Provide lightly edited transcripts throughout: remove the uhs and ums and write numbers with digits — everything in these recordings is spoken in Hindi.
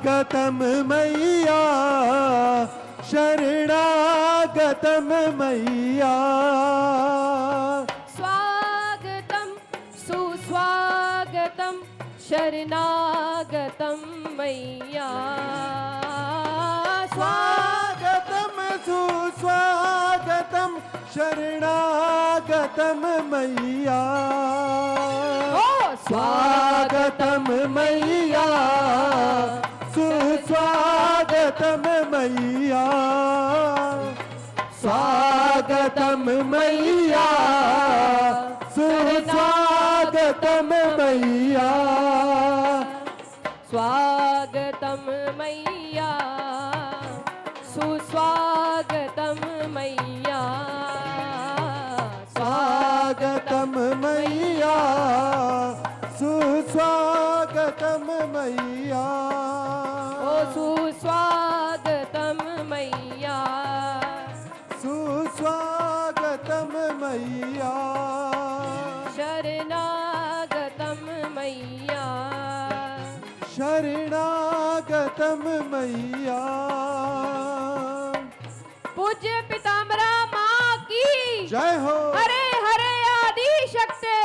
शरणागतम मैया शरणागतम मैया स्वागतम सुस्वागतम शरणागतम मैया स्वागतम सुस्वागतम शरणागतम मैया स्वागतम मैया सुस्वागतम मैया स्वागतम मैया सुस्वागतम मैया स्वागतम मैया सुस्वागतम मैया स्वागतम मैया सुस्वागतम मैया ओ सुस्वागतम मैया सुस्वागतम मैया शरणागतम मैया शरणागतम मैया पूज्य पिताम्बरा माँ की जय हो। हरे हरे आदि शक्ति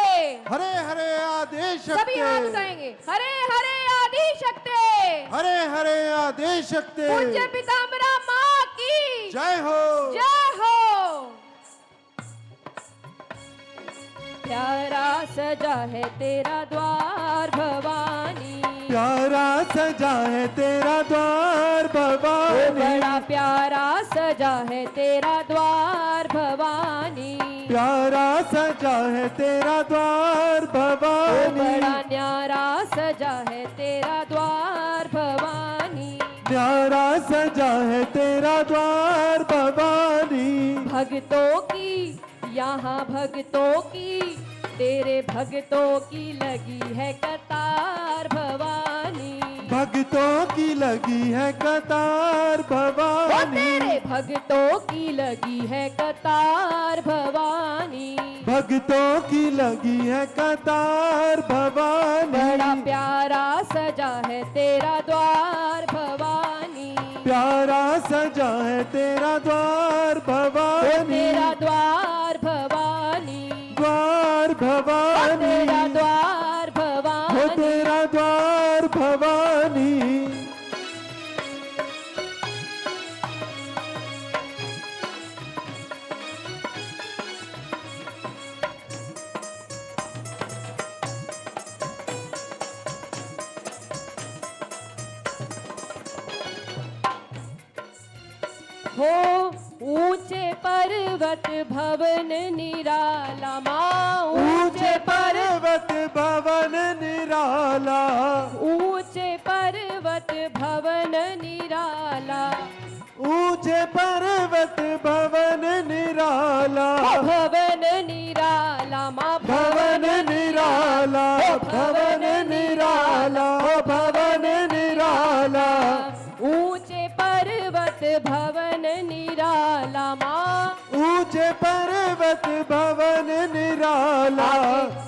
हरे हरे आदेश सभी हाथ उठाएंगे हरे हरे आदि शक्ति हरे हरे आदेश शक्ति पूज्य पिताम्बरा माँ की जय हो। जय हो। प्यारा सजा है तेरा द्वार भवानी प्यारा सजा है तेरा द्वार भवानी बड़ा प्यारा सजा है तेरा द्वार भवानी प्यारा सजा है तेरा द्वार भवानी बड़ा न्यारा सजा है तेरा द्वार भवानी प्यारा सजा है तेरा द्वार भवानी भक्तों की यहाँ भक्तों की तेरे भक्तों की लगी है कतार भवानी भक्तों की लगी है कतार ओ भवानी तेरे भक्तों की लगी है कतार भवानी भक्तों की लगी है कतार भवानी बड़ा प्यारा सजा है तेरा द्वार भवानी प्यारा सजा है तेरा द्वार ओ भवानी तेरा द्वार भवानी द्वार ओ भवानी तेरा द्वार हो भवानी तेरा द्वार भवानी हो ऊंचे पर्वत भवन निराला माँ ऊंचे पर्वत भवन निराला ऊंचे पर्वत भवन निराला ऊंचे पर्वत भवन निराला भवन निराला माँ भवन निराला भवन निराला भवन निराला ऊंचे पर्वत भवन निराला माँ ऊंचे पर्वत भवन निराला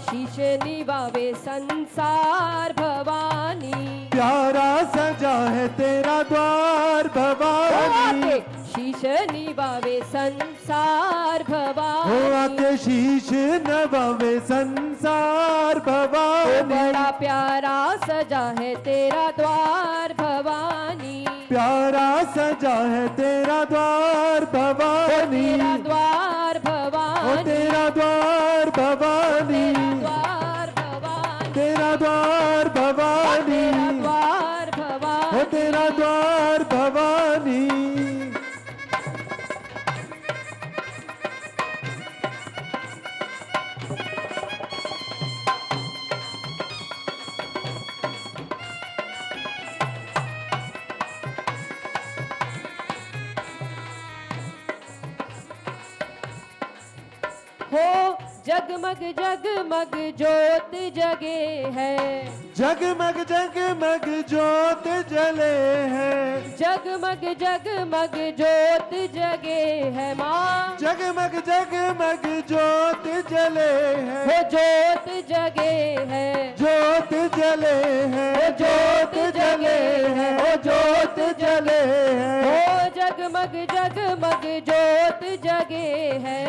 शीश निभावे संसार भवानी प्यारा सजा है तेरा द्वार भवानी शीश निभावे संसार हो भवानी आके शीश नवावे संसार भवानी बड़ा प्यारा सजा है तेरा द्वार भवानी प्यारा सजा है तेरा द्वार भवानी तेरा द्वार ओ भवानी तेरा द्वार भवानी द्वार भवानी तेरा द्वार भवानी तेरा द्वार ओ भवानी तेरा द्वार भवानी हो जगमग जगमग जोत जगे है जगमग जगमग जोत जले हैं जगमग जगमग जोत जगे है माँ जगमग जगमग जोत जले हैं हो जोत जगे है जोत जले हैं जोत जगे है ओ जले हैं, ओ जगमग जगमग जोत जगे है,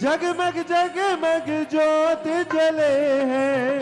जगमग जगमग जोत जले हैं।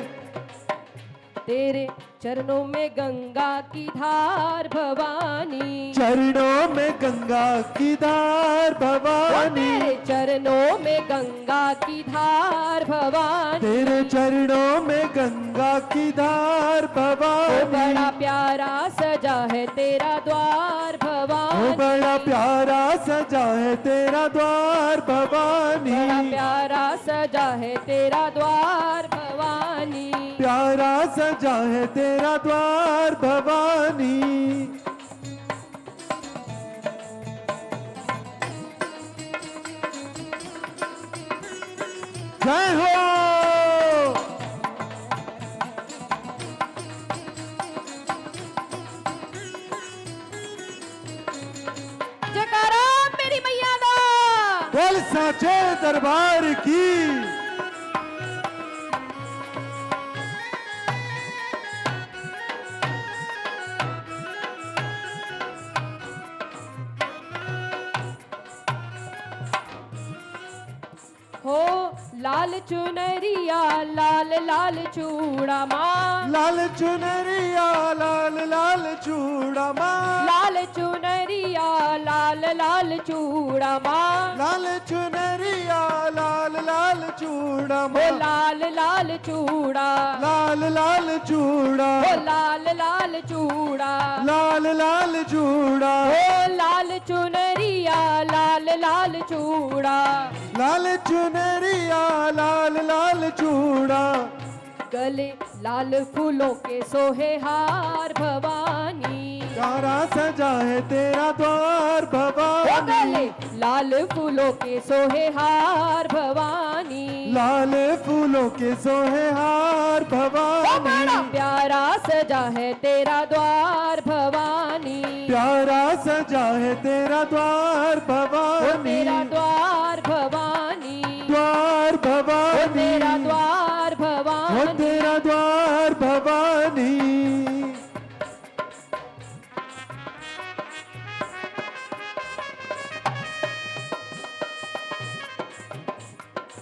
तेरे चरणों में गंगा की धार भवानी, चरणों में गंगा की धार ओ भवानी, तेरे चरणों में गंगा की धार भवानी, तेरे चरणों में गंगा की धार ओ भवानी। बड़ा प्यारा सजा है तेरा द्वार ओ भवानी, बड़ा प्यारा सजा है तेरा द्वार भवानी, बड़ा प्यारा सजा है तेरा द्वार भवानी, प्यारा सजा है तेरा द्वार भवानी। जय हो। जयकारा मेरी मैया दा। बोल साचे दरबार की। हो लाल चुनरिया लाल लाल चूड़ा माँ, लाल चुनरिया लाल लाल चूड़ा माँ, लाल चुनरिया लाल लाल चूड़ा माँ, लाल चुनरिया लाल लाल चूड़ा हो माँ, लाल लाल चूड़ा, लाल लाल चूड़ा, हो लाल लाल चूड़ा, लाल लाल चूड़ा, हो लाल चुनरिया लाल लाल चूड़ा, लाल चुनरिया लाल लाल चूड़ा, गले लाल फूलों के सोहे हार भवानी, प्यारा सजा है तेरा द्वार ओ भवानी, गले लाल फूलों के सोहे हार भवानी, लाल फूलों के सोहे हार ओ बड़ा भवानी, प्यारा सजा है तेरा द्वार भवानी, प्यारा सजा है तेरा द्वार ओ भवानी, तेरा द्वार भवानी, द्वार ओ भवानी, तेरा द्वार ओ भवानी, तेरा द्वार भवानी।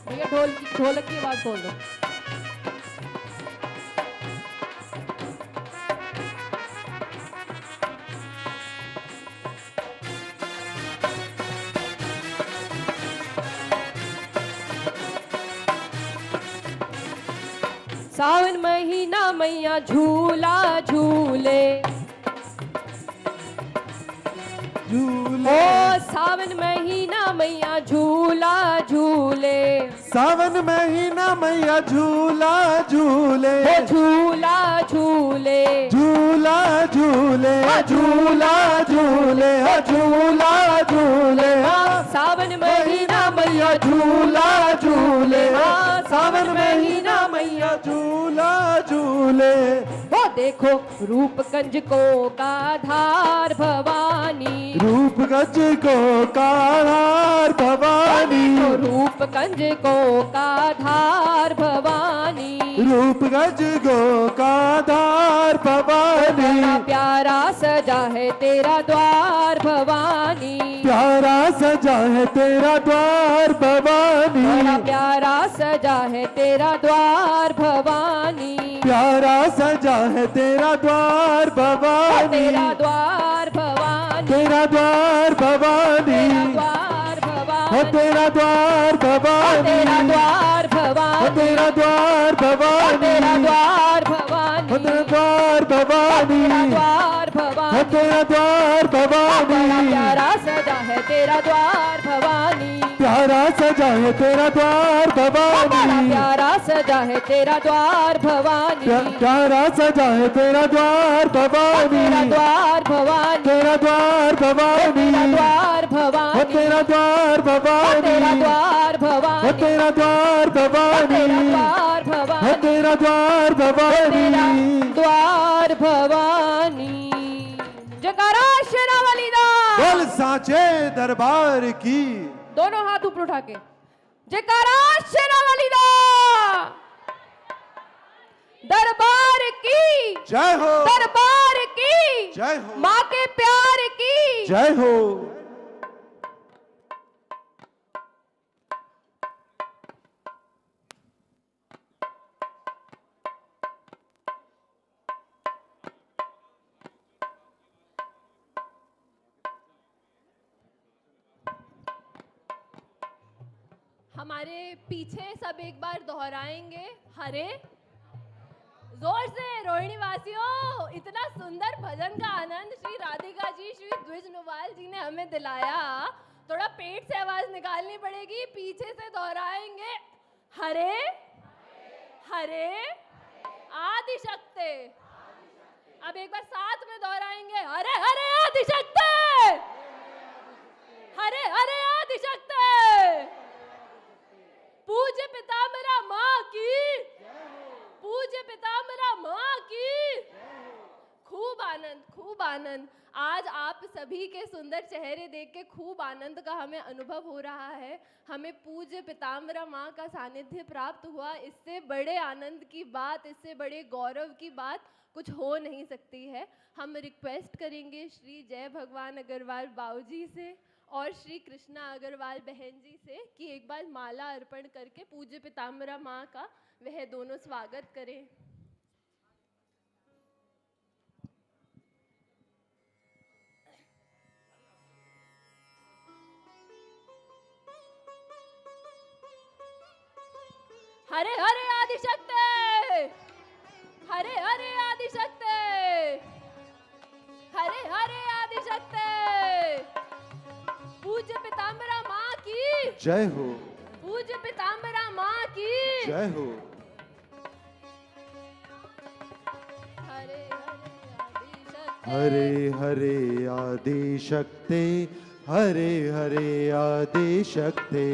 भैया ढोलक की आवाज खोल दो। सावन महीना मैया झूला झूले, झूले ओ सावन महीना मैया झूला झूले, सावन महीना मैया झूला झूले, ओ झूला झूले, झूला झूले, झूला झूले, झूला झूले, सावन महीना मैया झूला झूले, सावन महीना मैया झूला झूले। वो देखो रूप कंजकों का धार भवानी, रूप गज को कार भवानी, देखो रूप कंजकों का धार भवानी, रूप गज गो का धार भवानी, बड़ा प्यारा सजा है तेरा द्वार भवानी, प्यारा सजा है तेरा द्वार भवानी, बड़ा प्यारा सजा है तेरा द्वार भवानी, प्यारा सजा है तेरा द्वार भवानी, तेरा द्वार भवानी, तेरा द्वार भवानी, तेरा द्वार हो भवानी, तेरा द्वार भवानी, तेरा द्वार हो भवानी, तेरा द्वार भवानी, तेरा द्वार हो भवानी, तेरा द्वार भवानी, तेरा द्वार हो भवानी, तेरा द्वार बड़ा भवानी, प्यारा सजा है तेरा द्वार भवानी, प्यारा सजा है तेरा द्वार बड़ा भवानी, प्यारा सजा है तेरा द्वार भवानी, प्यारा सजा है तेरा द्वार तेरा भवानी, द्वार भवानी, तेरा द्वार तेरा भवानी, द्वार हो भवानी, तेरा द्वार तेरा भवानी, द्वार हो भवानी, तेरा द्वार तेरा भवानी, द्वार हो भवानी, तेरा द्वार तेरा भवानी। द्वार भवानी। जयकारा शेरावाली दा। बोल साचे दरबार की। दोनों हाथ ऊपर उठा के जयकारा शेरावाली दा। दरबार की जय हो, दरबार की की, जय हो। माँ के प्यार की जय हो। हमारे पीछे सब एक बार दोहराएंगे। हरे जोर से रोहिणी वासियों, इतना सुंदर भजन का आनंद श्री राधिका जी, श्री द्विज नुवाल जी ने हमें दिलाया। थोड़ा पेट से आवाज निकालनी पड़ेगी, पीछे से दोहराएंगे। हरे हरे आदिशक्ति। अब एक बार साथ में दोहराएंगे। हरे हरे आदिशक्ति, हरे हरे आदिशक्ति। पूज्य पिताम्बरा माँ की, पूज्य पिताम्बरा माँ की। खूब आनंद, खूब आनंद। आज आप सभी के सुंदर चेहरे देख के खूब आनंद का हमें अनुभव हो रहा है। हमें पूज्य पिताम्बरा माँ का सानिध्य प्राप्त हुआ। इससे बड़े आनंद की बात, इससे बड़े गौरव की बात कुछ हो नहीं सकती है। हम रिक्वेस्ट करेंगे श्री जय भगवान अग्रवाल बाबूजी से और श्री कृष्णा अग्रवाल बहन जी से कि एक बार माला अर्पण करके पूज्य पिताम्बरा माँ का वह दोनों स्वागत करें। हरे हरे आदिशक्ति, हरे हरे आदिशक्ति, हरे हरे आदिशक्ति। पूज्य पिताम्बरा माँ की जय हो। पूज्य पिताम्बरा माँ की जय हो। हरे हरे हरे हरे आदिशक्ति, आदिशक्ति, हरे हरे आदिशक्ति,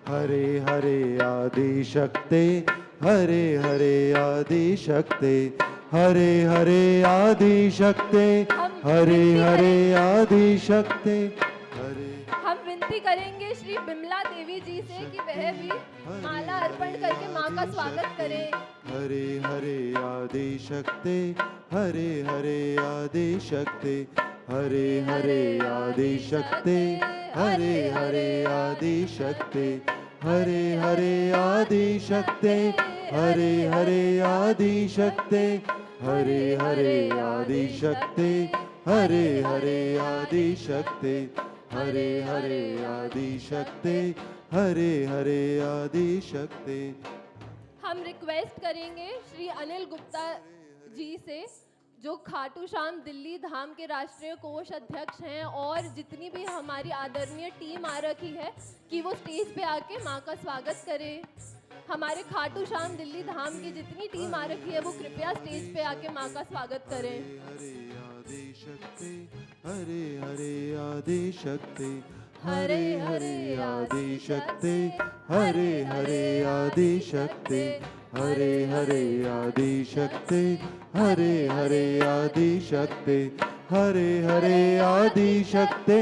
हरे हरे आदिशक्ति, हरे हरे आदिशक्ति, हरे हरे आदिशक्ति, हरे हरे आदिशक्ति, हरे। हम विनती करेंगे श्री बिमला देवी जी से कि वह भी माला अर्पण करके माँ का स्वागत करें। हरे हरे आदिशक्ति, हरे हरे आदिशक्ति, हरे हरे आदिशक्ति, हरे हरे आदिशक्ति, हरे हरे आदिशक्ति, हरे हरे आदिशक्ति, हरे हरे आदिशक्ति, हरे हरे आदिशक्ति, हरे हरे आदिशक्ति, हरे हरे आदिशक्ति। हम रिक्वेस्ट करेंगे श्री अनिल गुप्ता जी से, जो खाटू श्याम दिल्ली धाम के राष्ट्रीय कोष अध्यक्ष हैं, और जितनी भी हमारी आदरणीय टीम आ रखी है, कि वो स्टेज पे आके माँ का स्वागत करें। हमारे खाटू श्याम दिल्ली धाम की जितनी टीम आ रखी है, वो कृपया स्टेज पे आके माँ का स्वागत करें। हरे आदिशक्ति, हरे हरे आदिशक्ति, हरे हरे आदिशक्ति, हरे हरे आदिशक्ति, हरे हरे आदिशक्ति, हरे हरे आदिशक्ति, हरे हरे आदिशक्ति,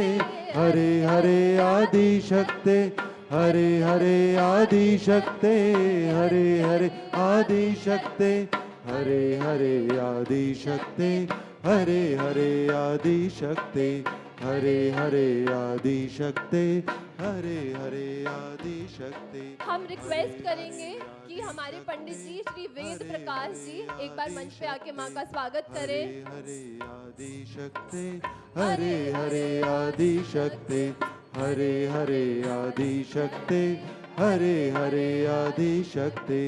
हरे हरे आदिशक्ति, हरे हरे आदिशक्ति, हरे हरे आदिशक्ति, हरे हरे आदिशक्ति, हरे हरे आदिशक्ति, हरे हरे आदिशक्ति, हरे हरे आदिशक्ति। हम रिक्वेस्ट करेंगे कि हमारे पंडित जी श्री वेद प्रकाश जी एक बार मंच पे आके माँ का स्वागत करें। हरे आदिशक्ति, हरे हरे आदिशक्ति, हरे हरे आदिशक्ति, हरे हरे आदिशक्ति,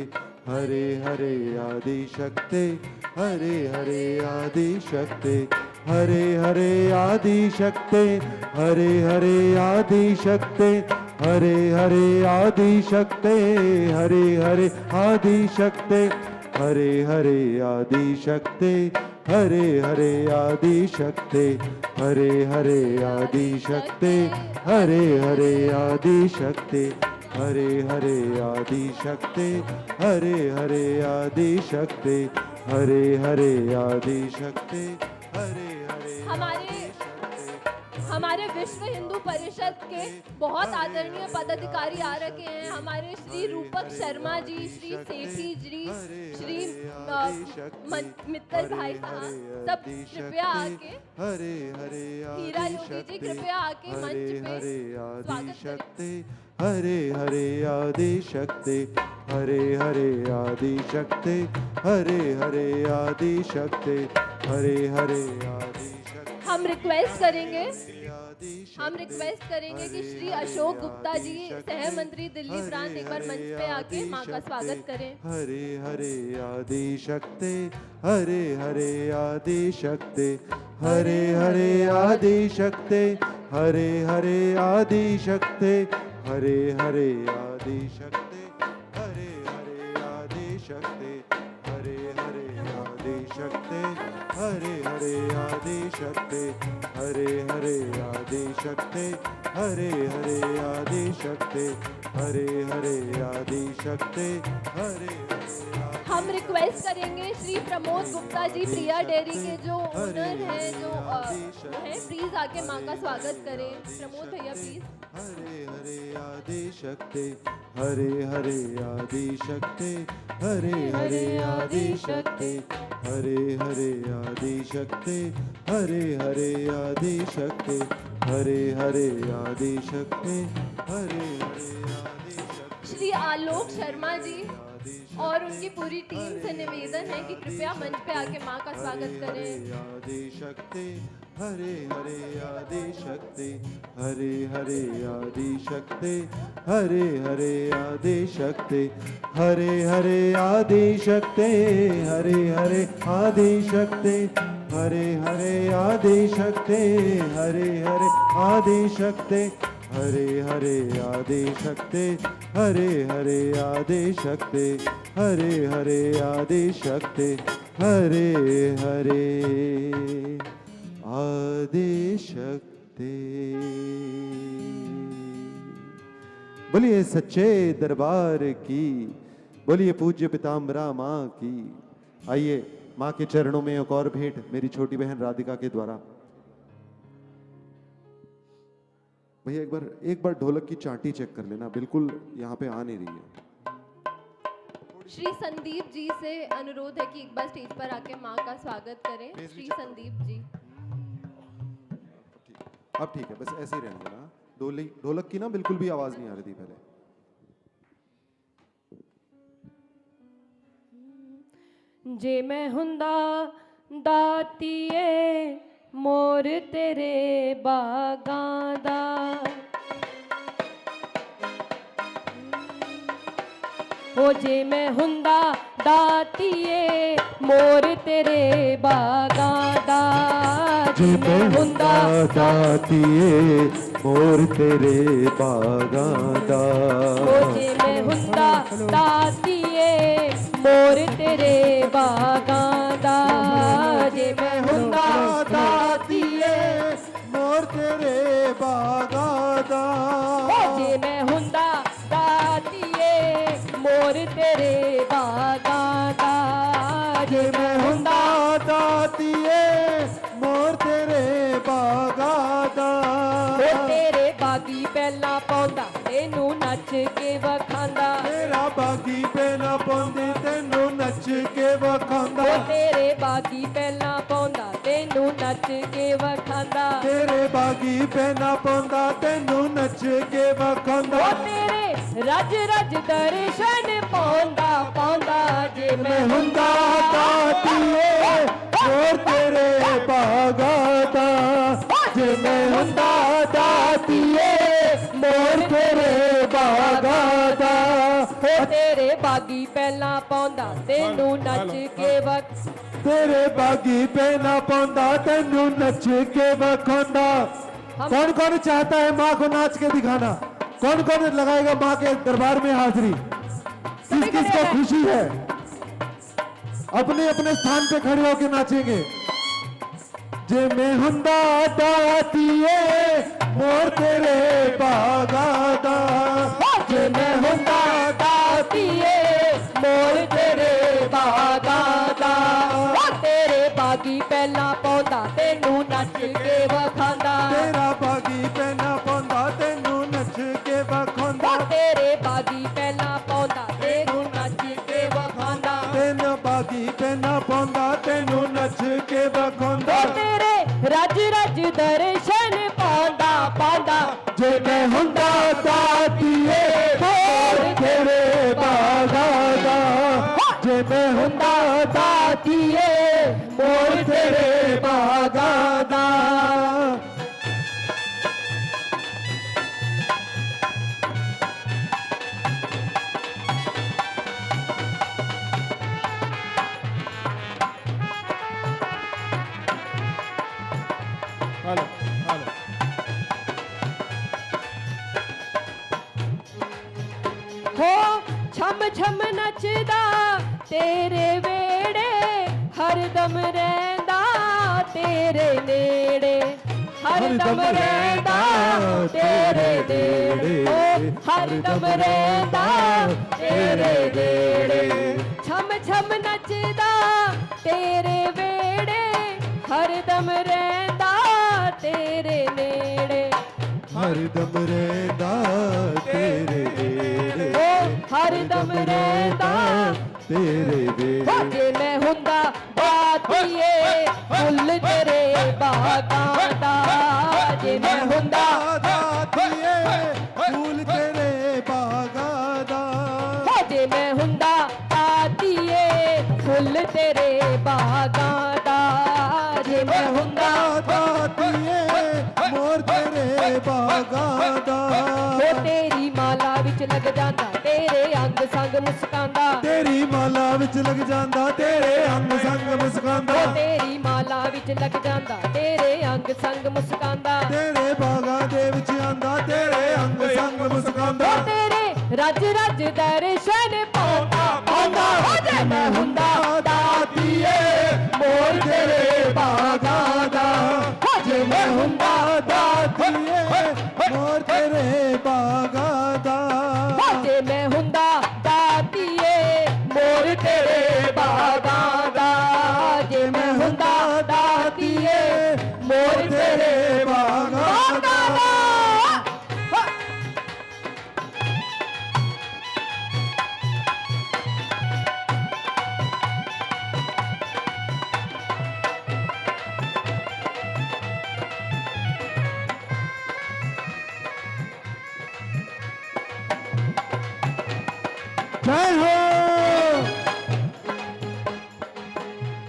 हरे हरे आदिशक्ति, हरे हरे आदिशक्ति, हरे हरे आदिशक्ति, हरे हरे आदिशक्ति, हरे हरे आदिशक्ति, हरे हरे आदिशक्ति, हरे हरे आदिशक्ति, हरे हरे आदिशक्ति, हरे हरे आदिशक्ति, हरे हरे आदिशक्ति, हरे हरे आदिशक्ति, हरे हरे आदिशक्ति, हरे हरे आदिशक्ति, हरे हरे। हमारे विश्व हिंदू परिषद के बहुत आदरणीय पदाधिकारी आ रखे हैं, हमारे श्री रूपक शर्मा जी, श्री सेठी जी, श्री मित्तल भाई साहब, सब कृपया आके, हरे हरे हीरा योगी जी कृपया आके मंच पे स्वागत शक्ति हरे हरे आदि शक्ति हरे हरे आदि शक्ति हरे हरे आदि शक्ति हरे हरे आदि शक्ति। हम रिक्वेस्ट करेंगे कि श्री अशोक गुप्ता जी, सह मंत्री दिल्ली प्रांत, एक बार मंच पे आके मां का स्वागत करें। हरे हरे आदि शक्ति हरे हरे आदि शक्ति हरे हरे आदि शक्ति हरे हरे आदि शक्ति हरे हरे आदि शक्ति हरे हरे आदि शक्ति हरे हरे आदि शक्ति हरे हरे आदि शक्ति हरे हरे आदि शक्ति हरे हरे आदि शक्ति हरे हरे आदि शक्ति हरे हम रिक्वेस्ट करेंगे श्री प्रमोद गुप्ता जी, प्रिया डेयरी के जो ओनर हैं, जो हैं, प्लीज आके मां का स्वागत करें। प्रमोद भैया प्लीज। हरे हरे आदि शक्ति हरे हरे आदि शक्ति हरे हरे आदि शक्ति हरे हरे आदि शक्ति हरे हरे आदि शक्ति हरे हरे आदि शक्ति हरे हरे आदि शक्ति। श्री आलोक शर्मा जी और उनकी पूरी टीम से निवेदन है कि कृपया मंच पे आके मां का स्वागत करें। आदि शक्ति हरे हरे आदि शक्ति हरे हरे आदि शक्ति हरे हरे आदि शक्ति हरे हरे आदि शक्ति हरे हरे आदि शक्ति हरे हरे आदि शक्ति हरे हरे आदि शक्ति हरे हरे आदि शक्ति हरे हरे आदि शक्ति हरे हरे आदि शक्ति हरे हरे आदि शक्ति। बोलिए सच्चे दरबार की, बोलिए पूज्य पिताम्बरा माँ की। आइए माँ के चरणों में एक और भेंट मेरी छोटी बहन राधिका के द्वारा। भैया एक बार ढोलक की चांटी चेक कर लेना, बिल्कुल यहाँ पे आ नहीं रही है। श्री संदीप जी से अनुरोध है कि एक बार स्टेज पर आके मां का स्वागत करें। श्री संदीप जी। अब ठीक है, बस ऐसे ही रहने देना। ढोलक की ना बिल्कुल भी आवाज नहीं आ रही थी पहले। जे मैं हुंदा दातिए मोर तेरे बागां दा, ओ जे मैं हुंदा दातिए मोर तेरे बागां दा, जे मैं हुंदा दातिए मोर तेरे बागां दा, ओ जे मैं हुंदा दातिए मोर तेरे बागां दा, जे मैं हुंदा दातिए मोर तेरे बागां दा, जे मैं हुंदा दातिए मोर तेरे बागां दा, जे मैं हुंदा दातिए मोर तेरे बागां दा, ओ तेरे बागी पहला पौंदा तेनू नच के वखांदा, तेरा बागी पहला पौंदे तेनू नच के वखांदा, ओ तेरे बागी पहला पौंदा तेनू नच के वखांदा, तेरे बागी पहला पौंदा तेनू नच के वखांदा, ओ तेरे रज रज दर्शन पौंदा पौंदा, जे मैं मैं हुंदा दातिए मोर तेरे बागां दा, जे मैं हुंदा दातिए मोर तेरे बागां दा, ओ तेरे बागी पहला पौंदा तेनू नच के वख, तेरे बागी पहना पौंदा तेनू नच के वखांदा। कौन कौन चाहता है माँ को नाच के दिखाना? कौन कौन लगाएगा माँ के दरबार में हाजिरी? किस किस को खुशी है? अपने अपने स्थान पे खड़े होके नाचेंगे। जे मैं हुंदा दातिए मोर तेरे बागां दा, जे मैं हुंदा दातिए मोर तेरे बागां दा, ओ तेरे बागी पहला पौंदा तेनू नच के वखांदा, तेरा रज दर्शन पांदा पांदा जे मैं हुंदा दातिए मोर तेरे बागा दा जे मैं हुंदा दातिए मोर तेरे बागा दा हेलो हेलो हो छम छम नचदा तेरे वेड़े हरदम रहंदा तेरे नेड़े हरदम रहंदा तेरे नेड़े ओ हरदम रहंदा तेरे नेड़े छम छम नचदा तेरे वेड़े हरदम रहंदा तेरे नेड़े हरदम रहंदा तेरे नेड़े ओ हरदम रहंदा तेरे वेड़े जे मैं हुंदा दातिए फुੱਲ तेरे बागां दा जे मैं हुंदा दातिए फूल तेरे बागा दा जे मैं हुंदा दातिए फुੱਲ तेरे बागां दा जे मैं हुंदा दातिए मोर तेरे बागा दा ओ तेरी माला विच लग जांदा तेरे अंग संग मुस्कांदा तेरी माला विच लग जांदा तेरे अंग संग मुस्कांदा ओ तेरी माला विच लग जांदा तेरे अंग संग मुस्कांदा तेरे बागा दे विच आंदा तेरे अंग संग मुस्कांदा ओ तेरे रज रज दर्शन पांदा पांदा ओ जे मैं हुंदा दातिए मोर तेरे बागा दा जे मैं हुंदा दातिए मोर तेरे बागा दा जे मैं हुंदा दातिए मोर तेरे बागां दा जे मैं हुंदा दातिए मोर तेरे बागां दा जय हो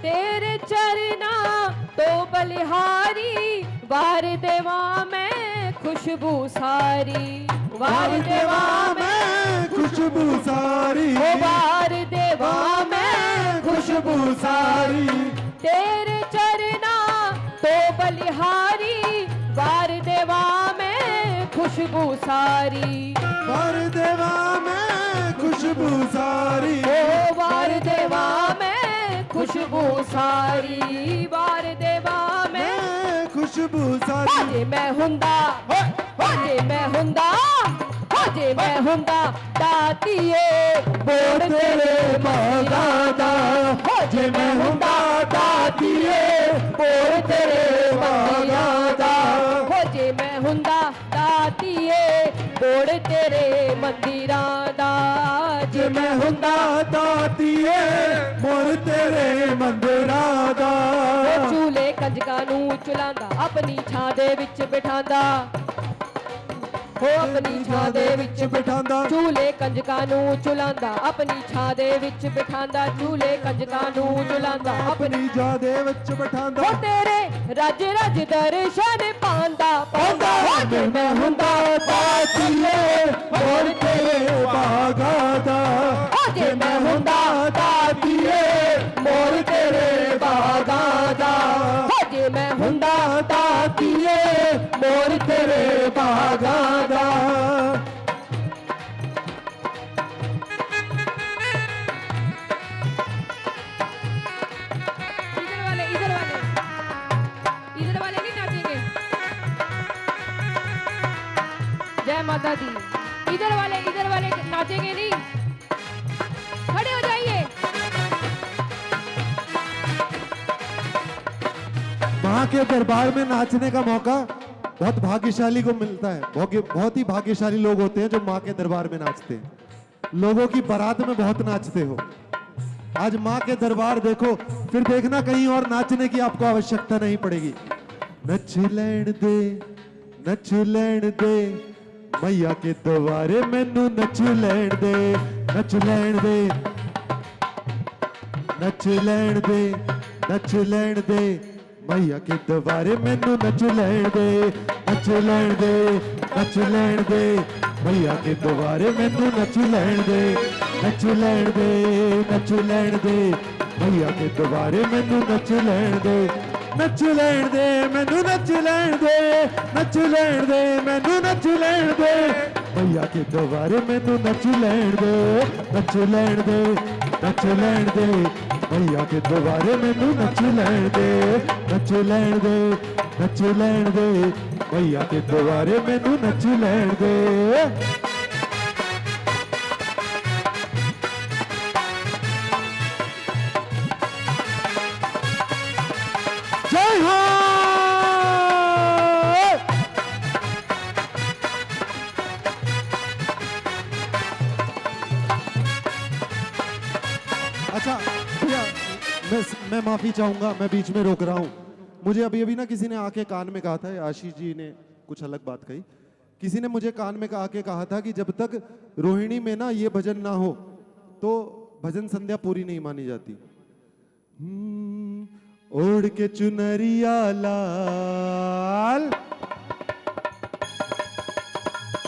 तेरे चरना तो बलिहारी वार देवा मैं खुशबू सारी वार देवा मैं खुशबू सारी ओ वार देवा मैं खुशबू सारी तेरे चरना तो बलिहारी वार देवा मैं खुशबू सारी वार देवा मैं खुशबू सारी ओ वार देवा मैं खुशबू सारी वार देवा मैं मैं खुशबू सारी जे मैं हुंदा जे मैं हुंदा जे मैं हुंदा दातिए बोड़ तेरे बागा दा जे मैं हुंदा दातिए बोड़ तेरे बागा दा जे मैं हुंदा दातिए बोड़ तेरे मंदिरां दा जे मैं हुंदा दातिए मोर तेरे मंदिरां दा ਚੂਲੇ ਕੰਜਕਾਂ ਨੂੰ ਚੁਲਾਉਂਦਾ ਆਪਣੀ ਛਾਂ ਦੇ ਵਿੱਚ ਬਿਠਾਉਂਦਾ ਹੋ ਆਪਣੀ ਛਾਂ ਦੇ ਵਿੱਚ ਬਿਠਾਂਦਾ ਚੂਲੇ ਕੰਜਕਾਂ ਨੂੰ ਚੁਲਾਉਂਦਾ ਆਪਣੀ ਛਾਂ ਦੇ ਵਿੱਚ ਬਿਠਾਉਂਦਾ ਚੂਲੇ ਕੰਜਕਾਂ ਨੂੰ ਚੁਲਾਉਂਦਾ ਆਪਣੀ ਆਪਣੀ ਜਾ ਦੇ ਵਿੱਚ ਬਿਠਾਂਦਾ ਹੋ ਤੇਰੇ ਰਜ ਰਜ ਦਰਸ਼ਨ ਪਾਉਂਦਾ ਪਾਉਂਦਾ ਹੋ ਜੇ ਮੈਂ ਹੁੰਦਾ दातिए मोर तेरे बागा दा ਜੇ ਮੈਂ ਹੁੰਦਾ दातिए मोर तेरे बागा दा ਹੋ ਜੇ ਮੈਂ ਹੁੰਦਾ दातिए मोर तेरे बागा दा इधर वाले नहीं नाचेंगे जय माता दी इधर वाले नाचेंगे नहीं खड़े हो जाइए माँ के दरबार में नाचने का मौका बहुत भाग्यशाली को मिलता है। बहुत ही भाग्यशाली लोग होते हैं जो माँ के दरबार में नाचते हैं। लोगों की बारात में बहुत नाचते हो। आज माँ के दरबार देखो, फिर देखना कहीं और नाचने की आपको आवश्यकता नहीं पड़ेगी। नच लैण दे नच लैण दे मैया के द्वारे मैनू नच लैण दे नच लैण दे नच लैण दे नच लैण दे मैया के द्वारे मैनू नच लैण दे नच लैण दे नच लैण दे मैया के द्वारे मैनू नच लैण दे नच लैण दे नच लैण दे मैया के द्वारे मैनू नच लैण दे नच लैण दे मैनू नच लैण दे नच लैण दे मैनू नच लैण दे मैया के द्वारे मैनू नच लैण दे नच लैण दे नच लैण दे मैया के द्वारे मैनू नच लैण दे नच लैण दे नच लैण दे मैया के द्वारे मैनू नच लैण दे जय हो अच्छा भैया मैं माफी चाहूंगा, मैं बीच में रोक रहा हूं। मुझे अभी अभी ना किसी ने आके कान में कहा था, आशीष जी ने कुछ अलग बात कही, किसी ने मुझे कान में आके कहा था कि जब तक रोहिणी में ना ये भजन ना हो तो भजन संध्या पूरी नहीं मानी जाती। ओढ़ के चुनरिया लाल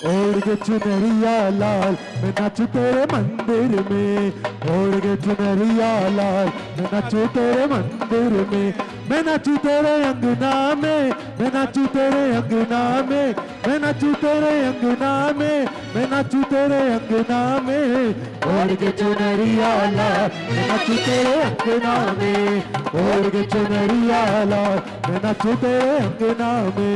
ओढ़ के चुनरिया लाल मैं नाचू तेरे मंदिर में ओढ़ के चुनरिया लाल मैं नाचू तेरे मंदिर में मैं नाचू तेरे अंगना में मैं नाचू तेरे अंगना में मैं नाचू तेरे अंगना में मैं नाचू तेरे अंगना में ओढ़ के चुनरिया लाल मैं नाचू तेरे अंगना में ओढ़ के चुनरिया लाल मैं नाचू तेरे अंगना में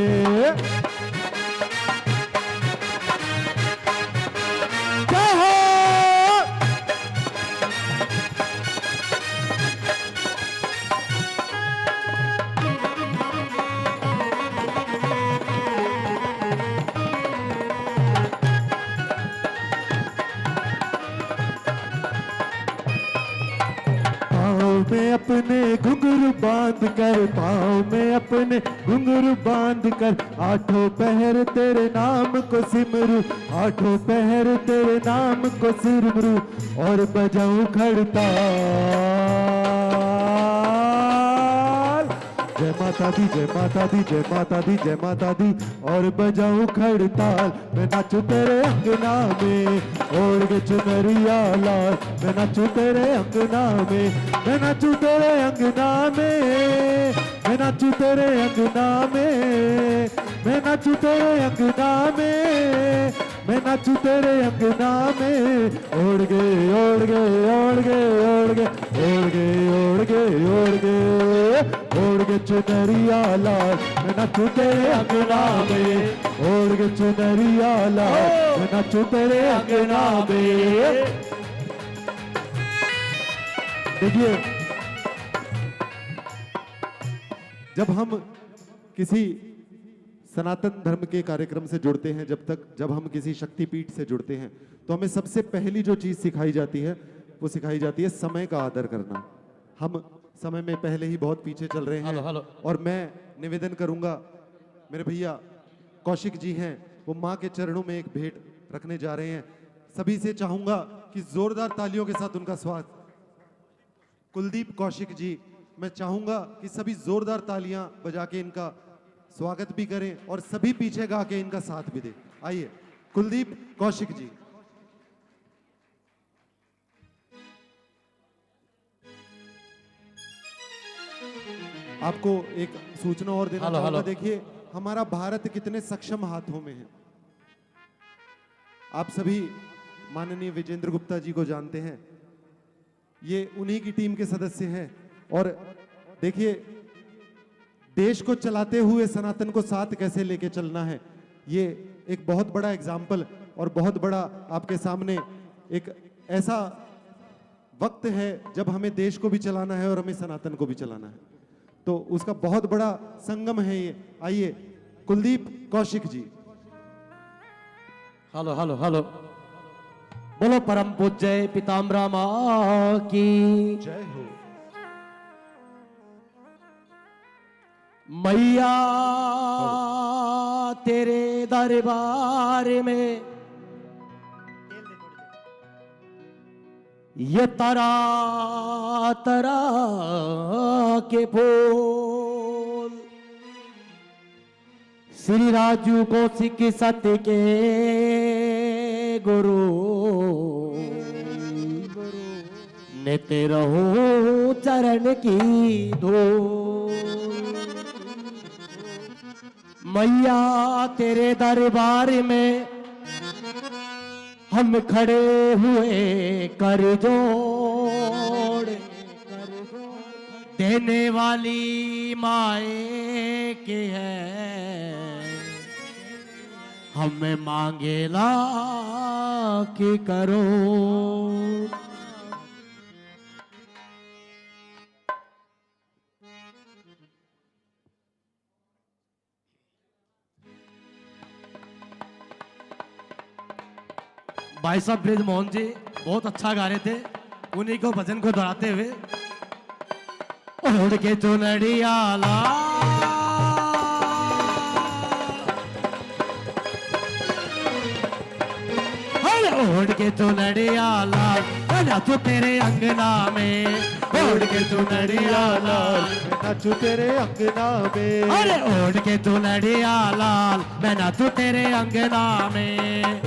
में अपने घुंघरू बांध कर पाँव में अपने घुंघरू बांध कर आठों पहर तेरे नाम को सिमरू आठों पहर तेरे नाम को सिमरू और बजाऊं खड़ताल। जय माता दी जय माता दी जय माता दी जय माता दी और बजाऊं खड़ताल। मैं नाचू तेरे अंगना में ओढ़ के चुनरिया लाल मैं नाचू तेरे अंगना में मैं नाचू तेरे अंगना में मैं नाचू तेरे अंगना में मैं नाचू तेरे अंगना में मैं नाचू तेरे अंगना में ओढ़ गे ओढ़ गे ओढ़ गे ओढ़ गे ओढ़ गे ओढ़ गे ओढ़ गे ओढ़ गे चुनरिया लाल मैं नाचू तेरे अंगना में ओढ़ गे चुनरिया लाल मैं नाचू तेरे अंगना में। देखिए जब हम किसी सनातन धर्म के कार्यक्रम से जुड़ते हैं, जब हम किसी शक्तिपीठ से जुड़ते हैं तो हमें सबसे पहली जो चीज सिखाई जाती है वो सिखाई जाती है समय का आदर करना। हम समय में पहले ही बहुत पीछे चल रहे हैं। हेलो। और मैं निवेदन करूंगा, मेरे भैया कौशिक जी हैं, वो माँ के चरणों में एक भेंट रखने जा रहे हैं। सभी से चाहूंगा कि जोरदार तालियों के साथ उनका स्वागत। कुलदीप कौशिक जी, मैं चाहूंगा कि सभी जोरदार तालियां बजा के इनका स्वागत भी करें और सभी पीछे गा के इनका साथ भी दें। आइए कुलदीप कौशिक जी। आपको एक सूचना और देना चाहूंगा। देखिए हमारा भारत कितने सक्षम हाथों में है। आप सभी माननीय विजेंद्र गुप्ता जी को जानते हैं, ये उन्हीं की टीम के सदस्य हैं। और देखिए देश को चलाते हुए सनातन को साथ कैसे लेके चलना है, ये एक बहुत बड़ा एग्जाम्पल और बहुत बड़ा आपके सामने एक ऐसा वक्त है जब हमें देश को भी चलाना है और हमें सनातन को भी चलाना है, तो उसका बहुत बड़ा संगम है ये। आइए Kuldeep Kaushik ji. Hello hello hello. बोलो परम पूज्य पीताम्बरा माँ की जय हो। मैया तेरे दरबार में ये तरह तरह के फूल श्री राजू कौशिक सत्य के गुरु नेते रहो चरण की धूल। मैया तेरे दरबार में हम खड़े हुए कर जोड़ देने वाली माए के है हमें मांगेला की करो। भाई साहब ब्रिज मोहन जी बहुत अच्छा गा रहे थे, उन्हीं को भजन को दोहराते हुए ओढ़ के चुनड़िया ओढ़ के चुनड़िया लाल नाचू तेरे अंगना में ओढ़ के चुनड़िया लाल नाचू तेरे अंगना में। अरे ओढ़ के चुनड़िया लाल मैं नाचू तेरे अंगना में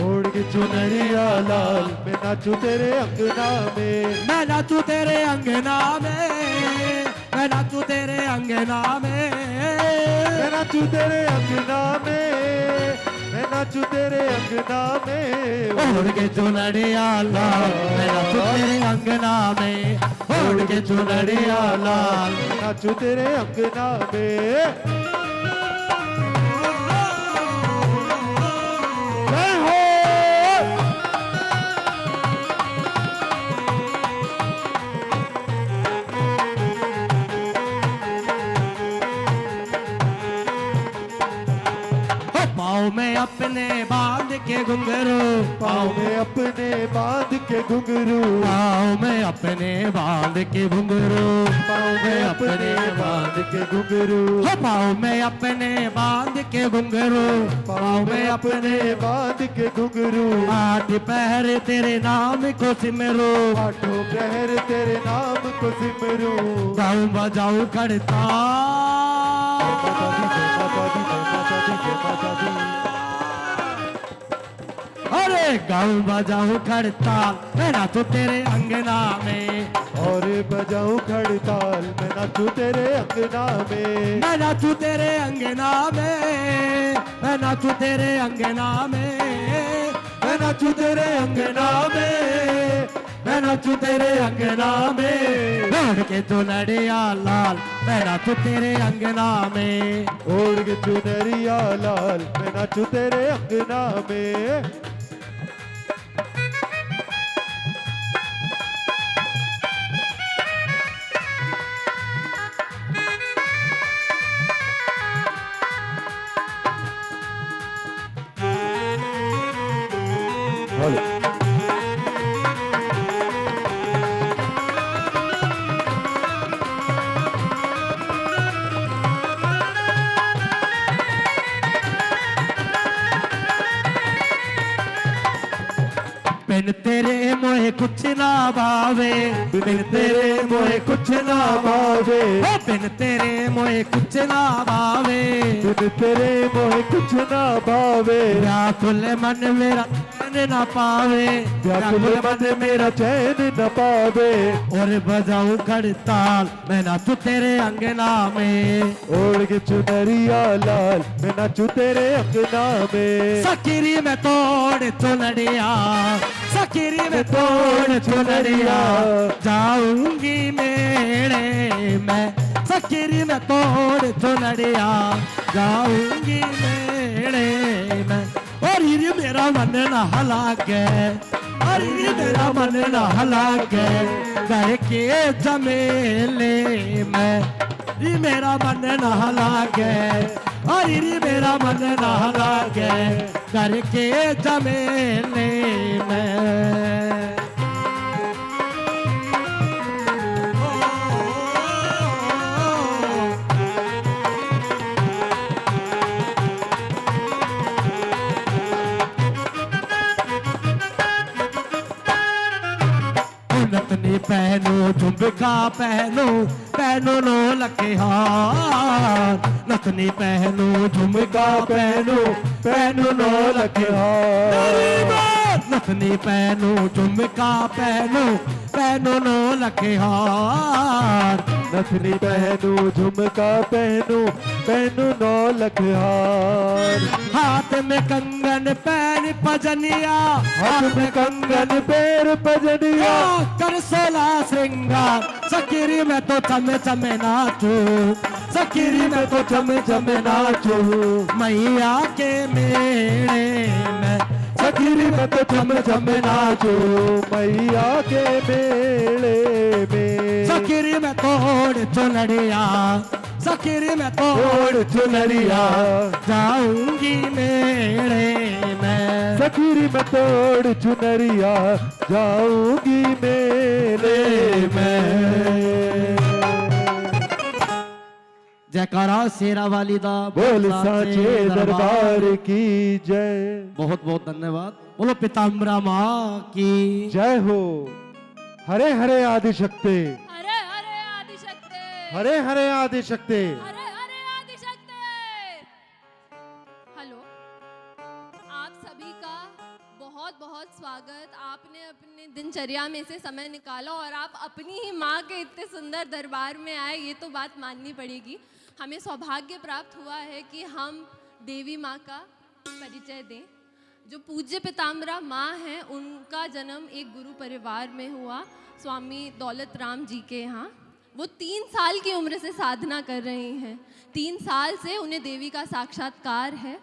ओढ़ के चुनरिया लाल मैं नाचू तेरे अंगना में। मैं नाचू तेरे अंगना में मैं नाचू तेरे अंगना में मैं नाचू तेरे अंगना में मैं नाचू तेरे अंगना में। ओढ़ के चुनड़िया लाल मैं नाचू तेरे अंगना में ओढ़ के चुनड़िया लाल नाचू तेरे अंगना में। जय हो। पाँव में अपने बांध के घुंघरू पाँव में अपने बांध के घुंघरू पाँव में अपने बांध के घुंघरू पाँव में अपने बांध के घुंघरू पाँव में अपने बांध के घुंघरू पाँव में अपने बांध के घुंघरू। आठ पहर तेरे नाम को सिमरू आठों प्रहर तेरे नाम को सिमरू। गाऊं बजाऊं खड़ता अरे गाऊं बजाऊं खड़ताल मैं नाचू तेरे अंगना में और बजाऊं खड़ताल मैं नाचू तेरे अंगना में। मैं नाचू तेरे अंगना में मैं नाचू तेरे अंगना में मैं नाचू तेरे अंगना में मैं नाचू तेरे अंगना में। ओढ़ के चुनड़िया लाल मैं नाचू तेरे अंगना में ओढ़ के चुनरिया लाल मैं नाचू तेरे अंगना में। बिन तेरे मोहे कुछ ना भावे बिन तेरे मोहे कुछ ना भावे बिन तेरे मोहे कुछ ना भावे बिन तेरे मोहे कुछ ना भावे। व्याकुल मन मेरा चैन ना पावे व्याकुल मन मेरा चैन न पावे। और बजाऊं खड़ताल मैं नाचू तेरे अंगना में ओढ़ के चुनरिया लाल मैं नाचू तेरे अंगना में। सकीरी में तोड़ चुनड़िया सकीरी में तोड़ चुनड़िया जाऊंगी मेरे मैं सकीरी में तोड़ चुनड़िया जाऊंगी मेरे मैं। और ये मेरा मन न हलाक है और ये मेरा मन न हलाक है घर के जमेले में ये मेरा मन न हलाक है और ये मेरा मन न हलाक है घर के जमेले में। नथनी पहनो झुमका पहनो पहनो नो लखे हार नथनी पहनो झुमका पहनो पहनो नो लखे हार नथनी पहनो झुमका पहनो पहनो नो लखे हार नथनी पहनो झुमका पहनो पहनो नो लखे हार हाथ में कंगन पैर पजनिया हाथ में कंगन पैर पजनिया कर 16 श्रृंगार सकीरी में तो चम चम नाचू सकीरी में तो चम चम नाचू मैया के मेले में सकीरी में तो चम चम नाचो मैया के मेले में सकीरी में तोड़ चुनरिया सकीरी में तोड़ चुनरिया जाऊंगी मेले में सकीरी में तोड़ चुनरिया जाऊंगी मेले में जयकारा शेरा वाली दा बोल साचे दरबार की जय बहुत बहुत धन्यवाद बोलो पीताम्बरा माँ की जय हो हरे हरे आदि शक्ति हरे हरे आदिशक्ति, हरे हरे आदि शक्ति हरे हरे आदिशक्ति। हेलो, आप सभी का बहुत बहुत स्वागत। आपने अपने दिनचर्या में से समय निकाला और आप अपनी ही माँ के इतने सुंदर दरबार में आए, ये तो बात माननी पड़ेगी। हमें सौभाग्य प्राप्त हुआ है कि हम देवी माँ का परिचय दें। जो पूज्य पीताम्बरा माँ हैं, उनका जन्म एक गुरु परिवार में हुआ, स्वामी दौलत राम जी के यहाँ। वो 3 साल की उम्र से साधना कर रही हैं। 3 साल से उन्हें देवी का साक्षात्कार है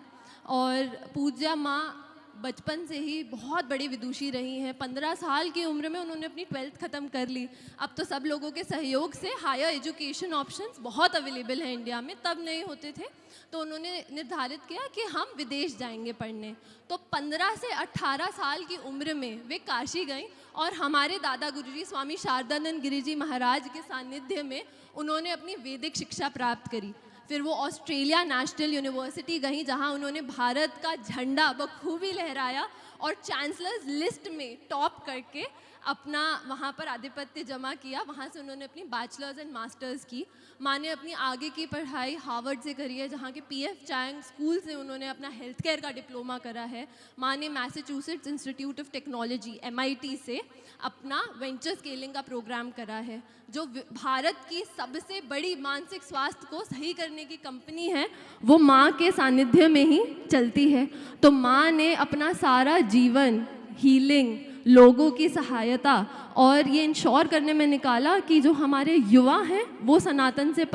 और पूज्या माँ बचपन से ही बहुत बड़ी विदुषी रही हैं। 15 साल की उम्र में उन्होंने अपनी 12th ख़त्म कर ली। अब तो सब लोगों के सहयोग से हायर एजुकेशन ऑप्शंस बहुत अवेलेबल हैं इंडिया में, तब नहीं होते थे। तो उन्होंने निर्धारित किया कि हम विदेश जाएंगे पढ़ने। तो 15 से 18 साल की उम्र में वे काशी गईं और हमारे दादा गुरुजी स्वामी शारदानंद गिरी जी महाराज के सानिध्य में उन्होंने अपनी वैदिक शिक्षा प्राप्त करी। फिर वो ऑस्ट्रेलिया नेशनल यूनिवर्सिटी गई, जहां उन्होंने भारत का झंडा बखूबी लहराया और चांसलर्स लिस्ट में टॉप करके अपना वहाँ पर आधिपत्य जमा किया। वहाँ से उन्होंने अपनी बैचलर्स एंड मास्टर्स की। माँ ने अपनी आगे की पढ़ाई हार्वर्ड से करी है, जहाँ के पीएफ चैंग स्कूल से उन्होंने अपना हेल्थ केयर का डिप्लोमा करा है। माँ ने Massachusetts institute of technology MIT से अपना वेंचर स्केलिंग का प्रोग्राम करा है। जो भारत की सबसे बड़ी मानसिक स्वास्थ्य को सही करने की कंपनी है, वो माँ के सानिध्य में ही चलती है। तो माँ ने अपना सारा जीवन हीलिंग, लोगों की सहायता और ये इंश्योर करने में निकाला कि जो हमारे युवा हैं वो सनातन से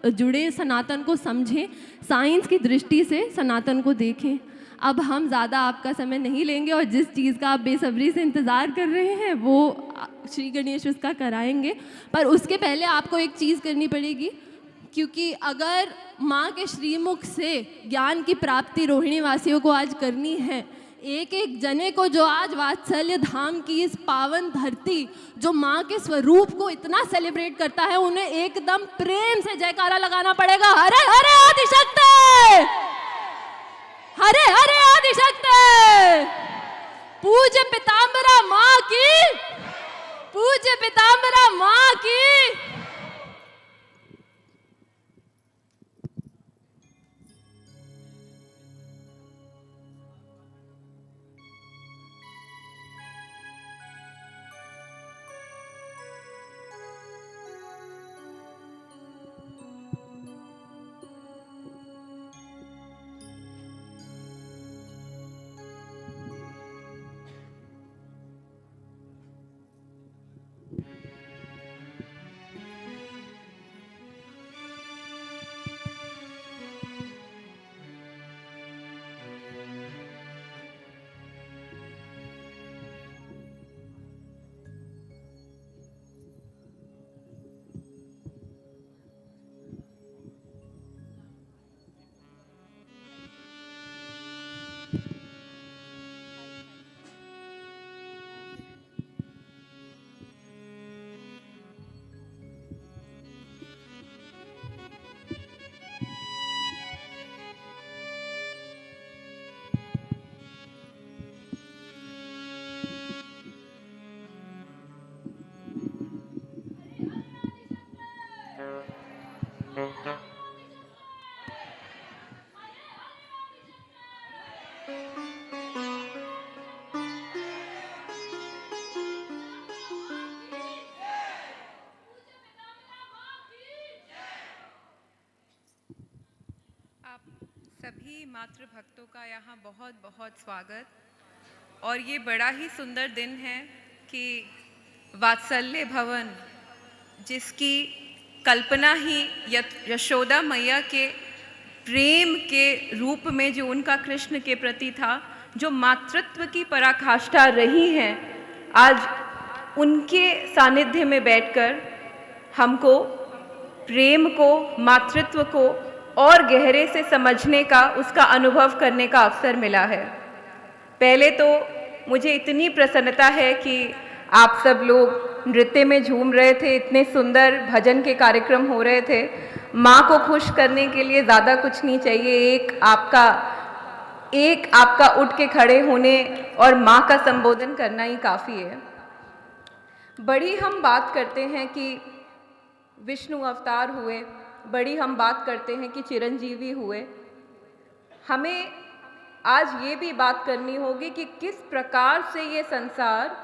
जुड़े, सनातन को समझें, साइंस की दृष्टि से सनातन को देखें। अब हम ज़्यादा आपका समय नहीं लेंगे और जिस चीज़ का आप बेसब्री से इंतज़ार कर रहे हैं वो श्री गणेश उसका कराएंगे। पर उसके पहले आपको एक चीज़ करनी पड़ेगी, क्योंकि अगर माँ के श्रीमुख से ज्ञान की प्राप्ति रोहिणी वासियों को आज करनी है, एक एक जने को जो आज वात्सल्य धाम की इस पावन धरती जो माँ के स्वरूप को इतना सेलिब्रेट करता है, उन्हें एकदम प्रेम से जयकारा लगाना पड़ेगा। हरे हरे आदिशक्ति, हरे हरे आदिशक्ति। पूज्य पीताम्बरा माँ की, पूज्य पीताम्बरा माँ की। सभी मातृ भक्तों का यहाँ बहुत बहुत स्वागत। और ये बड़ा ही सुंदर दिन है कि वात्सल्य भवन, जिसकी कल्पना ही यशोदा मैया के प्रेम के रूप में जो उनका कृष्ण के प्रति था, जो मातृत्व की पराकाष्ठा रही हैं, आज उनके सानिध्य में बैठकर हमको प्रेम को, मातृत्व को और गहरे से समझने का, उसका अनुभव करने का अवसर मिला है। पहले तो मुझे इतनी प्रसन्नता है कि आप सब लोग नृत्य में झूम रहे थे, इतने सुंदर भजन के कार्यक्रम हो रहे थे। माँ को खुश करने के लिए ज़्यादा कुछ नहीं चाहिए, एक आपका उठ के खड़े होने और माँ का संबोधन करना ही काफ़ी है। बड़ी हम बात करते हैं कि विष्णु अवतार हुए, बड़ी हम बात करते हैं कि चिरंजीवी हुए। हमें आज ये भी बात करनी होगी कि किस प्रकार से ये संसार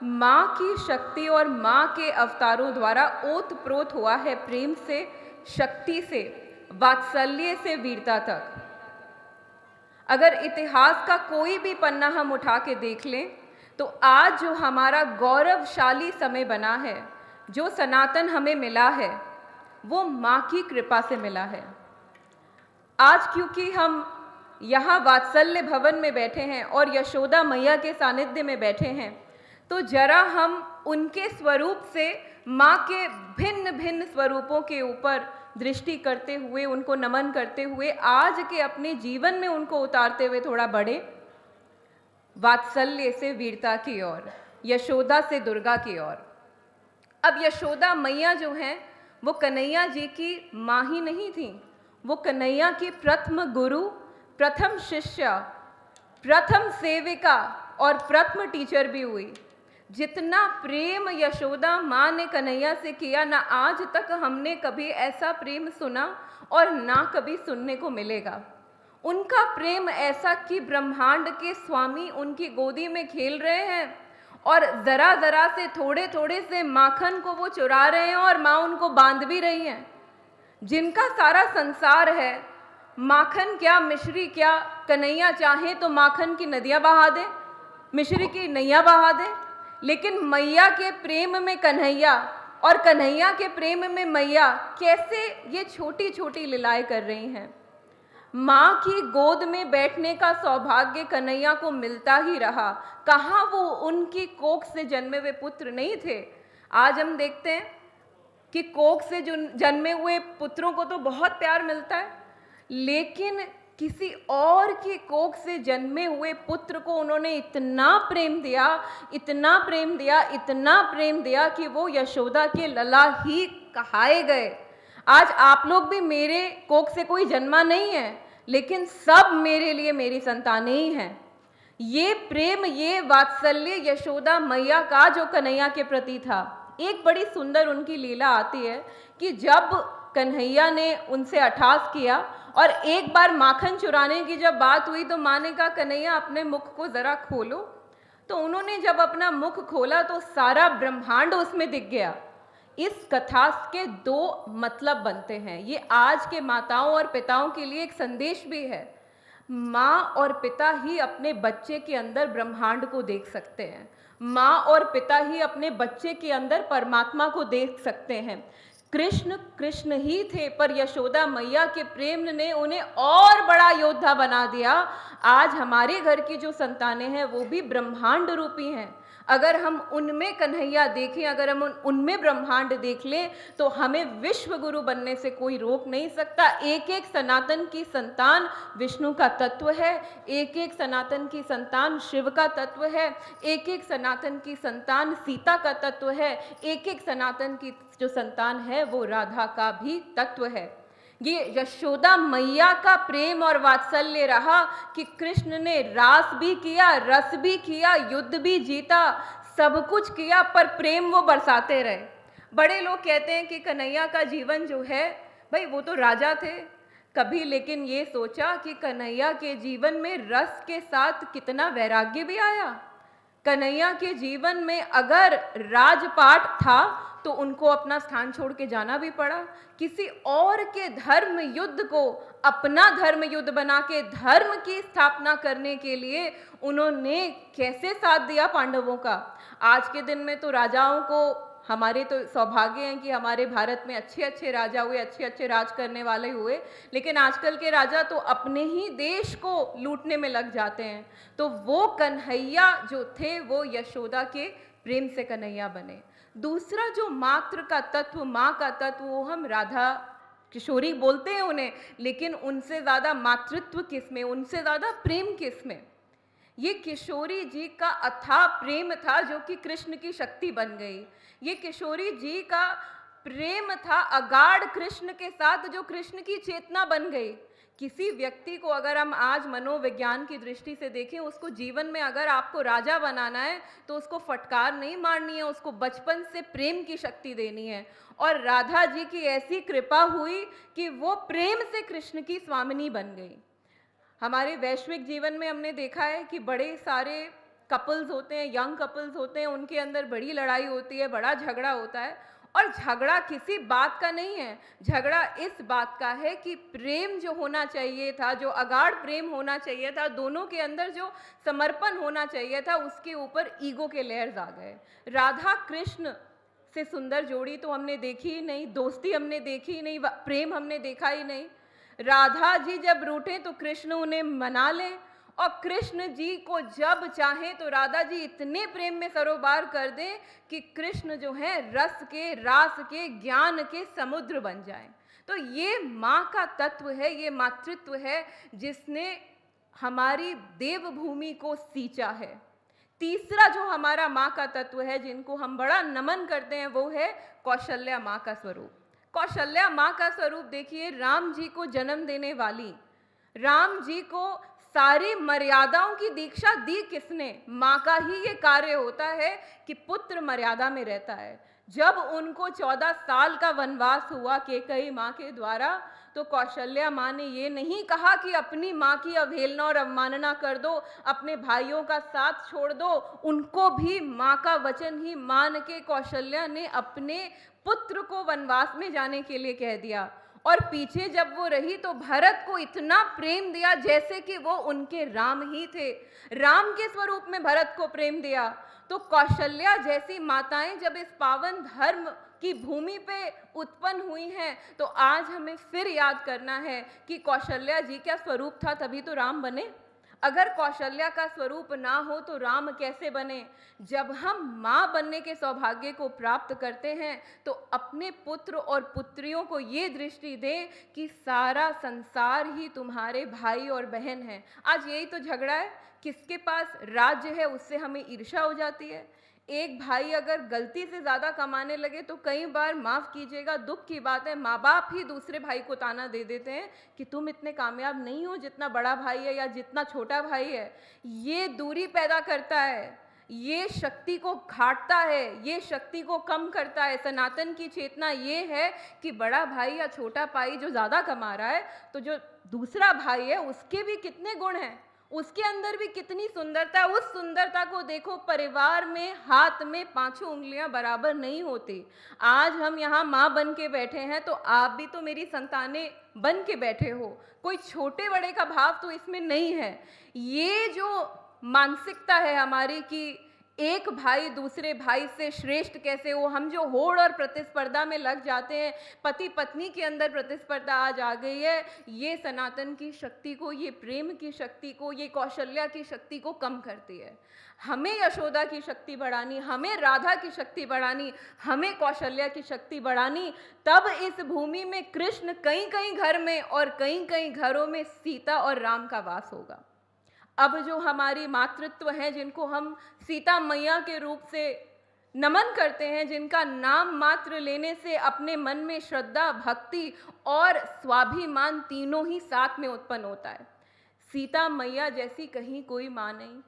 माँ की शक्ति और माँ के अवतारों द्वारा ओतप्रोत हुआ है, प्रेम से, शक्ति से, वात्सल्य से वीरता तक। अगर इतिहास का कोई भी पन्ना हम उठा के देख लें तो आज जो हमारा गौरवशाली समय बना है, जो सनातन हमें मिला है, वो माँ की कृपा से मिला है। आज क्योंकि हम यहाँ वात्सल्य भवन में बैठे हैं और यशोदा मैया के सानिध्य में बैठे हैं, तो जरा हम उनके स्वरूप से माँ के भिन्न भिन्न स्वरूपों के ऊपर दृष्टि करते हुए, उनको नमन करते हुए, आज के अपने जीवन में उनको उतारते हुए थोड़ा बढ़े वात्सल्य से वीरता की ओर, यशोदा से दुर्गा की ओर। अब यशोदा मैया जो हैं, वो कन्हैया जी की माँ ही नहीं थी, वो कन्हैया की प्रथम गुरु, प्रथम शिष्या, प्रथम सेविका और प्रथम टीचर भी हुई। जितना प्रेम यशोदा माँ ने कन्हैया से किया, ना आज तक हमने कभी ऐसा प्रेम सुना और ना कभी सुनने को मिलेगा। उनका प्रेम ऐसा कि ब्रह्मांड के स्वामी उनकी गोदी में खेल रहे हैं और ज़रा ज़रा से, थोड़े थोड़े से माखन को वो चुरा रहे हैं और माँ उनको बांध भी रही हैं। जिनका सारा संसार है, माखन क्या, मिश्री क्या, कन्हैया चाहे तो माखन की नदियाँ बहा दें, मिश्री की नैया बहा दें, लेकिन मैया के प्रेम में कन्हैया और कन्हैया के प्रेम में मैया कैसे ये छोटी छोटी लीलाएं कर रही हैं। माँ की गोद में बैठने का सौभाग्य कन्हैया को मिलता ही रहा। कहाँ वो उनकी कोख से जन्मे हुए पुत्र नहीं थे। आज हम देखते हैं कि कोख से जन्मे हुए पुत्रों को तो बहुत प्यार मिलता है, लेकिन किसी और की कोख से जन्मे हुए पुत्र को उन्होंने इतना प्रेम दिया, इतना प्रेम दिया, इतना प्रेम दिया कि वो यशोदा के लला ही कहाए गए। आज आप लोग भी मेरे कोख से कोई जन्मा नहीं है, लेकिन सब मेरे लिए मेरी संतानें ही हैं। ये प्रेम, ये वात्सल्य यशोदा मैया का जो कन्हैया के प्रति था। एक बड़ी सुंदर उनकी लीला आती है कि जब कन्हैया ने उनसे अठास किया और एक बार माखन चुराने की जब बात हुई तो माँ ने कहा, कन्हैया अपने मुख को ज़रा खोलो। तो उन्होंने जब अपना मुख खोला तो सारा ब्रह्मांड उसमें दिख गया। इस कथा के दो मतलब बनते हैं। ये आज के माताओं और पिताओं के लिए एक संदेश भी है। माँ और पिता ही अपने बच्चे के अंदर ब्रह्मांड को देख सकते हैं। माँ और पिता ही अपने बच्चे के अंदर परमात्मा को देख सकते हैं। कृष्ण कृष्ण ही थे, पर यशोदा मैया के प्रेम ने उन्हें और बड़ा योद्धा बना दिया। आज हमारे घर की जो संतानें हैं वो भी ब्रह्मांड रूपी हैं। अगर हम उनमें कन्हैया देखें, अगर हम उनमें ब्रह्मांड देख लें तो हमें विश्व गुरु बनने से कोई रोक नहीं सकता। एक एक सनातन की संतान विष्णु का तत्व है, एक एक सनातन की संतान शिव का तत्व है, एक एक सनातन की संतान सीता का तत्व है, एक एक सनातन की जो संतान है वो राधा का भी तत्व है। ये यशोदा मैया का प्रेम और वात्सल्य रहा कि कृष्ण ने रास भी किया, रस भी किया, युद्ध भी जीता, सब कुछ किया, पर प्रेम वो बरसाते रहे। बड़े लोग कहते हैं कि कन्हैया का जीवन जो है, भाई वो तो राजा थे, कभी लेकिन ये सोचा कि कन्हैया के जीवन में रस के साथ कितना वैराग्य भी आया। कन्हैया के जीवन में अगर राजपाट था तो उनको अपना स्थान छोड़ के जाना भी पड़ा। किसी और के धर्म युद्ध को अपना धर्म युद्ध बना के धर्म की स्थापना करने के लिए उन्होंने कैसे साथ दिया पांडवों का। आज के दिन में तो राजाओं को, हमारे तो सौभाग्य है कि हमारे भारत में अच्छे अच्छे राजा हुए, अच्छे अच्छे राज करने वाले हुए, लेकिन आजकल के राजा तो अपने ही देश को लूटने में लग जाते हैं। तो वो कन्हैया जो थे वो यशोदा के प्रेम से कन्हैया बने। दूसरा जो मातृ का तत्व, माँ का तत्व, वो हम राधा किशोरी बोलते हैं उन्हें, लेकिन उनसे ज़्यादा मातृत्व किसमें, उनसे ज़्यादा प्रेम किसमें। ये किशोरी जी का अथाह प्रेम था जो कि कृष्ण की शक्ति बन गई। ये किशोरी जी का प्रेम था अगाढ़ कृष्ण के साथ जो कृष्ण की चेतना बन गई। किसी व्यक्ति को अगर हम आज मनोविज्ञान की दृष्टि से देखें, उसको जीवन में अगर आपको राजा बनाना है तो उसको फटकार नहीं मारनी है, उसको बचपन से प्रेम की शक्ति देनी है। और राधा जी की ऐसी कृपा हुई कि वो प्रेम से कृष्ण की स्वामिनी बन गई। हमारे वैश्विक जीवन में हमने देखा है कि बड़े सारे कपल्स होते हैं, यंग कपल्स होते हैं, उनके अंदर बड़ी लड़ाई होती है, बड़ा झगड़ा होता है। और झगड़ा किसी बात का नहीं है, झगड़ा इस बात का है कि प्रेम जो होना चाहिए था, जो अगाढ़ प्रेम होना चाहिए था, दोनों के अंदर जो समर्पण होना चाहिए था, उसके ऊपर ईगो के लेयर्स आ गए। राधा कृष्ण से सुंदर जोड़ी तो हमने देखी ही नहीं, दोस्ती हमने देखी ही नहीं, प्रेम हमने देखा ही नहीं। राधा जी जब रूठे तो कृष्ण उन्हें मना लें, और कृष्ण जी को जब चाहे तो राधा जी इतने प्रेम में सरोबार कर दें कि कृष्ण जो है रस के, रास के, ज्ञान के समुद्र बन जाएं। तो ये माँ का तत्व है, ये मातृत्व है जिसने हमारी देवभूमि को सींचा है। तीसरा जो हमारा माँ का तत्व है जिनको हम बड़ा नमन करते हैं वो है कौशल्या माँ का स्वरूप। कौशल्या माँ का स्वरूप देखिए, राम जी को जन्म देने वाली, राम जी को सारी मर्यादाओं की दीक्षा दी किसने? माँ का ही ये कार्य होता है कि पुत्र मर्यादा में रहता है। जब उनको 14 साल का वनवास हुआ केकई माँ के द्वारा, तो कौशल्या माँ ने ये नहीं कहा कि अपनी माँ की अवहेलना और अवमानना कर दो, अपने भाइयों का साथ छोड़ दो, उनको भी माँ का वचन ही मान के कौशल्या ने अपने पुत्र को वनवास में जाने के लिए कह दिया। और पीछे जब वो रही तो भरत को इतना प्रेम दिया जैसे कि वो उनके राम ही थे, राम के स्वरूप में भरत को प्रेम दिया। तो कौशल्या जैसी माताएं जब इस पावन धर्म की भूमि पे उत्पन्न हुई हैं, तो आज हमें फिर याद करना है कि कौशल्या जी क्या स्वरूप था, तभी तो राम बने। अगर कौशल्या का स्वरूप ना हो तो राम कैसे बने? जब हम माँ बनने के सौभाग्य को प्राप्त करते हैं तो अपने पुत्र और पुत्रियों को ये दृष्टि दें कि सारा संसार ही तुम्हारे भाई और बहन हैं। आज यही तो झगड़ा है, किसके पास राज्य है उससे हमें ईर्ष्या हो जाती है। एक भाई अगर गलती से ज़्यादा कमाने लगे तो कई बार, माफ़ कीजिएगा, दुख की बात है, माँ बाप ही दूसरे भाई को ताना दे देते हैं कि तुम इतने कामयाब नहीं हो जितना बड़ा भाई है या जितना छोटा भाई है। ये दूरी पैदा करता है, ये शक्ति को घाटता है, ये शक्ति को कम करता है। सनातन की चेतना ये है कि बड़ा भाई या छोटा भाई जो ज़्यादा कमा रहा है, तो जो दूसरा भाई है उसके भी कितने गुण हैं, उसके अंदर भी कितनी सुंदरता है। उस सुंदरता को देखो। परिवार में हाथ में 5 उंगलियां बराबर नहीं होती। आज हम यहाँ माँ बन के बैठे हैं तो आप भी तो मेरी संतानें बन के बैठे हो, कोई छोटे बड़े का भाव तो इसमें नहीं है। ये जो मानसिकता है हमारी कि एक भाई दूसरे भाई से श्रेष्ठ कैसे हो, हम जो होड़ और प्रतिस्पर्धा में लग जाते हैं, पति पत्नी के अंदर प्रतिस्पर्धा आज आ गई है, ये सनातन की शक्ति को, ये प्रेम की शक्ति को, ये कौशल्या की शक्ति को कम करती है। हमें यशोदा की शक्ति बढ़ानी, हमें राधा की शक्ति बढ़ानी, हमें कौशल्या की शक्ति बढ़ानी, तब इस भूमि में कृष्ण कई कई घर में और कई कई घरों में सीता और राम का वास होगा। अब जो हमारी मातृत्व है, जिनको हम सीता मैया के रूप से नमन करते हैं, जिनका नाम मात्र लेने से अपने मन में श्रद्धा, भक्ति और स्वाभिमान तीनों ही साथ में उत्पन्न होता है। सीता मैया जैसी कहीं कोई माँ नहीं।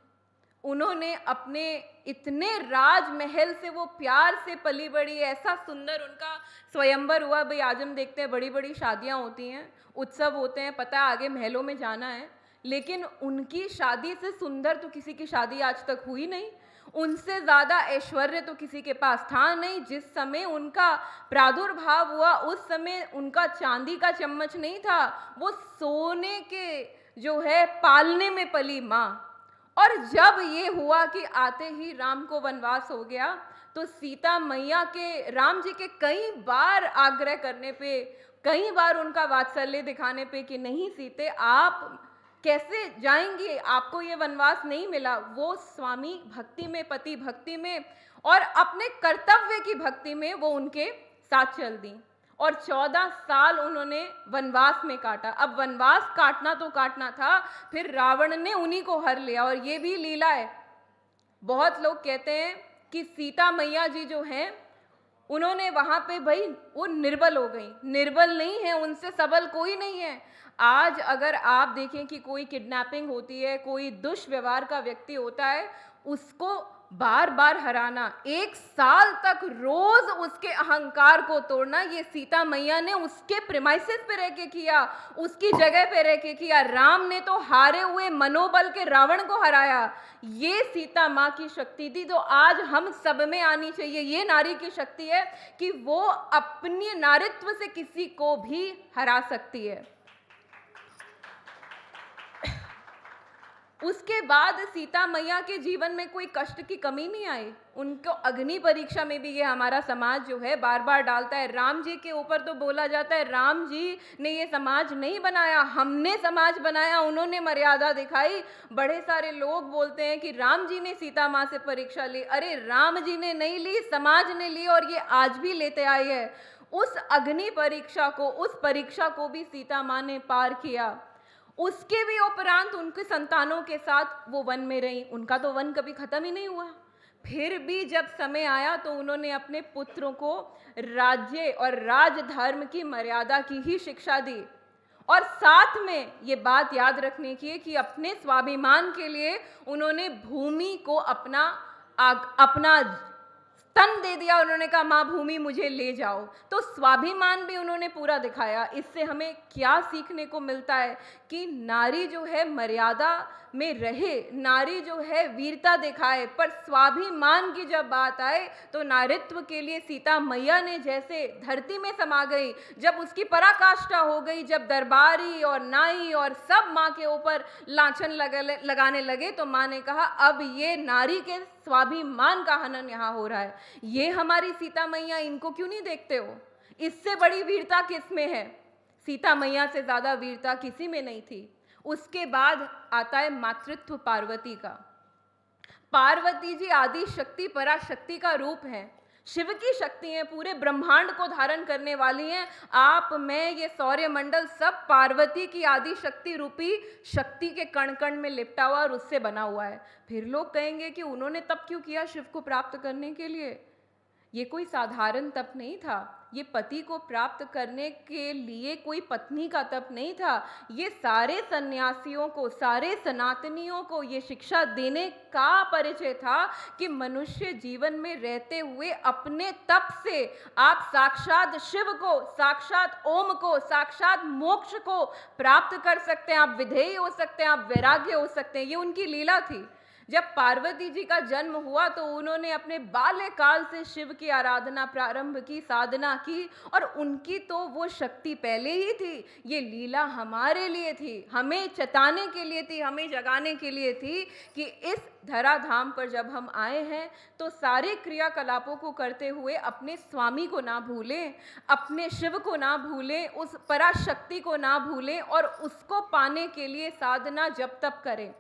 उन्होंने अपने इतने राजमहल से वो प्यार से पली बड़ी, ऐसा सुंदर उनका स्वयंवर हुआ। भाई आज हम देखते हैं बड़ी बड़ी शादियाँ होती हैं, उत्सव होते हैं, पता है आगे महलों में जाना है, लेकिन उनकी शादी से सुंदर तो किसी की शादी आज तक हुई नहीं। उनसे ज़्यादा ऐश्वर्य तो किसी के पास था नहीं। जिस समय उनका प्रादुर्भाव हुआ उस समय उनका चांदी का चम्मच नहीं था, वो सोने के जो है पालने में पली माँ। और जब ये हुआ कि आते ही राम को वनवास हो गया, तो सीता मैया के राम जी के कई बार आग्रह करने पे, कई बार उनका वात्सल्य दिखाने पे कि नहीं सीते, आप कैसे जाएंगे, आपको ये वनवास नहीं मिला। वो स्वामी भक्ति में, पति भक्ति में और अपने कर्तव्य की भक्ति में वो उनके साथ चल दी और 14 साल उन्होंने वनवास में काटा। अब वनवास काटना तो काटना था, फिर रावण ने उन्हीं को हर लिया। और ये भी लीला है। बहुत लोग कहते हैं कि सीता मैया जी जो हैं उन्होंने वहां पे भाई वो निर्बल हो गई। निर्बल नहीं है, उनसे सबल कोई नहीं है। आज अगर आप देखें कि कोई किडनैपिंग होती है, कोई दुष्व्यवहार का व्यक्ति होता है, उसको बार बार हराना, 1 साल तक रोज उसके अहंकार को तोड़ना, ये सीता मैया ने उसके प्रेमाइसेस पे रह के किया, उसकी जगह पे रह के किया। राम ने तो हारे हुए मनोबल के रावण को हराया। ये सीता माँ की शक्ति थी, तो आज हम सब में आनी चाहिए। ये नारी की शक्ति है कि वो अपने नारित्व से किसी को भी हरा सकती है। उसके बाद सीता मैया के जीवन में कोई कष्ट की कमी नहीं आई। उनको अग्नि परीक्षा में भी ये हमारा समाज जो है बार बार डालता है। राम जी के ऊपर तो बोला जाता है राम जी ने ये समाज नहीं बनाया, हमने समाज बनाया, उन्होंने मर्यादा दिखाई। बड़े सारे लोग बोलते हैं कि राम जी ने सीता माँ से परीक्षा ली। अरे राम जी ने नहीं ली, समाज ने ली और ये आज भी लेते आई है। उस अग्नि परीक्षा को, उस परीक्षा को भी सीता माँ ने पार किया। उसके भी उपरांत उनके संतानों के साथ वो वन में रही। उनका तो वन कभी खत्म ही नहीं हुआ। फिर भी जब समय आया तो उन्होंने अपने पुत्रों को राज्य और राजधर्म की मर्यादा की ही शिक्षा दी। और साथ में ये बात याद रखने की है कि अपने स्वाभिमान के लिए उन्होंने भूमि को अपना तन दे दिया। उन्होंने कहा माँ भूमि मुझे ले जाओ। तो स्वाभिमान भी उन्होंने पूरा दिखाया। इससे हमें क्या सीखने को मिलता है कि नारी जो है मर्यादा में रहे, नारी जो है वीरता दिखाए, पर स्वाभिमान की जब बात आए तो नारित्व के लिए सीता मैया ने जैसे धरती में समा गई। जब उसकी पराकाष्ठा हो गई, जब दरबारी और नाई और सब माँ के ऊपर लांछन लगाने लगे, तो माँ ने कहा अब ये नारी के स्वाभिमान का हनन यहाँ हो रहा है। ये हमारी सीता मैया, इनको क्यों नहीं देखते हो? इससे बड़ी वीरता किस में है? सीता मैया से ज्यादा वीरता किसी में नहीं थी। उसके बाद आता है मातृत्व पार्वती का। पार्वती जी आदि शक्ति पराशक्ति का रूप है, शिव की शक्ति है, पूरे ब्रह्मांड को धारण करने वाली हैं। आप, मैं, ये सौर्यमंडल सब पार्वती की आदि शक्ति रूपी शक्ति के कण कण में लिपटा हुआ और उससे बना हुआ है। फिर लोग कहेंगे कि उन्होंने तप क्यों किया शिव को प्राप्त करने के लिए? ये कोई साधारण तप नहीं था। ये पति को प्राप्त करने के लिए कोई पत्नी का तप नहीं था। ये सारे सन्यासियों को, सारे सनातनियों को ये शिक्षा देने का परिचय था कि मनुष्य जीवन में रहते हुए अपने तप से आप साक्षात शिव को, साक्षात ओम को, साक्षात मोक्ष को प्राप्त कर सकते हैं। आप विधेय हो सकते हैं, आप वैराग्य हो सकते हैं। ये उनकी लीला थी। जब पार्वती जी का जन्म हुआ तो उन्होंने अपने बाल्यकाल से शिव की आराधना प्रारंभ की, साधना की, और उनकी तो वो शक्ति पहले ही थी। ये लीला हमारे लिए थी, हमें चेताने के लिए थी, हमें जगाने के लिए थी कि इस धराधाम पर जब हम आए हैं तो सारे क्रियाकलापों को करते हुए अपने स्वामी को ना भूलें, अपने शिव को ना भूलें, उस पराशक्ति को ना भूलें और उसको पाने के लिए साधना जप तप करें।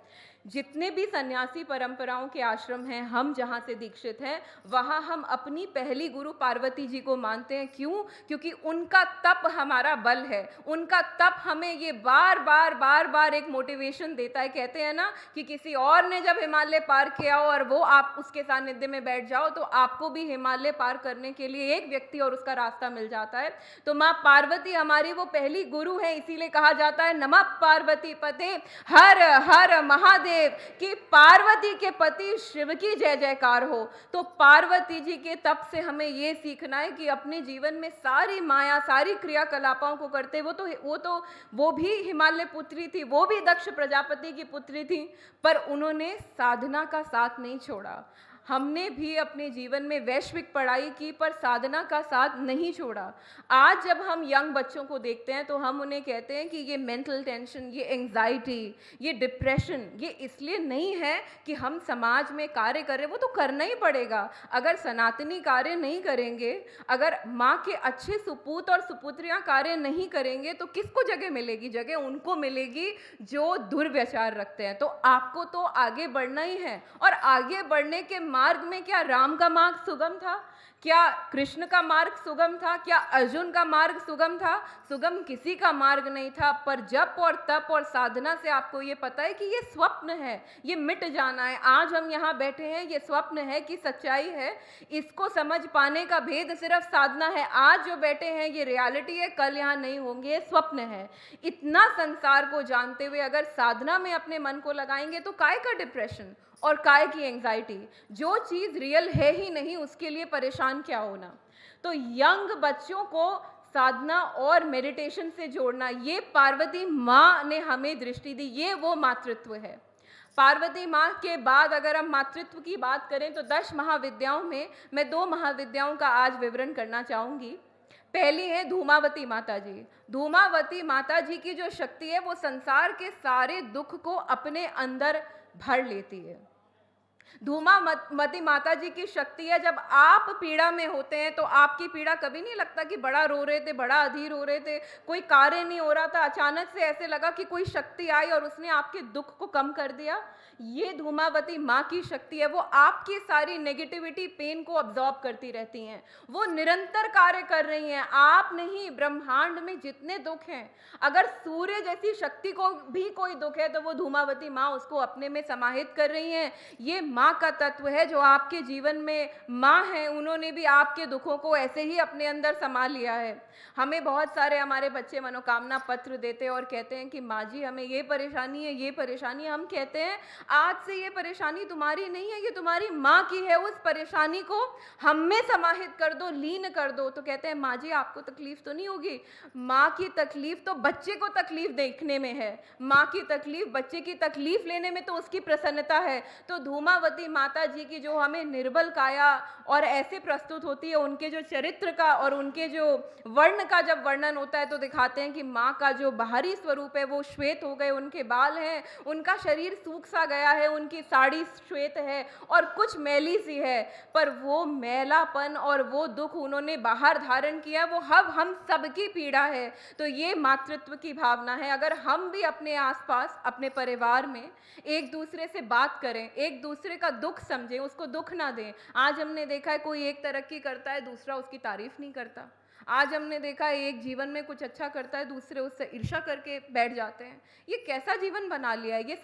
जितने भी सन्यासी परंपराओं के आश्रम हैं, हम जहाँ से दीक्षित हैं, वहाँ हम अपनी पहली गुरु पार्वती जी को मानते हैं। क्यों? क्योंकि उनका तप हमारा बल है। उनका तप हमें ये बार बार एक मोटिवेशन देता है। कहते हैं ना कि किसी और ने जब हिमालय पार किया हो और वो आप उसके सानिध्य में बैठ जाओ तो आपको भी हिमालय पार करने के लिए एक व्यक्ति और उसका रास्ता मिल जाता है। तो माँ पार्वती हमारी वो पहली गुरु है। इसीलिए कहा जाता है नमः पार्वती पते हर हर महादेव, कि पार्वती के पति शिव की जय जयकार हो। तो पार्वती जी के तप से हमें ये सीखना है कि अपने जीवन में सारी माया, सारी क्रियाकलापों को करते, वो भी हिमालय पुत्री थी, वो भी दक्ष प्रजापति की पुत्री थी, पर उन्होंने साधना का साथ नहीं छोड़ा। हमने भी अपने जीवन में वैश्विक पढ़ाई की पर साधना का साथ नहीं छोड़ा। आज जब हम यंग बच्चों को देखते हैं तो हम उन्हें कहते हैं कि ये मेंटल टेंशन, ये एंग्जाइटी, ये डिप्रेशन, ये इसलिए नहीं है कि हम समाज में कार्य कर रहे, वो तो करना ही पड़ेगा। अगर सनातनी कार्य नहीं करेंगे, अगर माँ के अच्छे सुपूत और सुपुत्रियाँ कार्य नहीं करेंगे तो किसको जगह मिलेगी? जगह उनको मिलेगी जो दुर्व्यचार रखते हैं। तो आपको तो आगे बढ़ना ही है, और आगे बढ़ने के मार्ग में क्या राम का मार्ग सुगम था? क्या कृष्ण का मार्ग सुगम था? क्या अर्जुन का मार्ग सुगम था? सुगम किसी का मार्ग नहीं था। पर जप और तप और साधना से आपको ये पता है कि ये स्वप्न है, ये मिट जाना है। आज हम यहाँ बैठे हैं, ये स्वप्न है कि सच्चाई है, इसको समझ पाने का भेद सिर्फ साधना है। आज जो बैठे हैं ये रियलिटी है, कल यहाँ नहीं होंगे, ये स्वप्न है। इतना संसार को जानते हुए अगर साधना में अपने मन को लगाएंगे तो काय का डिप्रेशन और काय की एंग्जाइटी? जो चीज़ रियल है ही नहीं उसके लिए परेशान क्या होना? तो यंग बच्चों को साधना और मेडिटेशन से जोड़ना, ये पार्वती माँ ने हमें दृष्टि दी, ये वो मातृत्व है। पार्वती माँ के बाद अगर हम मातृत्व की बात करें तो 10 महाविद्याओं में मैं 2 महाविद्याओं का आज विवरण करना चाहूँगी। पहली है धूमावती माता जी। धूमावती माता जी की जो शक्ति है वो संसार के सारे दुख को अपने अंदर भर लेती है। धूमावती माता जी की शक्ति है, जब आप पीड़ा में होते हैं तो आपकी पीड़ा कभी नहीं लगता कि बड़ा रो रहे थे, बड़ा अधीर हो रहे थे, कोई कार्य नहीं हो रहा था, अचानक से ऐसे लगा कि कोई शक्ति आई और उसने आपके दुख को कम कर दिया। ये धूमावती माँ की शक्ति है। वो आपकी सारी नेगेटिविटी, पेन को अब्जॉर्ब करती रहती हैं, वो निरंतर कार्य कर रही हैं। आप नहीं, ब्रह्मांड में जितने दुख हैं, अगर सूर्य जैसी शक्ति को भी कोई दुख है तो वो धूमावती माँ उसको अपने में समाहित कर रही हैं। ये माँ का तत्व है जो आपके जीवन में माँ है, उन्होंने भी आपके दुखों को ऐसे ही अपने अंदर समा लिया है। हमें बहुत सारे हमारे बच्चे मनोकामना पत्र देते हैं और कहते हैं कि माँ जी हमें ये परेशानी है, ये परेशानी है। हम कहते हैं आज से ये परेशानी तुम्हारी नहीं है, ये तुम्हारी माँ की है। उस परेशानी को हम में समाहित कर दो, लीन कर दो। तो कहते हैं माँ जी आपको तकलीफ तो नहीं होगी। माँ की तकलीफ तो बच्चे को तकलीफ देखने में है, माँ की तकलीफ बच्चे की तकलीफ लेने में तो उसकी प्रसन्नता है। तो धूमावती माता जी की जो हमें निर्बल काया और ऐसे प्रस्तुत होती है, उनके जो चरित्र का और उनके जो वर्ण का जब वर्णन होता है तो दिखाते हैं कि माँ का जो बाहरी स्वरूप है वो श्वेत हो गए, उनके बाल हैं, उनका शरीर सूख सा गया है, उनकी साड़ी श्वेत है और कुछ मैली सी है, पर वो मैलापन और वो दुख उन्होंने बाहर धारण किया, वो हम सबकी पीड़ा है। तो ये मातृत्व की भावना है। अगर हम भी अपने आसपास, अपने परिवार में एक दूसरे से बात करें, एक दूसरे का दुख समझें, उसको दुख ना दें। आज हमने देखा है कोई एक तरक्की करता है, दूसरा उसकी तारीफ नहीं करता। आज हमने देखा है एक जीवन में कुछ अच्छा करता है, दूसरे उससे ईर्ष्या करके बैठ जाते हैं। ये कैसा जीवन बना लिया है? ये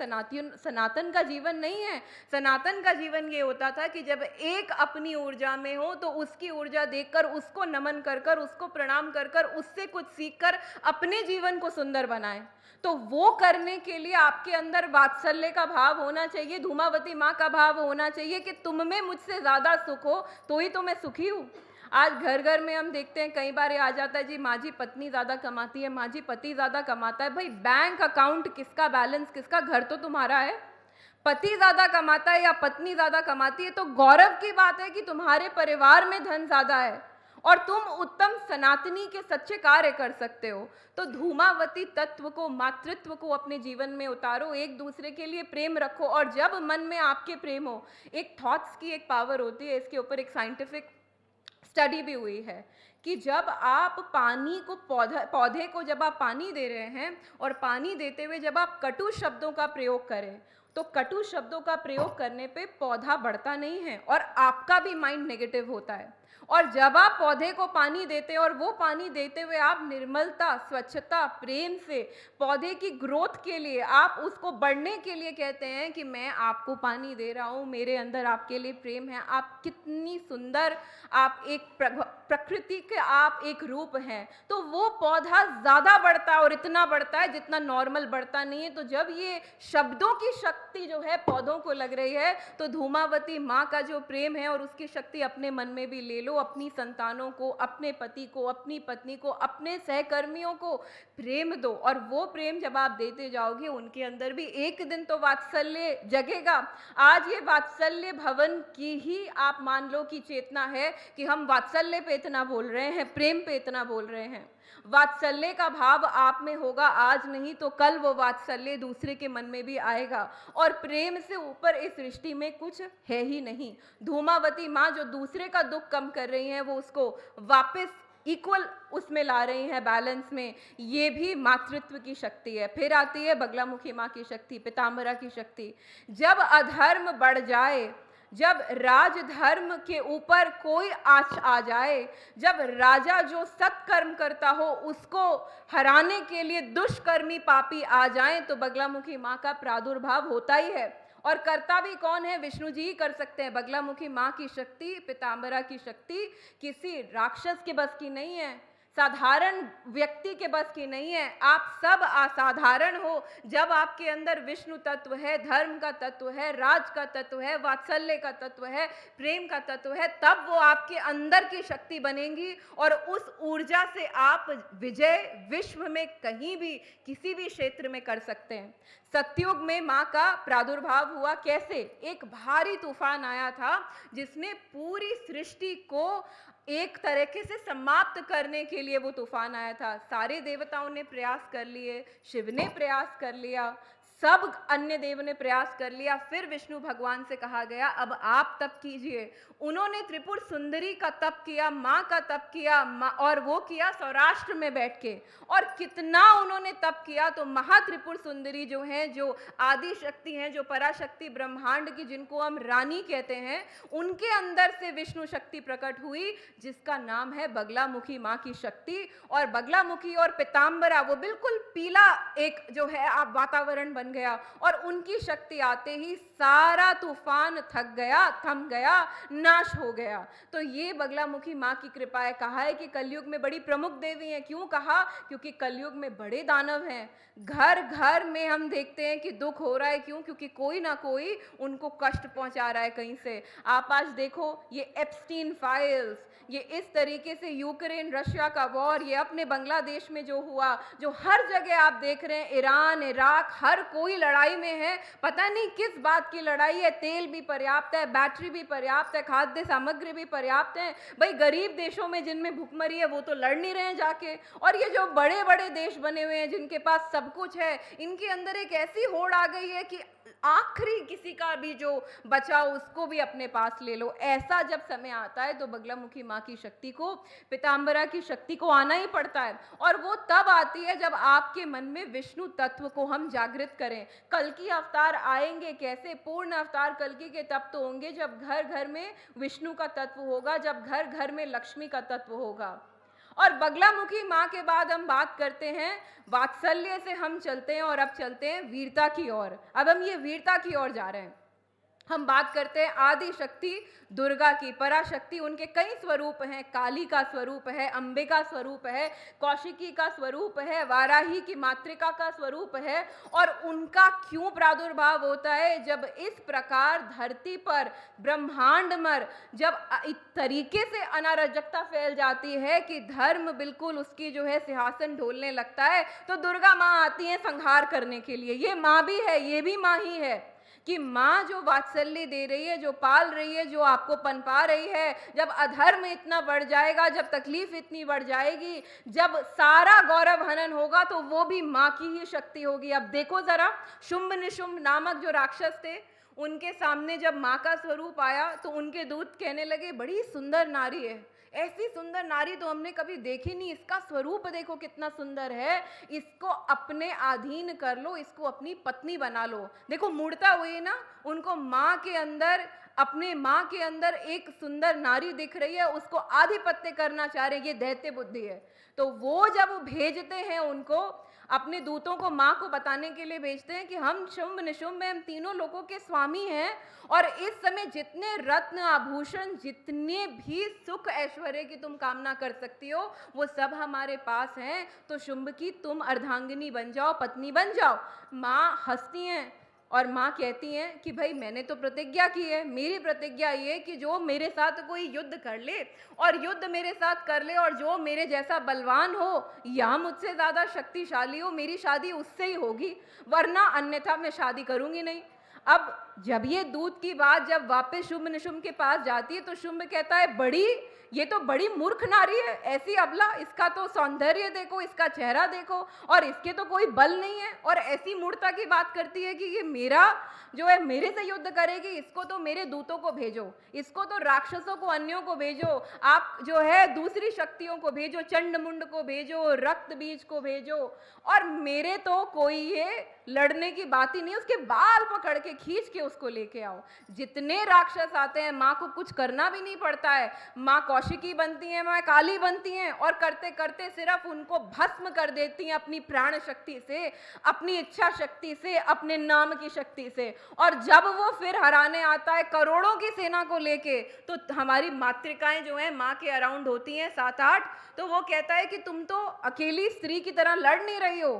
सनातन का जीवन नहीं है। सनातन का जीवन ये होता था कि जब एक अपनी ऊर्जा में हो तो उसकी ऊर्जा देखकर उसको नमन कर कर, उसको प्रणाम कर कर, उससे कुछ सीखकर अपने जीवन को सुंदर बनाएं। तो वो करने के लिए आपके अंदर वात्सल्य का भाव होना चाहिए, धूमावती माँ का भाव होना चाहिए कि तुम में मुझसे ज़्यादा सुख हो तो ही तो मैं सुखी हूँ। आज घर घर में हम देखते हैं कई बार ये आ जाता है जी माँ जी पत्नी ज़्यादा कमाती है, माँ जी पति ज़्यादा कमाता है। भाई बैंक अकाउंट किसका, बैलेंस किसका, घर तो तुम्हारा है। पति ज़्यादा कमाता है या पत्नी ज़्यादा कमाती है तो गौरव की बात है कि तुम्हारे परिवार में धन ज़्यादा है और तुम उत्तम सनातनी के सच्चे कार्य कर सकते हो। तो धूमावती तत्व को, मातृत्व को अपने जीवन में उतारो, एक दूसरे के लिए प्रेम रखो। और जब मन में आपके प्रेम हो, एक थॉट्स की एक पावर होती है, इसके ऊपर एक साइंटिफिक स्टडी भी हुई है कि जब आप पानी को, पौधे को जब आप पानी दे रहे हैं और पानी देते हुए जब आप कटु शब्दों का प्रयोग करें तो कटु शब्दों का प्रयोग करने पे पौधा बढ़ता नहीं है और आपका भी माइंड नेगेटिव होता है। और जब आप पौधे को पानी देते हैं और वो पानी देते हुए आप निर्मलता, स्वच्छता, प्रेम से पौधे की ग्रोथ के लिए, आप उसको बढ़ने के लिए कहते हैं कि मैं आपको पानी दे रहा हूँ, मेरे अंदर आपके लिए प्रेम है, आप कितनी सुंदर, आप एक प्रकृति के आप एक रूप हैं। तो वो पौधा ज़्यादा बढ़ता है और इतना बढ़ता है जितना नॉर्मल बढ़ता नहीं है। तो जब ये शब्दों की शक्ति जो है पौधों को लग रही है तो धूमावती माँ का जो प्रेम है और उसकी शक्ति अपने मन में भी ले ले लो, अपनी संतानों को, अपने पति को, अपनी पत्नी को, अपने सहकर्मियों को प्रेम दो, और वो प्रेम जब आप देते जाओगे उनके अंदर भी एक दिन तो वात्सल्य जगेगा। आज ये वात्सल्य भवन की ही आप मान लो कि चेतना है कि हम वात्सल्य पे इतना बोल रहे हैं, प्रेम पे इतना बोल रहे हैं। वात्सल्य का भाव आप में होगा, आज नहीं तो कल वो वात्सल्य दूसरे के मन में भी आएगा। और प्रेम से ऊपर इस सृष्टि में कुछ है ही नहीं। धूमावती माँ जो दूसरे का दुख कम कर रही हैं, वो उसको वापस इक्वल उसमें ला रही हैं, बैलेंस में। ये भी मातृत्व की शक्ति है। फिर आती है बगलामुखी माँ की शक्ति, पीताम्बरा की शक्ति। जब अधर्म बढ़ जाए, जब राजधर्म के ऊपर कोई आँच आ जाए, जब राजा जो सत्कर्म करता हो उसको हराने के लिए दुष्कर्मी पापी आ जाएं, तो बगलामुखी माँ का प्रादुर्भाव होता ही है। और करता भी कौन है? विष्णु जी ही कर सकते हैं। बगलामुखी माँ की शक्ति, पीताम्बरा की शक्ति किसी राक्षस के बस की नहीं है, साधारण व्यक्ति के बस की नहीं है। आप सब असाधारण हो। जब आपके अंदर विष्णु तत्व है, धर्म का तत्व है, राज का तत्व है, वात्सल्य का तत्व है, प्रेम का तत्व है, तब वो आपके अंदर की शक्ति बनेगी और उस ऊर्जा से आप विजय विश्व में कहीं भी किसी भी क्षेत्र में कर सकते हैं। सतयुग में माँ का प्रादुर्भाव हुआ कैसे? एक भारी तूफान आया था जिसने पूरी सृष्टि को एक तरीके से समाप्त करने के लिए वो तूफान आया था। सारे देवताओं ने प्रयास कर लिए, शिव ने प्रयास कर लिया, सब अन्य देव ने प्रयास कर लिया। फिर विष्णु भगवान से कहा गया अब आप तप कीजिए। उन्होंने त्रिपुर सुंदरी का तप किया, माँ का तप किया, और वो किया सौराष्ट्र में बैठ के। और कितना उन्होंने तप किया, तो महात्रिपुर सुंदरी जो हैं, जो आदि शक्ति हैं, जो पराशक्ति ब्रह्मांड की, जिनको हम रानी कहते हैं, उनके अंदर से विष्णु शक्ति प्रकट हुई, जिसका नाम है बगलामुखी माँ की शक्ति। और बगलामुखी और पीताम्बरा, वो बिल्कुल पीला एक जो है आप वातावरण बन गया, और उनकी शक्ति आते ही सारा तूफान थक गया, थम गया, नाश हो गया। तो ये बगलामुखी माँ की कृपा है। कहा है कि कलयुग में बड़ी प्रमुख देवी हैं। क्यों कहा? क्योंकि कलयुग में बड़े दानव हैं। घर घर में हम देखते हैं कि दुख हो रहा है। क्यों? क्योंकि कोई ना कोई उनको कष्ट पहुंचा रहा है कहीं से। आप आज देखो ये एप्स्टीन फाइल्स, ये इस तरीके से यूक्रेन रशिया का वॉर, ये अपने बांग्लादेश में जो हुआ, जो हर जगह आप देख रहे हैं, ईरान, इराक, हर कोई लड़ाई में है। पता नहीं किस बात की लड़ाई है। तेल भी पर्याप्त है, बैटरी भी पर्याप्त है, खाद्य सामग्री भी पर्याप्त है। भाई गरीब देशों में जिनमें भूखमरी है वो तो लड़ नहीं रहे हैं जाके। और ये जो बड़े बड़े देश बने हुए हैं जिनके पास सब कुछ है, इनके अंदर एक ऐसी होड़ आ गई है कि आखिरी किसी का भी जो बचा उसको भी अपने पास ले लो। ऐसा जब समय आता है तो बगलामुखी माँ की शक्ति को, पीताम्बरा की शक्ति को आना ही पड़ता है। और वो तब आती है जब आपके मन में विष्णु तत्व को हम जागृत करें। कल्कि अवतार आएंगे कैसे? पूर्ण अवतार कल्कि के तब तो होंगे जब घर घर में विष्णु का तत्व होगा, जब घर घर में लक्ष्मी का तत्व होगा। और बगलामुखी माँ के बाद हम बात करते हैं, वात्सल्य से हम चलते हैं और अब चलते हैं वीरता की ओर। अब हम ये वीरता की ओर जा रहे हैं। हम बात करते हैं आदि शक्ति दुर्गा की, पराशक्ति। उनके कई स्वरूप हैं। काली का स्वरूप है, अंबे का स्वरूप है, कौशिकी का स्वरूप है, वाराही की मातृका का स्वरूप है। और उनका क्यों प्रादुर्भाव होता है? जब इस प्रकार धरती पर ब्रह्मांड मर, जब इस तरीके से अनारजकता फैल जाती है कि धर्म बिल्कुल उसकी जो है सिंहासन ढोलने लगता है, तो दुर्गा माँ आती है संहार करने के लिए। ये माँ भी है, ये भी माँ ही है कि माँ जो वात्सल्य दे रही है, जो पाल रही है, जो आपको पनपा रही है। जब अधर्म इतना बढ़ जाएगा, जब तकलीफ इतनी बढ़ जाएगी, जब सारा गौरव हनन होगा, तो वो भी माँ की ही शक्ति होगी। अब देखो जरा, शुंभ निशुंभ नामक जो राक्षस थे, उनके सामने जब माँ का स्वरूप आया तो उनके दूत कहने लगे बड़ी सुंदर नारी है, ऐसी सुंदर नारी तो हमने कभी देखी नहीं, इसका स्वरूप देखो कितना सुंदर है, इसको अपने अधीन कर लो, इसको अपनी पत्नी बना लो। देखो मूर्ता हुई ना, उनको माँ के अंदर, अपने माँ के अंदर एक सुंदर नारी दिख रही है, उसको आधिपत्य करना चाह रहे हैं। ये दैत्य बुद्धि है। तो वो जब भेजते हैं उनको, अपने दूतों को माँ को बताने के लिए भेजते हैं कि हम शुंभ निशुंभ में, हम तीनों लोगों के स्वामी हैं, और इस समय जितने रत्न आभूषण, जितने भी सुख ऐश्वर्य की तुम कामना कर सकती हो, वो सब हमारे पास हैं। तो शुंभ की तुम अर्धांगिनी बन जाओ, पत्नी बन जाओ। माँ हंसती हैं, और माँ कहती हैं कि भाई मैंने तो प्रतिज्ञा की है, मेरी प्रतिज्ञा ये कि जो मेरे साथ कोई युद्ध कर ले और युद्ध मेरे साथ कर ले और जो मेरे जैसा बलवान हो या मुझसे ज़्यादा शक्तिशाली हो, मेरी शादी उससे ही होगी, वरना अन्यथा मैं शादी करूँगी नहीं। अब जब ये दूत की बात जब वापस शुंभ निशुंभ के पास जाती है तो शुंभ कहता है ये तो बड़ी मूर्ख नारी है, ऐसी अबला, इसका तो सौंदर्य देखो, इसका चेहरा देखो, और इसके तो कोई बल नहीं है, और ऐसी मूर्खता की बात करती है कि ये मेरा जो है मेरे से युद्ध करेगी, इसको तो मेरे दूतों को भेजो, इसको तो राक्षसों को, अन्यों को भेजो, आप जो है दूसरी शक्तियों को भेजो, चंड मुंड को भेजो, रक्त बीज को भेजो, और मेरे तो कोई ये लड़ने की बात ही नहीं, उसके बाल पकड़ के खींच के उसको लेके आओ। जितने राक्षस आते हैं माँ को कुछ करना भी नहीं पड़ता है, माँ कौशिकी बनती हैं, माँ काली बनती हैं, और करते करते सिर्फ उनको भस्म कर देती हैं अपनी प्राण शक्ति से, अपनी इच्छा शक्ति से, अपने नाम की शक्ति से। और जब वो फिर हराने आता है करोड़ों की सेना को लेके, तो हमारी मातृकाएं जो हैं माँ के अराउंड होती हैं 7-8, तो वो कहता है कि तुम तो अकेली स्त्री की तरह लड़ नहीं रही हो,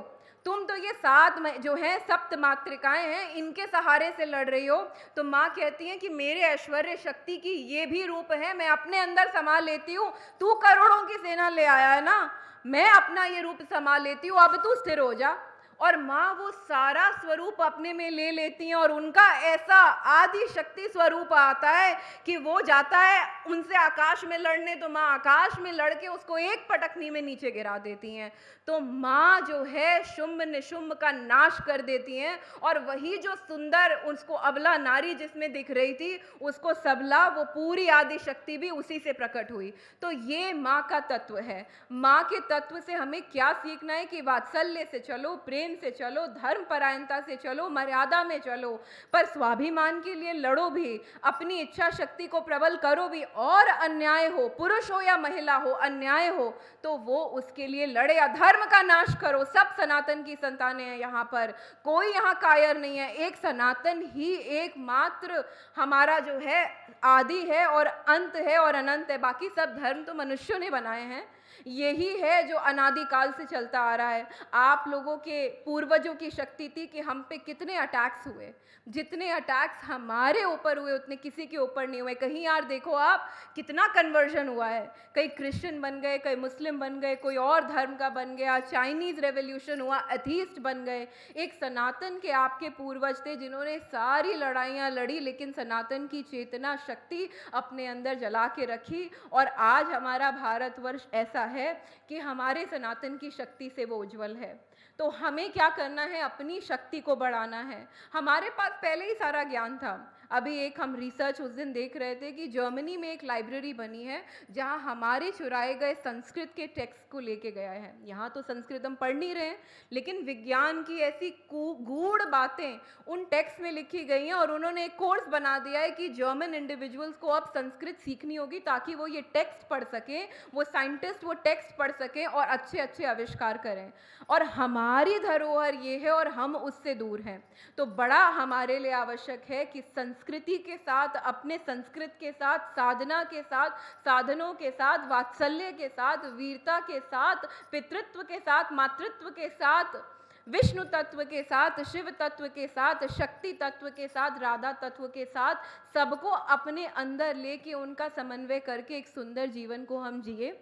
तुम तो ये 7 जो हैं सप्त मातृकाएं हैं, इनके सहारे से लड़ रही हो। तो माँ कहती हैं कि मेरे ऐश्वर्य शक्ति की ये भी रूप है, मैं अपने अंदर समा लेती हूँ, तू करोड़ों की सेना ले आया है ना, मैं अपना ये रूप समा लेती हूँ, अब तू स्थिर हो जा। और माँ वो सारा स्वरूप अपने में ले लेती हैं, और उनका ऐसा आदि शक्ति स्वरूप आता है कि वो जाता है उनसे आकाश में लड़ने, तो माँ आकाश में लड़ के उसको एक पटकनी में नीचे गिरा देती हैं। तो माँ जो है शुंभ निशुंभ का नाश कर देती हैं, और वही जो सुंदर उसको अबला नारी जिसमें दिख रही थी, उसको सबला, वो पूरी आदि शक्ति भी उसी से प्रकट हुई। तो ये माँ का तत्व है। माँ के तत्व से हमें क्या सीखना है कि वात्सल्य से चलो, प्रेम से चलो, धर्म परायणता से चलो, मर्यादा में चलो, पर स्वाभिमान के लिए लड़ो भी, अपनी इच्छा शक्ति को प्रबल करो भी, और अन्याय हो, पुरुष हो या महिला हो, अन्याय हो तो वो उसके लिए लड़े, अधर्म का नाश करो। सब सनातन की संतानें हैं यहाँ पर, कोई यहाँ कायर नहीं है, एक सनातन ही एकमात्र हमारा जो है आदि है और अंत है और अनंत है। बाकी सब धर्म तो मनुष्यों ने बनाए हैं, यही है जो अनादिकाल से चलता आ रहा है। आप लोगों के पूर्वजों की शक्ति थी कि हम पे कितने अटैक्स हुए, जितने अटैक्स हमारे ऊपर हुए उतने किसी के ऊपर नहीं हुए। कहीं यार देखो आप कितना कन्वर्जन हुआ है, कई क्रिश्चियन बन गए, कई मुस्लिम बन गए, कोई और धर्म का बन गया, चाइनीज़ रेवोल्यूशन हुआ, एथीस्ट बन गए। एक सनातन के आपके पूर्वज थे जिन्होंने सारी लड़ाइयाँ लड़ी, लेकिन सनातन की चेतना शक्ति अपने अंदर जला के रखी, और आज हमारा भारतवर्ष ऐसा है कि हमारे सनातन की शक्ति से वो उज्जवल है। तो हमें क्या करना है, अपनी शक्ति को बढ़ाना है। हमारे पास पहले ही सारा ज्ञान था। अभी एक हम रिसर्च उस दिन देख रहे थे कि जर्मनी में एक लाइब्रेरी बनी है जहां हमारे चुराए गए संस्कृत के टेक्स्ट को लेके गया है। यहाँ तो संस्कृत हम पढ़ नहीं रहे हैं, लेकिन विज्ञान की ऐसी गूढ़ बातें उन टेक्स्ट में लिखी गई हैं, और उन्होंने एक कोर्स बना दिया है कि जर्मन इंडिविजुअल्स को अब संस्कृत सीखनी होगी ताकि वो ये टेक्स्ट पढ़ सकें, वो साइंटिस्ट वो टेक्स्ट पढ़ सकें और अच्छे अच्छे आविष्कार करें। और हमारी धरोहर ये है और हम उससे दूर हैं। तो बड़ा हमारे लिए आवश्यक है कि संस्कृति के साथ, अपने संस्कृत के साथ, साधना के साथ, साधनों के साथ, वात्सल्य के साथ, वीरता के साथ, पितृत्व के साथ, मातृत्व के साथ, विष्णु तत्व के साथ, शिव तत्व के साथ, शक्ति तत्व के साथ, राधा तत्व के साथ, सबको अपने अंदर लेके उनका समन्वय करके एक सुंदर जीवन को हम जिए।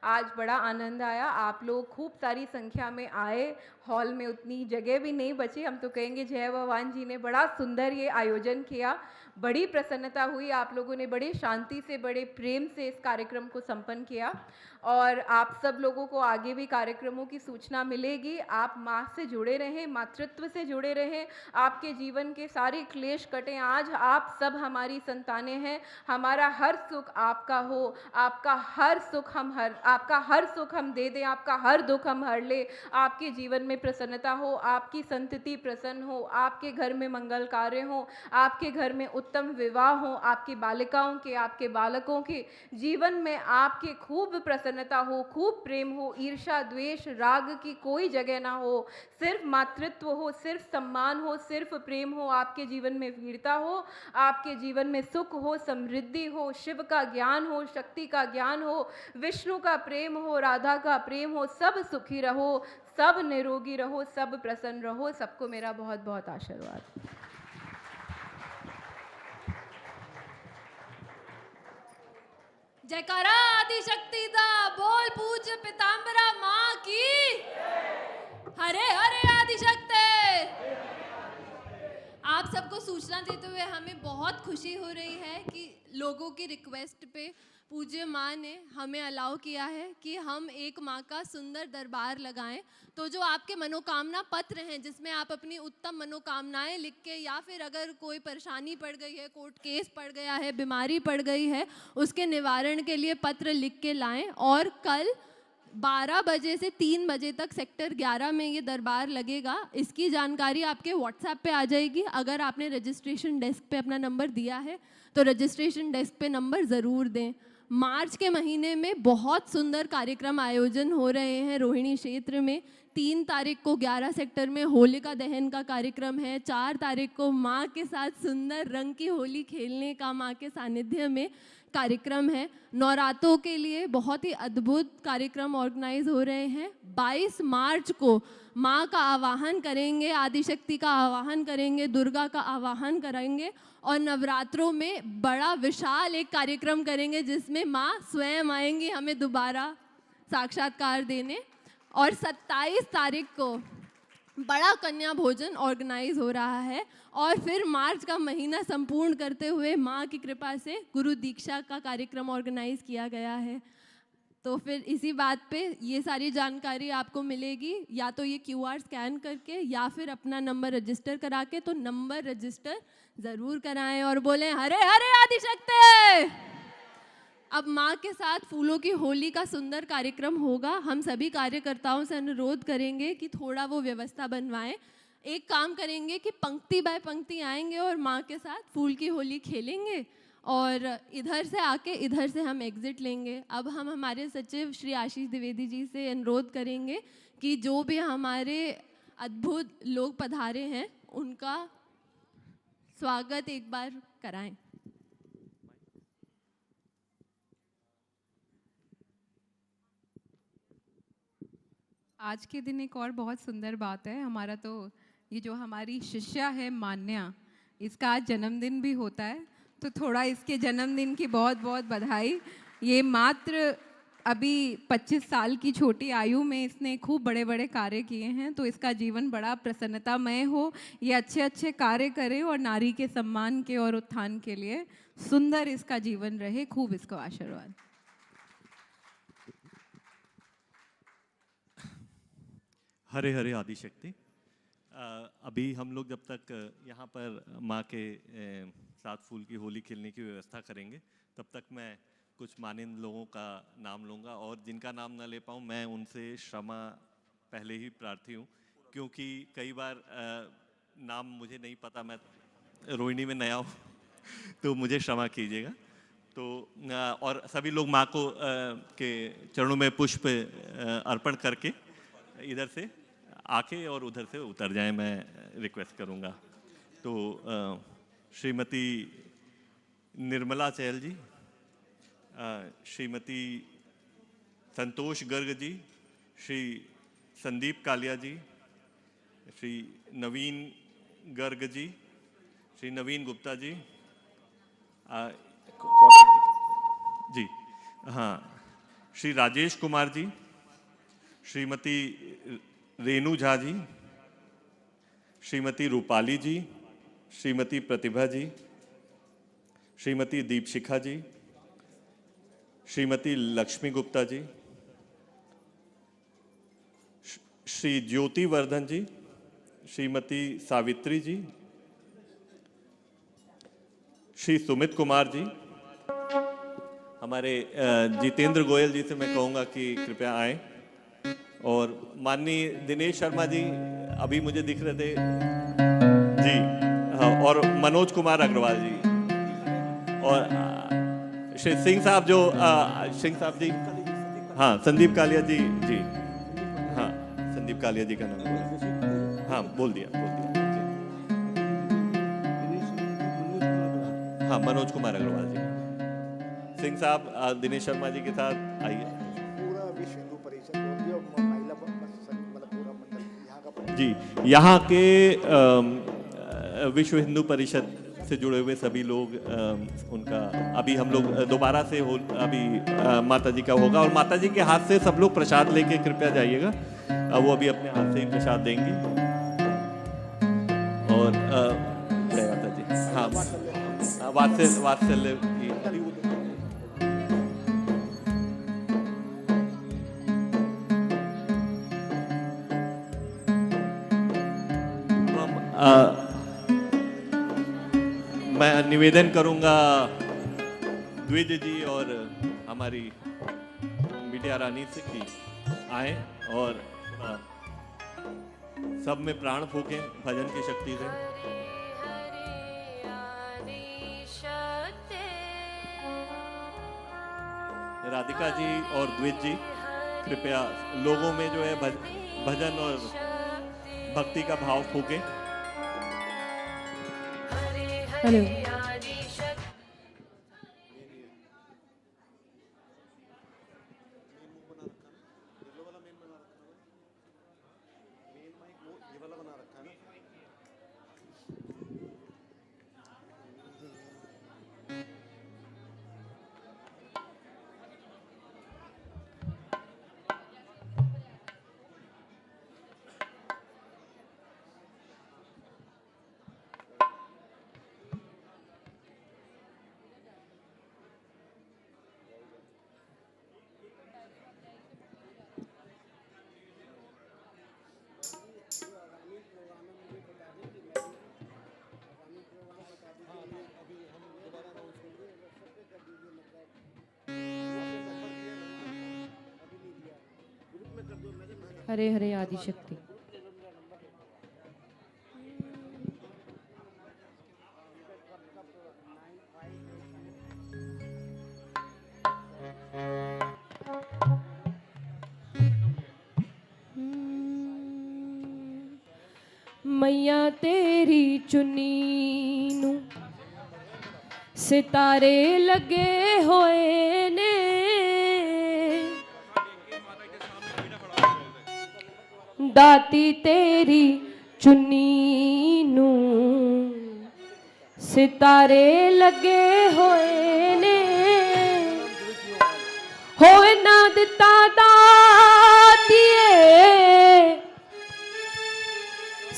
आज बड़ा आनंद आया, आप लोग खूब सारी संख्या में आए, हॉल में उतनी जगह भी नहीं बची। हम तो कहेंगे जय भगवान जी ने बड़ा सुंदर ये आयोजन किया, बड़ी प्रसन्नता हुई, आप लोगों ने बड़ी शांति से, बड़े प्रेम से इस कार्यक्रम को संपन्न किया। और आप सब लोगों को आगे भी कार्यक्रमों की सूचना मिलेगी। आप माँ से जुड़े रहें, मातृत्व से जुड़े रहें, आपके जीवन के सारे क्लेश कटें। आज आप सब हमारी संतानें हैं, हमारा हर सुख आपका हो, आपका हर सुख हम दे दें, आपका हर दुख हम हर ले, आपके जीवन में प्रसन्नता हो, आपकी संतति प्रसन्न हो, आपके घर में मंगल कार्य हो, आपके घर में उत्तम विवाह हो, आपकी बालिकाओं के, आपके बालकों के जीवन में आपके खूब प्रसन्नता हो, खूब प्रेम हो, ईर्ष्या द्वेष राग की कोई जगह ना हो, सिर्फ मातृत्व हो, सिर्फ सम्मान हो, सिर्फ प्रेम हो, आपके जीवन में वीरता हो, आपके जीवन में सुख हो, समृद्धि हो, शिव का ज्ञान हो, शक्ति का ज्ञान हो, विष्णु का प्रेम हो, राधा का प्रेम हो, सब सुखी रहो, सब निरोगी रहो, सब प्रसन्न रहो। सबको मेरा बहुत बहुत आशीर्वाद। जयकारा आदिशक्ति दा बोल पूज्य पीताम्बरा माँ की। हरे हरे आदिशक्ति। आप सबको सूचना देते हुए हमें बहुत खुशी हो रही है कि लोगों की रिक्वेस्ट पे पूज्य माँ ने हमें अलाउ किया है कि हम एक माँ का सुंदर दरबार लगाएं। तो जो आपके मनोकामना पत्र हैं जिसमें आप अपनी उत्तम मनोकामनाएं लिख के, या फिर अगर कोई परेशानी पड़ गई है, कोर्ट केस पड़ गया है, बीमारी पड़ गई है, उसके निवारण के लिए पत्र लिख के लाएं। और कल 12 बजे से 3 बजे तक सेक्टर 11 में ये दरबार लगेगा। इसकी जानकारी आपके व्हाट्सएप पे आ जाएगी। अगर आपने रजिस्ट्रेशन डेस्क पे अपना नंबर दिया है तो रजिस्ट्रेशन डेस्क पे नंबर ज़रूर दें। मार्च के महीने में बहुत सुंदर कार्यक्रम आयोजन हो रहे हैं रोहिणी क्षेत्र में। 3 तारीख को 11 सेक्टर में होलिका दहन का कार्यक्रम है। 4 तारीख को माँ के साथ सुंदर रंग की होली खेलने का माँ के सानिध्य में कार्यक्रम है। नवरात्रों के लिए बहुत ही अद्भुत कार्यक्रम ऑर्गेनाइज हो रहे हैं। 22 मार्च को माँ का आवाहन करेंगे, आदिशक्ति का आवाहन करेंगे, दुर्गा का आवाहन करेंगे और नवरात्रों में बड़ा विशाल एक कार्यक्रम करेंगे जिसमें माँ स्वयं आएंगी हमें दोबारा साक्षात्कार देने। और 27 तारीख को बड़ा कन्या भोजन ऑर्गेनाइज हो रहा है। और फिर मार्च का महीना संपूर्ण करते हुए माँ की कृपा से गुरु दीक्षा का कार्यक्रम ऑर्गेनाइज किया गया है। तो फिर इसी बात पे ये सारी जानकारी आपको मिलेगी, या तो ये QR स्कैन करके या फिर अपना नंबर रजिस्टर करा के। तो नंबर रजिस्टर ज़रूर कराएं और बोलें हरे हरे आदिशक्ति। अब माँ के साथ फूलों की होली का सुंदर कार्यक्रम होगा। हम सभी कार्यकर्ताओं से अनुरोध करेंगे कि थोड़ा वो व्यवस्था बनवाएं। एक काम करेंगे कि पंक्ति बाय पंक्ति आएंगे और माँ के साथ फूल की होली खेलेंगे और इधर से आके इधर से हम एग्जिट लेंगे। अब हम हमारे सचिव श्री आशीष द्विवेदी जी से अनुरोध करेंगे कि जो भी हमारे अद्भुत लोग पधारे हैं उनका स्वागत एक बार कराएं। आज के दिन एक और बहुत सुंदर बात है। हमारा तो ये जो हमारी शिष्या है मान्या, इसका आज जन्मदिन भी होता है। तो थोड़ा इसके जन्मदिन की बहुत बहुत बधाई। ये मात्र अभी 25 साल की छोटी आयु में इसने खूब बड़े बड़े कार्य किए हैं। तो इसका जीवन बड़ा प्रसन्नतामय हो, ये अच्छे अच्छे कार्य करे और नारी के सम्मान के और उत्थान के लिए सुंदर इसका जीवन रहे। खूब इसको आशीर्वाद। हरे हरे आदिशक्ति। अभी हम लोग जब तक यहाँ पर माँ के साथ फूल की होली खेलने की व्यवस्था करेंगे तब तक मैं कुछ मानिंद लोगों का नाम लूँगा, और जिनका नाम ना ले पाऊँ मैं उनसे क्षमा पहले ही प्रार्थी हूँ, क्योंकि कई बार नाम मुझे नहीं पता, मैं रोहिणी में नया हूँ तो मुझे क्षमा कीजिएगा। तो और सभी लोग माँ को के चरणों में पुष्प अर्पण करके इधर से आके और उधर से उतर जाएं, मैं रिक्वेस्ट करूंगा। तो श्रीमती निर्मला चहल जी, श्रीमती संतोष गर्ग जी, श्री संदीप कालिया जी, श्री नवीन गर्ग जी, श्री नवीन गुप्ता जी, जी हाँ, श्री राजेश कुमार जी, श्रीमती रेणु झा जी, श्रीमती रूपाली जी, श्रीमती प्रतिभा जी, श्रीमती दीपशिखा जी, श्रीमती लक्ष्मी गुप्ता जी, श्री ज्योति वर्धन जी, श्रीमती सावित्री जी, श्री सुमित कुमार जी, हमारे जितेंद्र गोयल जी से मैं कहूँगा कि कृपया आएं, और माननीय दिनेश शर्मा जी अभी मुझे दिख रहे थे जी, हाँ, और मनोज कुमार अग्रवाल जी, और श्री सिंह साहब जो सिंह साहब जी, हाँ संदीप कालिया जी, जी हाँ संदीप कालिया जी का नाम, हाँ बोल दिया हाँ मनोज कुमार अग्रवाल जी, सिंह साहब दिनेश शर्मा जी के साथ आइए। जी, यहाँ के विश्व हिंदू परिषद से जुड़े हुए सभी लोग उनका अभी हम लोग दोबारा से अभी माता जी का होगा, और माता जी के हाथ से सब लोग प्रसाद लेके कृपया जाइएगा। वो अभी अपने हाथ से ही प्रसाद देंगी। और जय माता जी। हाँ, वात्सल्य की मैं निवेदन करूंगा द्विज जी और हमारी बिटिया रानी से कि आए और सब में प्राण फूकें भजन की शक्ति से। राधिका जी और द्विज जी कृपया लोगों में जो है भजन और भक्ति का भाव फूकें। हेलो। हरे हरे आदिशक्ति। मैया तेरी चुन्नी नू सितारे लगे होए ने, दाती तेरी चुन्नी नू सितारे लगे होए ने, होए ना दिता दातीए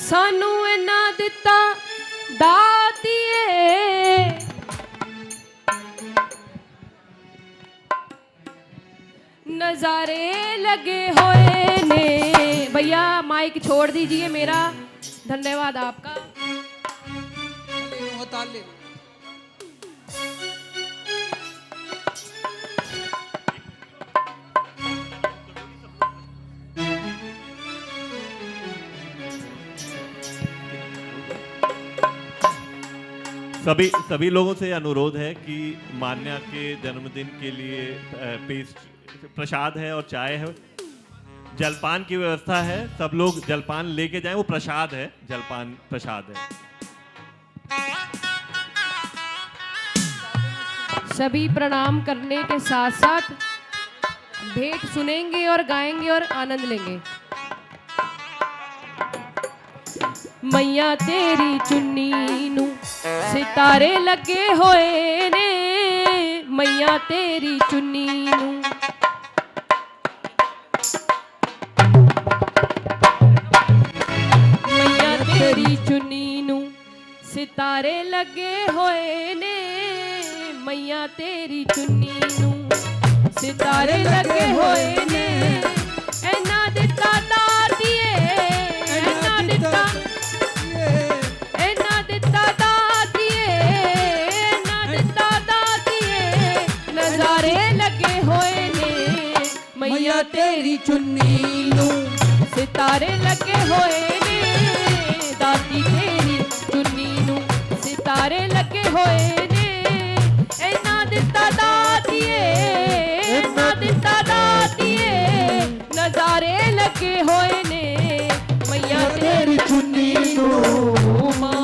सानू इना दिता दातीए, नजारे लगे होए ने। भैया माइक छोड़ दीजिए मेरा, धन्यवाद आपका। सभी लोगों से अनुरोध है कि मान्या के जन्मदिन के लिए प्रसाद है और चाय है, जलपान की व्यवस्था है, सब लोग जलपान लेके जाएं, वो प्रसाद है, जलपान प्रसाद है। सभी प्रणाम करने के साथ साथ भेंट सुनेंगे और गाएंगे और आनंद लेंगे। मैया तेरी चुन्नी नू सितारे लगे होए ने, मैया तेरी चुन्नी नू मैया तेरी चुन्नी नू सितारे लगे होए ने, मैया तेरी चुन्नी नू सितारे लगे होए ने। ऐना दिता दातीए, ऐना दिता नजारे लगे होए ने, मैया तेरी चुन्नी नू सितारे लगे होए ने, दाती तेरी चुन्नी नू सितारे लगे होए ने। ऐना दिता दातीए, ऐना दिता दातीए, नजारे लगे होए ने, मैया तेरी चुन्नी नू मां।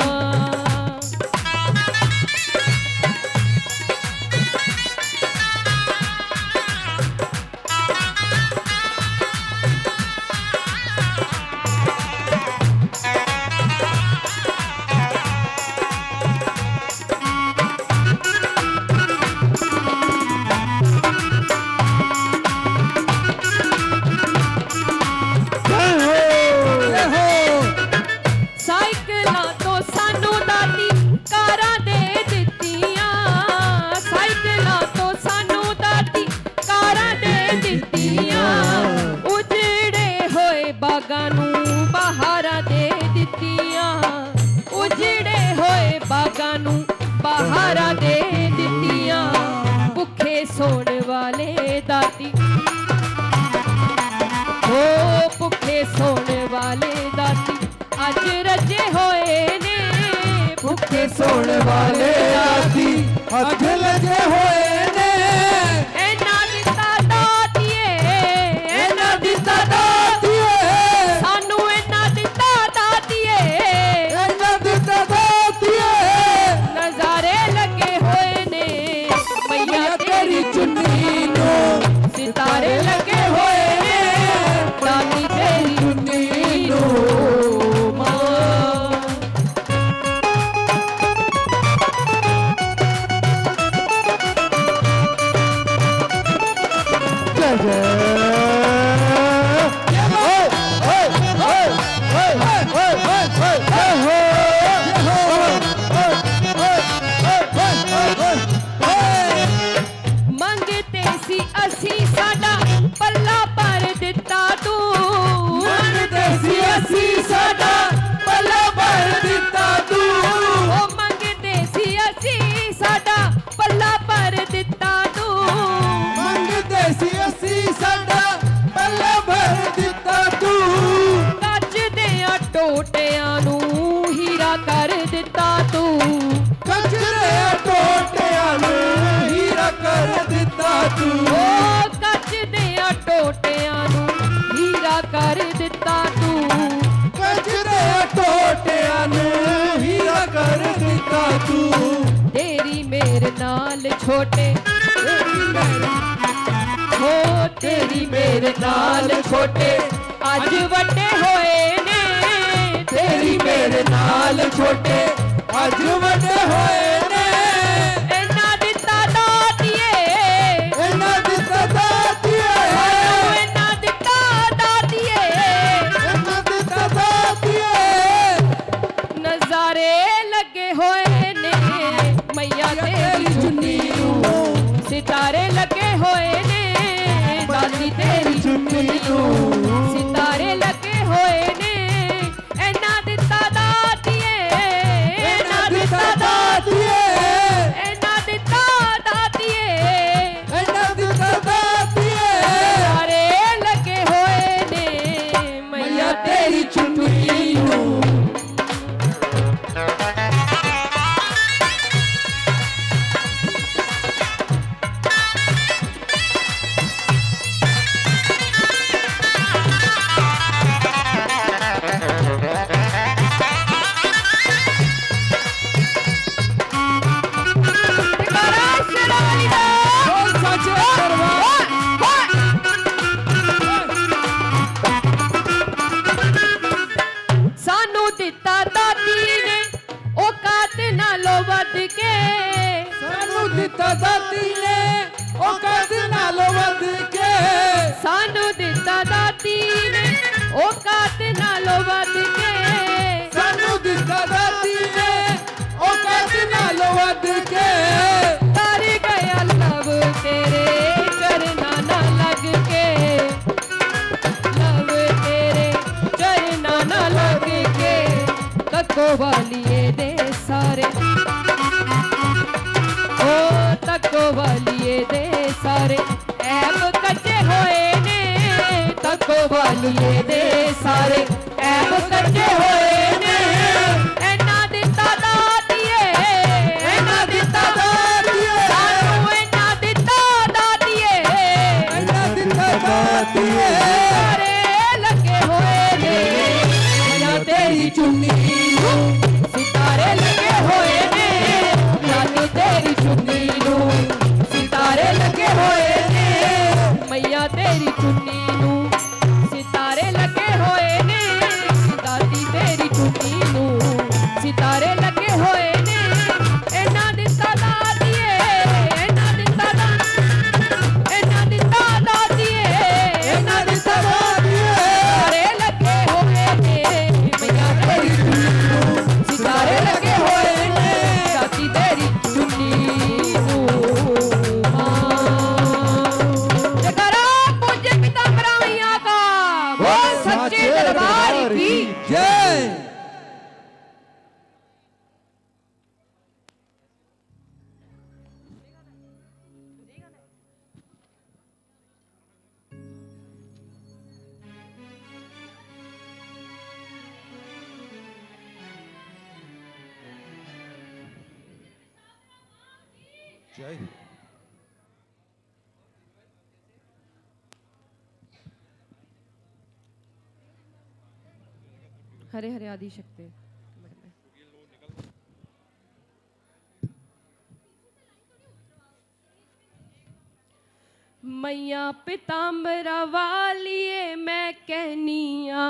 ਬਾਗਾਂ ਨੂੰ ਬਹਾਰਾਂ ਦੇ ਦਿੱਤੀਆਂ ਭੁੱਖੇ ਸੌਣ ਵਾਲੇ ਦਾਤੀ ਓ ਭੁੱਖੇ ਸੌਣ ਵਾਲੇ ਦਾਤੀ ਅੱਜ ਰੱਜੇ ਹੋਏ ਨੇ ਭੁੱਖੇ ਸੌਣ ਵਾਲੇ ਦਾਤੀ ਅੱਜ ਲੱਗੇ ਹੋਏ ਨੇ ਇਹਨਾਂ ਦਿੱਤਾ ਦਾਤੀਏ ਇਹਨਾਂ ਦਿੱਤਾ ਦਾਤੀਏ ਸਾਨੂੰ ਇਹਨਾਂ ਦਿੱਤਾ ਦਾਤੀਏ ਇਹਨਾਂ ਦਿੱਤਾ ਦਾਤੀਏ ਨਜ਼ਾਰੇ ਲੱਗੇ ਹੋਏ ਨੇ ਮਈਆ ਤੇਰੀ ਚੁੰਨੀ ਨੂੰ ਸਿਤਾਰੇ ਲੱਗੇ ਹੋਏ ਨੇ ਦਾਤੀ ਤੇਰੀ ਚੁੰਨੀ ਨੂੰ ਮਾਂ ਜੈ ਜੈ ਮੰਗਤੇ ਸੀ ਅਸੀਂ ਸਾਡਾ ਪੱਲਾ ਭਰ ਦਿੱਤਾ ਤੂੰ ਮੰਗਤੇ ਸੀ ਅਸੀਂ ਸਾਡਾ ਪੱਲਾ ਭਰ ਦਿੱਤਾ ਤੂੰ ਉਹ ਮੰਗਤੇ ਸੀ ਅਸੀਂ ਸਾਡਾ ਪੱਲਾ ਭਰ ਦਿੱਤਾ ਤੂੰ ਮੰਗਤੇ ਸੀ ਅਸੀਂ ਸਾਡਾ ਪੱਲਾ ਭਰ ਦਿੱਤਾ ਤੂੰ ਕੱਚ ਦੇ ਟੋਟਿਆਂ ਨੂੰ ਹੀਰਾ ਕਰ ਦਿੱਤਾ ਤੂੰ ਕਚਰੇ ਟੋਟਿਆਂ ਨੂੰ ਹੀਰਾ ਕਰ ਦਿੱਤਾ ਤੂੰ ਉਹ ਕੱਚ ਦੇ ਟੋਟਿਆਂ ਨੂੰ ਹੀਰਾ ਕਰ ਦਿੱਤਾ ਤੂੰ ਕਚਰੇ ਟੋਟਿਆਂ ਨੂੰ ਹੀਰਾ ਕਰ ਦਿੱਤਾ ਤੂੰ ਤੇਰੀ ਮੇਰੇ ਨਾਲ ਛੋਟੇ ਹੋ ਤੇਰੀ ਮੇਰੇ ਨਾਲ ਛੋਟੇ ਅੱਜ ਵੱਡੇ ਹੋਏ ਨੇ ਤੇਰੀ ਮੇਰੇ ਨਾਲ ਛੋਟੇ ਅੱਜ ਵੱਡੇ ਹੋਏ ਨੇ ਇਹਨਾਂ ਦਿੱਤਾ ਦਾਤੀਏ ਇਹਨਾਂ ਦਿੱਤਾ ਦਾਤੀਏ ਸਾਨੂੰ ਇਹਨਾਂ ਦਿੱਤਾ ਦਾਤੀਏ ਇਹਨਾਂ ਦਿੱਤਾ ਦਾਤੀਏ ਨਜ਼ਾਰੇ ਲੱਗੇ ਹੋਏ ਨੇ ਮਈਆ ਤੇਰੀ ਚੁੰਨੀ ਨੂੰ ਸਿਤਾਰੇ ਲੱਗੇ ਹੋਏ ਨੇ ਦਾਦੀ ਤੇਰੀ ਚੁੰਨੀ ਨੂੰ ਸਿਤਾਰੇ ਲੱਗੇ ਹੋਏ ਨੇ ਇਹਨਾਂ ਦਿੱਤਾ ਦਾਤੀਏ ਇਹਨਾਂ ਦਿੱਤਾ ਦਾਤੀਏ ਇਹਨਾਂ ਦਿੱਤਾ ਦਾਤੀਏ ਇਹਨਾਂ ਦਿੱਤਾ ਦਾਤੀਏ ਸਾਰੇ ਲੱਗੇ ਹੋਏ ਨੇ ਮਈਆ ਤੇਰੀ ਚੁੰਨੀ ਨੂੰ ਟਿਕਾਰਾ ਸ਼ਰਾਲੀ ਦਾ ਬੋਲ ਸੱਚੇ ਦਰਬਾਰ ਸਾਨੂੰ ਦਿੱਤਾ ਦਾਤੀ ਨੇ ਔਕਾਤ ਨਾਲੋਂ ਵੱਧ ਕੇ ਸਾਨੂੰ ਦਿੱਤਾ ਦਾਤੀ ਨੇ ਔਕਾਤ ਨਾਲੋਂ ਵੱਧ ਕੇ ਸਾਨੂੰ ਦਿੱਤਾ ਦਾਤੀ ਨੇ ਔਕਾਤ ਨਾਲੋਂ ਵੱਧ ਕੇ ਸਾਨੂੰ ਦਿੱਤਾ ਦਾਤੀ ਨੇ ਔਕਾਤ ਨਾਲੋਂ ਵੱਧ ਕੇ ਤਰ ਗਿਆ ਲਵ ਤੇਰੇ ਚਰਨਾਂ ਨਾਲ ਲੱਗ ਕੇ ਲਵ ਤੇਰੇ ਚਰਨਾਂ ਨਾਲ ਲੱਗ ਕੇ ਤੱਕੋ ਵਾਲੀਏ ਦੇ ਸਾਰੇ ਓ ਤੱਕੋ ਵਾਲੀਏ ਦੇ ਸਾਰੇ ਐਬ ਕੱਚੇ ਹੋਏ ਨੇ ਤੱਕੋ ਵਾਲੀਏ ਦੇ ਸਾਰੇ ਐਬ ਕੱਚੇ ਹੋਏ ਨੇ ਇਹਨਾਂ ਦਿੱਤਾ ਦਾਤੀਏ ਇਹਨਾਂ ਦਿੱਤਾ ਦਾਤੀਏ ਸਾਨੂੰ ਇਹਨਾਂ ਦਿੱਤਾ ਦਾਤੀਏ ਇਹਨਾਂ ਦਿੱਤਾ ਦਾਤੀਏ ਸਾਰੇ ਲੱਗੇ ਹੋਏ ਨੇ ਮਈਆ ਤੇਰੀ ਚੁੰਨੀ ਨੂੰ जय हो। हरे हरे आदि शक्ति। मैया पिताम्बरा वालिए मैं कहनिया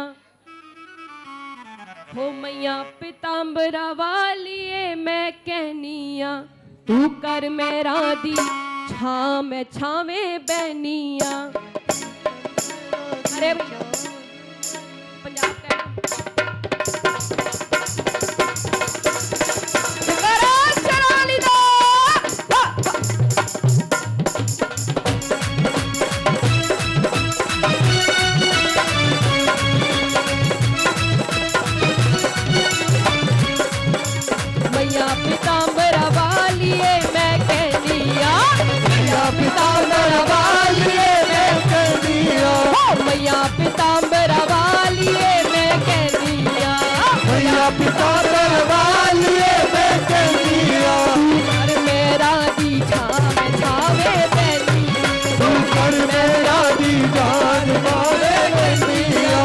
हो, मैया पिताम्बरा वालिए मैं कहनिया, तू कर मेरा दी छाम छावे बहनिया। अरे पंजाब का है। जयकारा चराली दा। वाह, वाह। मैया पिताम्बरा वालिए मैं कहनिया, मैया पिताम्बरा वालिए मैं कहनिया, मैया पिताम्बरा वालिए मैं कहनिया, मैया पिताम्बर वालिए मैं कहनिया, कर मेरा दी छाम छावे बहनी, तू कर मेरा दी जान मारे बहनिया,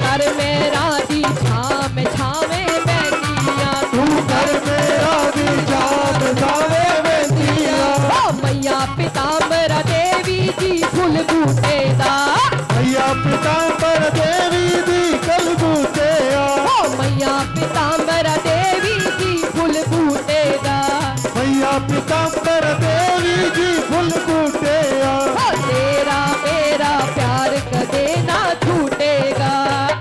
कर मेरा दी छाम छावे बहनिया, तू कर मेरा दी जान जावे बहनिया। ओ मैया पिताम्बरा देवी जी फुल बूटे दा, मैया पिताम्बर देवी दी कल बूटिया, ओ मैया पिताम्बरा देवी जी फुल बूटे दा, मैया पिताम्बर देवी जी फुल बूटिया, ओ तेरा मेरा प्यार कदे ना छूटेगा,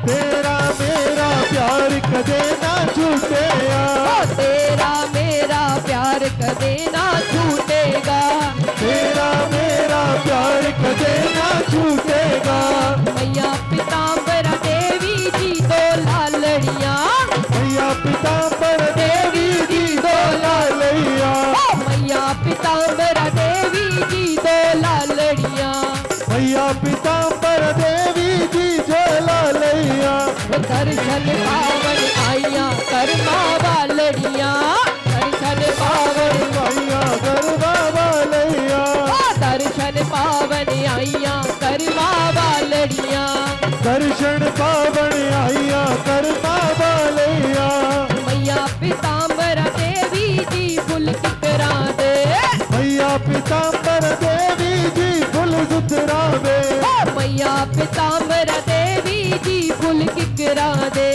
तेरा मेरा प्यार कदे ना छूटेगा, ओ तेरा मेरा प्यार कदे ना छूटेगा, तेरा मेरा प्यार कदे ना छूटेगा। मैया पिताम्बरा देवी जी दो लालड़ियाँ, मैया पिताम्बर देवी जी दो लालैया, ओ मैया पिताम्बरा देवी जी दो लालड़ियाँ, मैया पिताम्बर देवी जी जो लालैया, वो दर्शन पावन आइया कर्मा वालड़ियाँ, दर्शन पावन मैया गरबा वालैया, ओ दर्शन पावन आइया कर्मा वालड़ियाँ, दर्शन पावन आइया करता वालैया, मैया पिताम्बरा देवी जी फुल किकरा दे, मैया पिताम्बर देवी जी फुल सुतरावे, ओ मैया पिताम्बरा देवी जी फुल किकरा दे,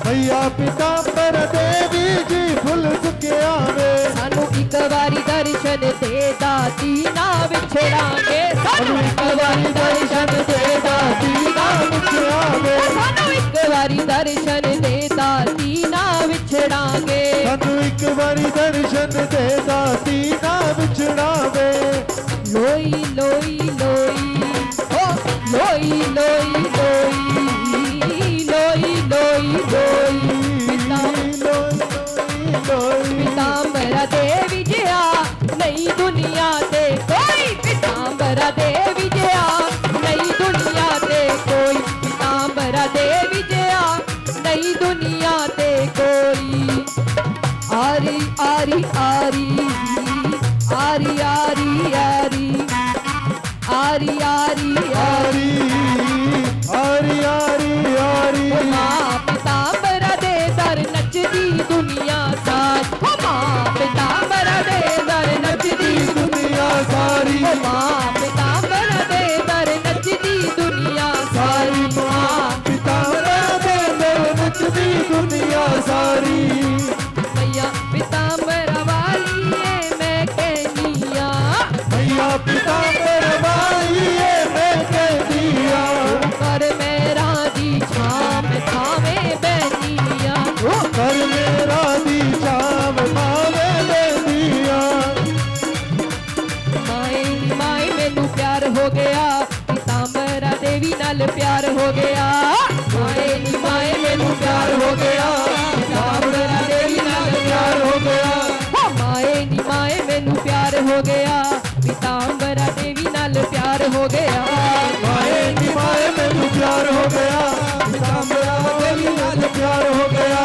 मैया पिताम्बर देवी जी फुल सुकियावे, सानू एक वारी दर्शन दे दाती ना विछड़ांगे, सानू एक वारी दर्शन दे दाती ना सुकियावे, सानू एक वारी दर्शन दे दाती ना विछड़ांगे, ਸਾਨੂੰ ਇੱਕ ਵਾਰੀ ਦਰਸ਼ਨ ਦੇ ਦਾਤੀ ਨਾ ਵਿਛੜਾਵੇ, लोई लोई लोई ओ लोई लोई लोई लोई लोई लोई पिताम्बरा देवी जिया नई दुनिया ते कोई, पिताम्बरा देवी जिया नई दुनिया ते कोई, पिताम्बरा देवी जिया नई दुनिया ते कोई, आरी आरी आरी आरी आरी आरी आरी आरी आरी ਆਰੀ ਆਰੀ ਆਰੀ ओ मां पिताम्बरा दे दर नचदी दुनिया सारी, ओ मां पिताम्बरा दे दर नचदी ਦੁਨੀਆ ਸਾਰੀ, ओ मां पिताम्बरा दे दर नचदी दुनिया सारी, मां ਪਿਤਾਮਰਾ ਦੇ ਦਰ ਨੱਚਦੀ ਦੁਨੀਆ ਸਾਰੀ, मैया पिताम्बरा वालिए मैं कहनिया, मैया पिताम्बर वालिए मैं कहदिया, कर मेरा दी छाम छावे बहनिया, कर मेरा दी जाम मावे देदिया, माए माए मैनू प्यार हो गया, पिताम्बरा देवी नाल प्यार हो गया, माए नी माए मैनू प्यार हो गया, पिताम्बरा देवी नाल प्यार हो गया, ओ माए नी माए मैनू प्यार हो गया, पिताम्बरा देवी नाल प्यार हो गया, माए नी माए मैनू प्यार हो गया, पिताम्बरा देवी नाल प्यार हो गया,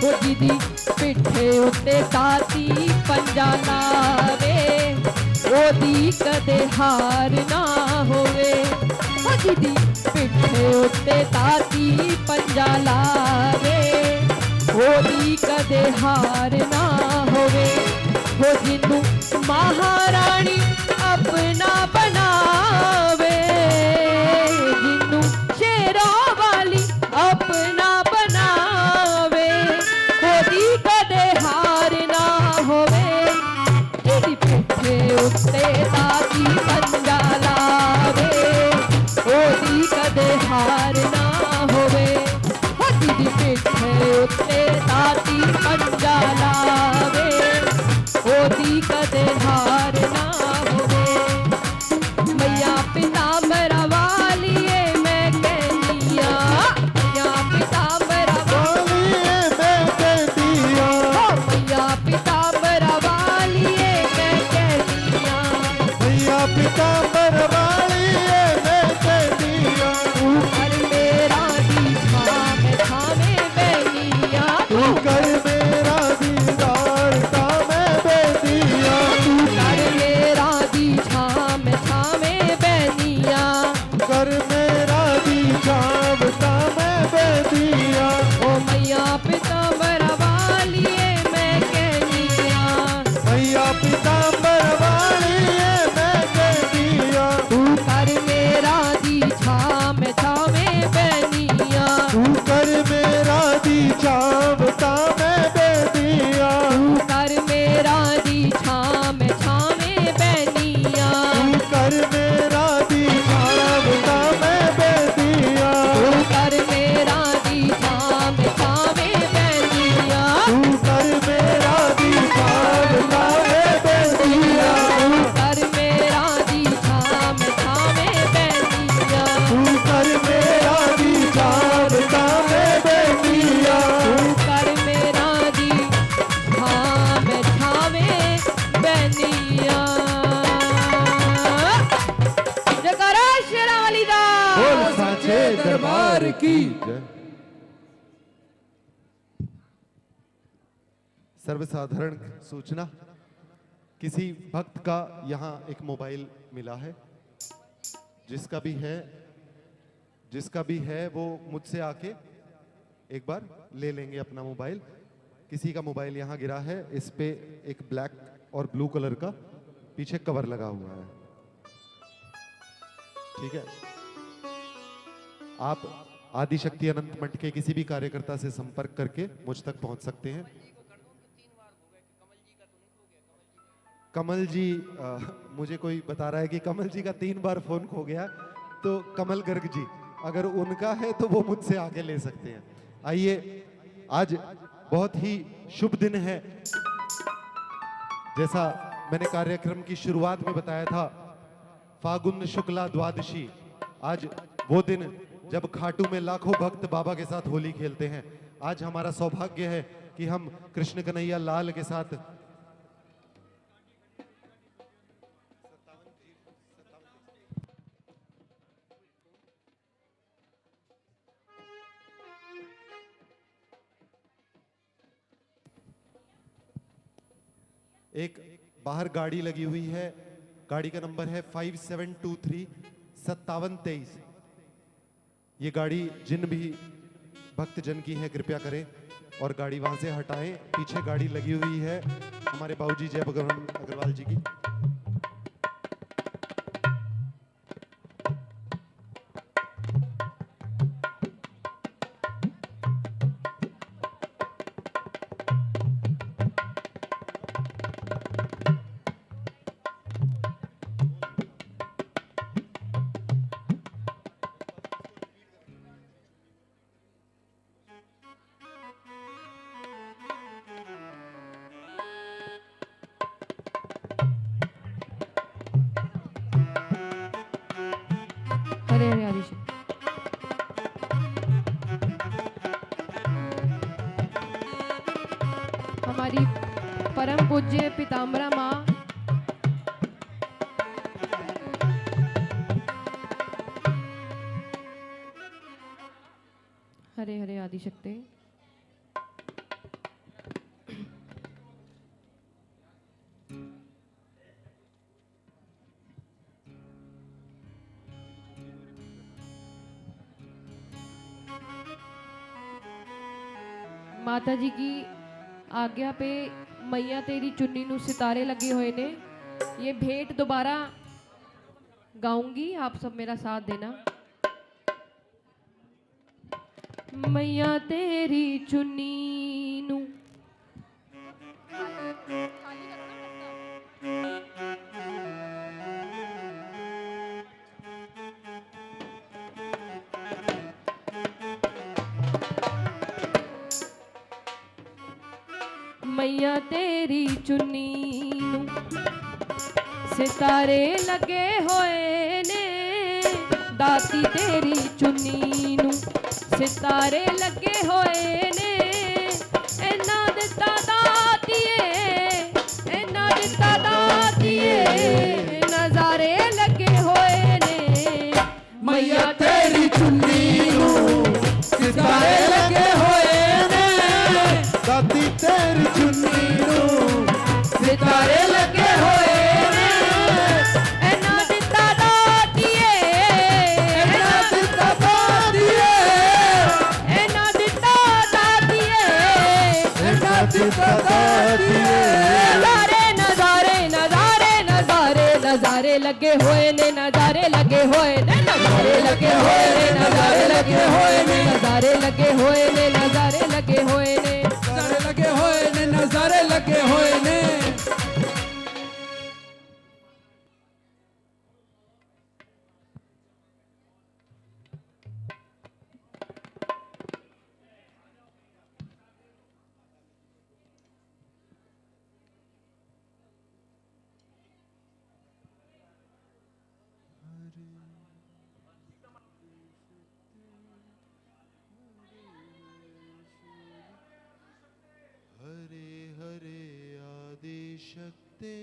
ओ जिदी पिठे उत्ते ताती पंजा लावे ओदी कदे हार ना होवे ओ जिदी पिठे उत्ते ताती पंजा लावे ओदी कदे हार ना होवे हो जिन्नू महारानी अपना बनावे जिन्नू शेरों वाली अपना बनावे ओदी कदे हार ना होवे जिदी पिठे उत्ते ताती पंजा लावे ओदी कदे हार ना होवे ओ जिदी पिठे उत्ते ताती पंजा लावे ओदी कदे हार ना होवे मैया पीतांबरा वालिए मैं कहनिया मैया पीतांबरा वालिए मैं कहनिया मैया पीतांबरा वालिए मैं कहनिया मैया पीतांबर वालिए मैं कहनिया तू कर मेरा दीछा मैं थामे बैनिया तू कर मेरा दीदार तामे बेदिया तू कर मेरा दीछा मैं थामे बैनिया कर मेरा दीछाव तामे बेदिया ओ मैया पीतांबरा वालिए मैं कहनिया मैया पीतांबर वालिए मैं कहनिया तू कर मेरा दीछा मैं थामे बैनिया तू कर मेरा दीछाव तामे बेदिया तू कर मेरा दीछा मैं थामे बैनिया तू कर मेरा दीछाव तामे बेदिया तू कर मेरा दीछा मैं थामे बैनिया तू कर मेरा दीछाव तामे बेदिया तू कर मेरा दीछा मैं थामे बैनिया तू कर मेरा दीछाव तामे बेदिया तू कर मेरा दीछा मैं थामे बैनिया जयकारा शेरा वाली दा बोल साचे दरबार की जय। सर्वसाधारण सूचना, किसी भक्त का यहाँ एक मोबाइल मिला है, जिसका भी है वो मुझसे आके एक बार ले लेंगे अपना मोबाइल। किसी का मोबाइल यहाँ गिरा है, इस पे एक ब्लैक और ब्लू कलर का पीछे कवर लगा हुआ है, ठीक है। आप आदिशक्ति अनंत मठ के किसी भी कार्यकर्ता से संपर्क करके मुझ तक पहुंच सकते हैं। कमल जी मुझे कोई बता रहा है कि कमल जी का 3 बार फोन खो गया, तो कमल गर्ग जी अगर उनका है तो वो मुझसे आगे ले सकते हैं। आइए, आज बहुत ही शुभ दिन है। जैसा मैंने कार्यक्रम की शुरुआत में बताया था, फागुन शुक्ला द्वादशी, आज वो दिन जब खाटू में लाखों भक्त बाबा के साथ होली खेलते हैं। आज हमारा सौभाग्य है कि हम कृष्ण कन्हैया लाल के साथ एक बाहर गाड़ी लगी हुई है, गाड़ी का नंबर है 5723-5723। ये गाड़ी जिन भी भक्तजन की है कृपया करें और गाड़ी वहां से हटाएं। पीछे गाड़ी लगी हुई है हमारे बाबूजी जय भगवान अग्रवाल जी की। हरे हरे आदिश। हमारी परम पूज्य पीताम्बरा माँ हरे हरे आदिशक्ति। ਮਾਤਾ ਜੀ ਕੀ आज्ञा पे मैया तेरी चुन्नी नू सितारे लगे हुए ने। ये भेंट दोबारा गाऊंगी, आप सब मेरा साथ देना। मैया तेरी चुन्नी नू मैया तेरी चुन्नी नू सितारे लगे होए ने। दाती तेरी चुन्नी नू सितारे लगे होए ने। इन्ना दिता दातिए, इन्ना दिता दातिए, नजारे लगे होए ने। मैया तेरी चुन्नी नू सितारे लगे होए ने। दाती तेरी चुन्नी नू सितारे लगे होए ने। इन्ना दिता दातिए, इन्ना दिता दातिए, इन्ना दिता दातिए, इन्ना दिता दातिए। नजारे नजारे नजारे नजारे नजारे लगे हुए ने। नजारे लगे हुए ने। नजारे लगे हुए ने। नजारे लगे हुए ने। नजारे लगे हुए ने। नजारे लगे हुए ने। नजारे लगे होए ने। नजारे लगे होए ने। हरे हरे आदि शक्ति,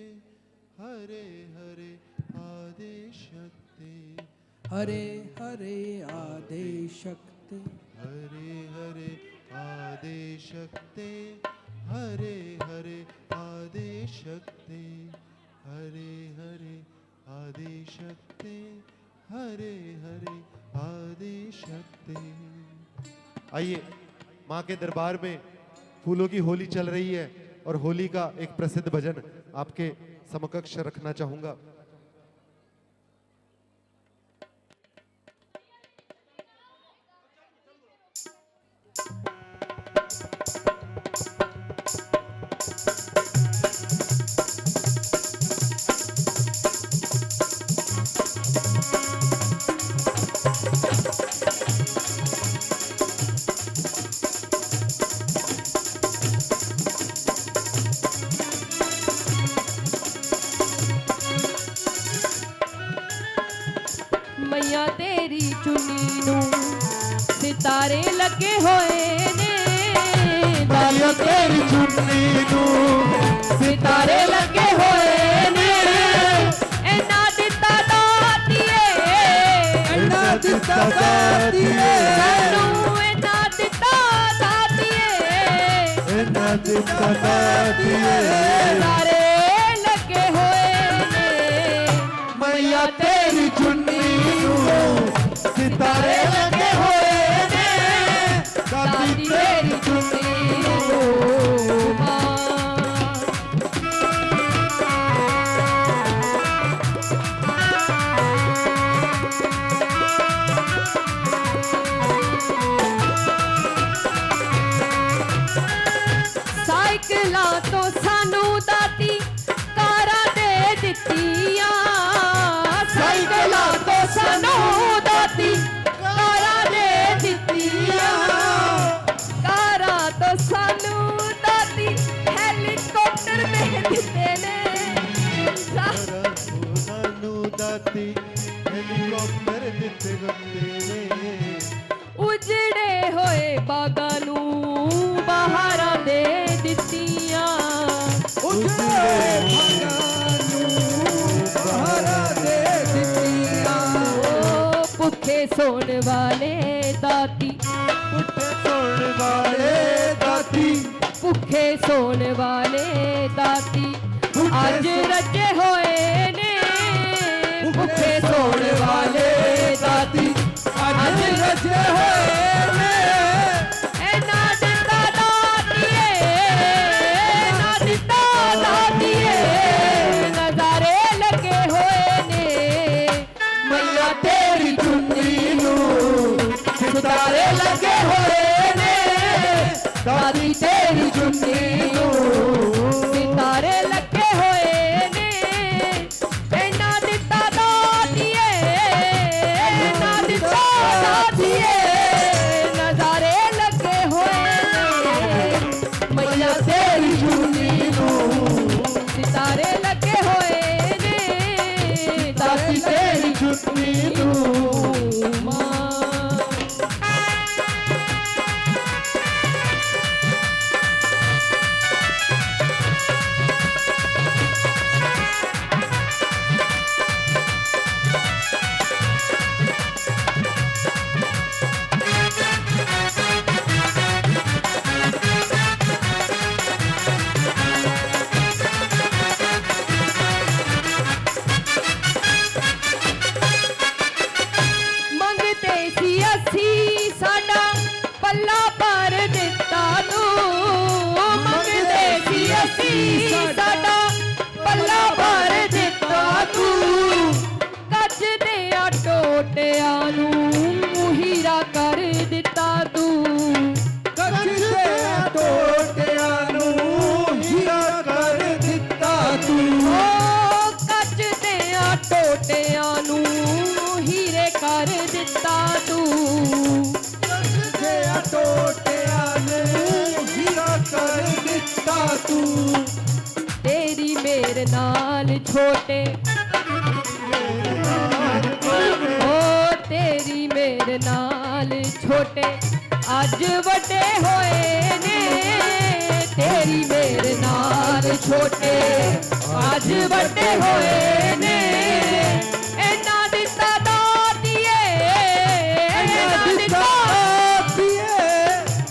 हरे हरे आदि शक्ति, हरे हरे आदि शक्ति, हरे हरे आदि शक्ति, हरे हरे आदि शक्ति, हरे हरे आदि शक्ति, हरे हरे आदि शक्ति। आइए, माँ के दरबार में फूलों की होली चल रही है और होली का एक प्रसिद्ध भजन आपके समकक्ष रखना चाहूंगा। मैया तेरी चुन्नी नू सितारे लगे होए ने। मैया तेरी चुन्नी नू सितारे लगे होए ने। इन्ना दिता दातिए, इन्ना दिता दातिए, सानू इन्ना दिता दातिए, इन्ना दिता दातिए। नजारे लगे होए ने। मैया तेरी चुन्नी नू सितारे लगे होए ने। दाती तेरी चुन्नी नू माँ। साइकिलां तो सानू दाती कारां दे दित्तियां। साइकिलां तो सानू दाती कारां दे दित्तियां। कारां तो सानू दाती हेलीकॉप्टर दे दित्ते ने। सानू दाती हेलीकॉप्टर दिते गंदे ने। उजड़े होए बागां नू बहारां दे दित्तियां। उजड़े भागां नू बहारा दे दित्तियां। ओ भुखे सोण वाले दाती, पुट्ठे सोने वाले दाती, भुखे सोण वाले दाती अज रजे होए ने। भुखे सोण वाले दाती अज रजे होए ने। इन्ना दिता दात ਸਾਡਾ ਪੱਲਾ ਭਰ ਦਿੱਤਾ ਤੂੰ ਕੱਚ ਦਿਆਂ ਟੋਟਿਆਂ ਨੂੰ ਹੀਰਾ ਕਰ ਦਿੱਤਾ ਤੂੰ ਕੱਚ ਦੇ ਟੋਟਿਆਂ ਨੂੰ ਹੀਰਾ ਕਰ ਦਿੱਤਾ ਤੂੰ ਓ ਕੱਚ ਦਿਆਂ ਟੋਟਿਆਂ ਨੂੰ ਹੀਰੇ ਕਰ ਦਿੱਤਾ ਤੂੰ ਕੱਚ ਦੇ ਟੋਟਿਆਂ ਨੂੰ ਹੀਰਾ ਕਰ ਦਿੱਤਾ ਤੂੰ ਤੇਰੀ ਮੇਰੇ ਨਾਲ ਛੋਟੇ ਓ ਤੇਰੀ ਮੇਰੇ ਨਾਲ ਛੋਟੇ ਅੱਜ ਵੱਡੇ ਹੋਏ ਨੇ ਤੇਰੀ ਮੇਰੇ ਨਾਲ ਛੋਟੇ ਅੱਜ ਵੱਡੇ ਹੋਏ ਨੇ ਇਹਨਾਂ ਦਿੱਤਾ ਦਾਤੀਏ ਇਹਨਾਂ ਦਿੱਤਾ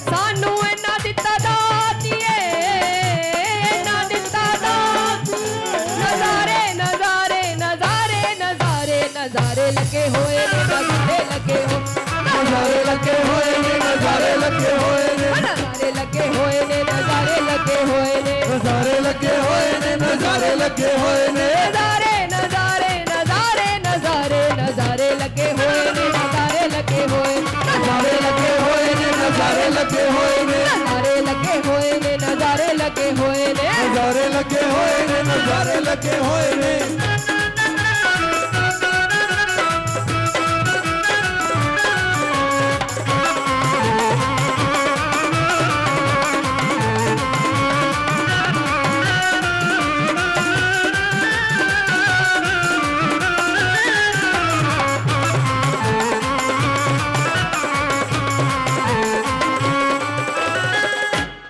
ਸਾਨੂੰ ਇਹਨਾਂ ਦਿੱਤਾ ਦਾਤੀਏ ਇਹਨਾਂ ਦਿੱਤਾ ਦਾਤ ਨਜ਼ਾਰੇ ਨਜ਼ਾਰੇ ਨਜ਼ਾਰੇ ਨਜ਼ਾਰੇ ਨਜ਼ਾਰੇ ਲੱਗੇ ਹੋਏ ਨੇ ਨਜ਼ਾਰੇ ਲੱਗੇ ਹੋ ਨਜ਼ਾਰੇ ਲੱਗੇ ਹੋਏ ਨੇ ਨਜ਼ਾਰੇ ਲੱਗੇ ਹੋਏ ਨੇ ਨਜ਼ਾਰੇ ਲੱਗੇ ਹੋਏ ਨੇ ਨਜ਼ਾਰੇ ਲੱਗੇ ਹੋਏ ਨੇ ਨਜ਼ਾਰੇ ਲੱਗੇ ਹੋਏ ਨੇ ਨਜ਼ਾਰੇ ਲੱਗੇ ਹੋਏ ਨੇ ਨਜ਼ਾਰੇ ਨਜ਼ਾਰੇ ਨਜ਼ਾਰੇ ਨਜ਼ਾਰੇ ਨਜ਼ਾਰੇ ਲੱਗੇ ਹੋਏ ਨੇ ਨਜ਼ਾਰੇ ਲੱਗੇ ਹੋਏ ਨਜ਼ਾਰੇ ਲੱਗੇ ਹੋਏ ਨੇ ਨਜ਼ਾਰੇ ਲੱਗੇ ਹੋਏ ਨੇ ਨਜ਼ਾਰੇ ਲੱਗੇ ਹੋਏ ਨੇ ਨਜ਼ਾਰੇ ਲੱਗੇ ਹੋਏ ਨੇ ਨਜ਼ਾਰੇ ਲੱਗੇ ਹੋਏ ਨੇ ਨਜ਼ਾਰੇ ਲੱਗੇ ਹੋਏ ਨੇ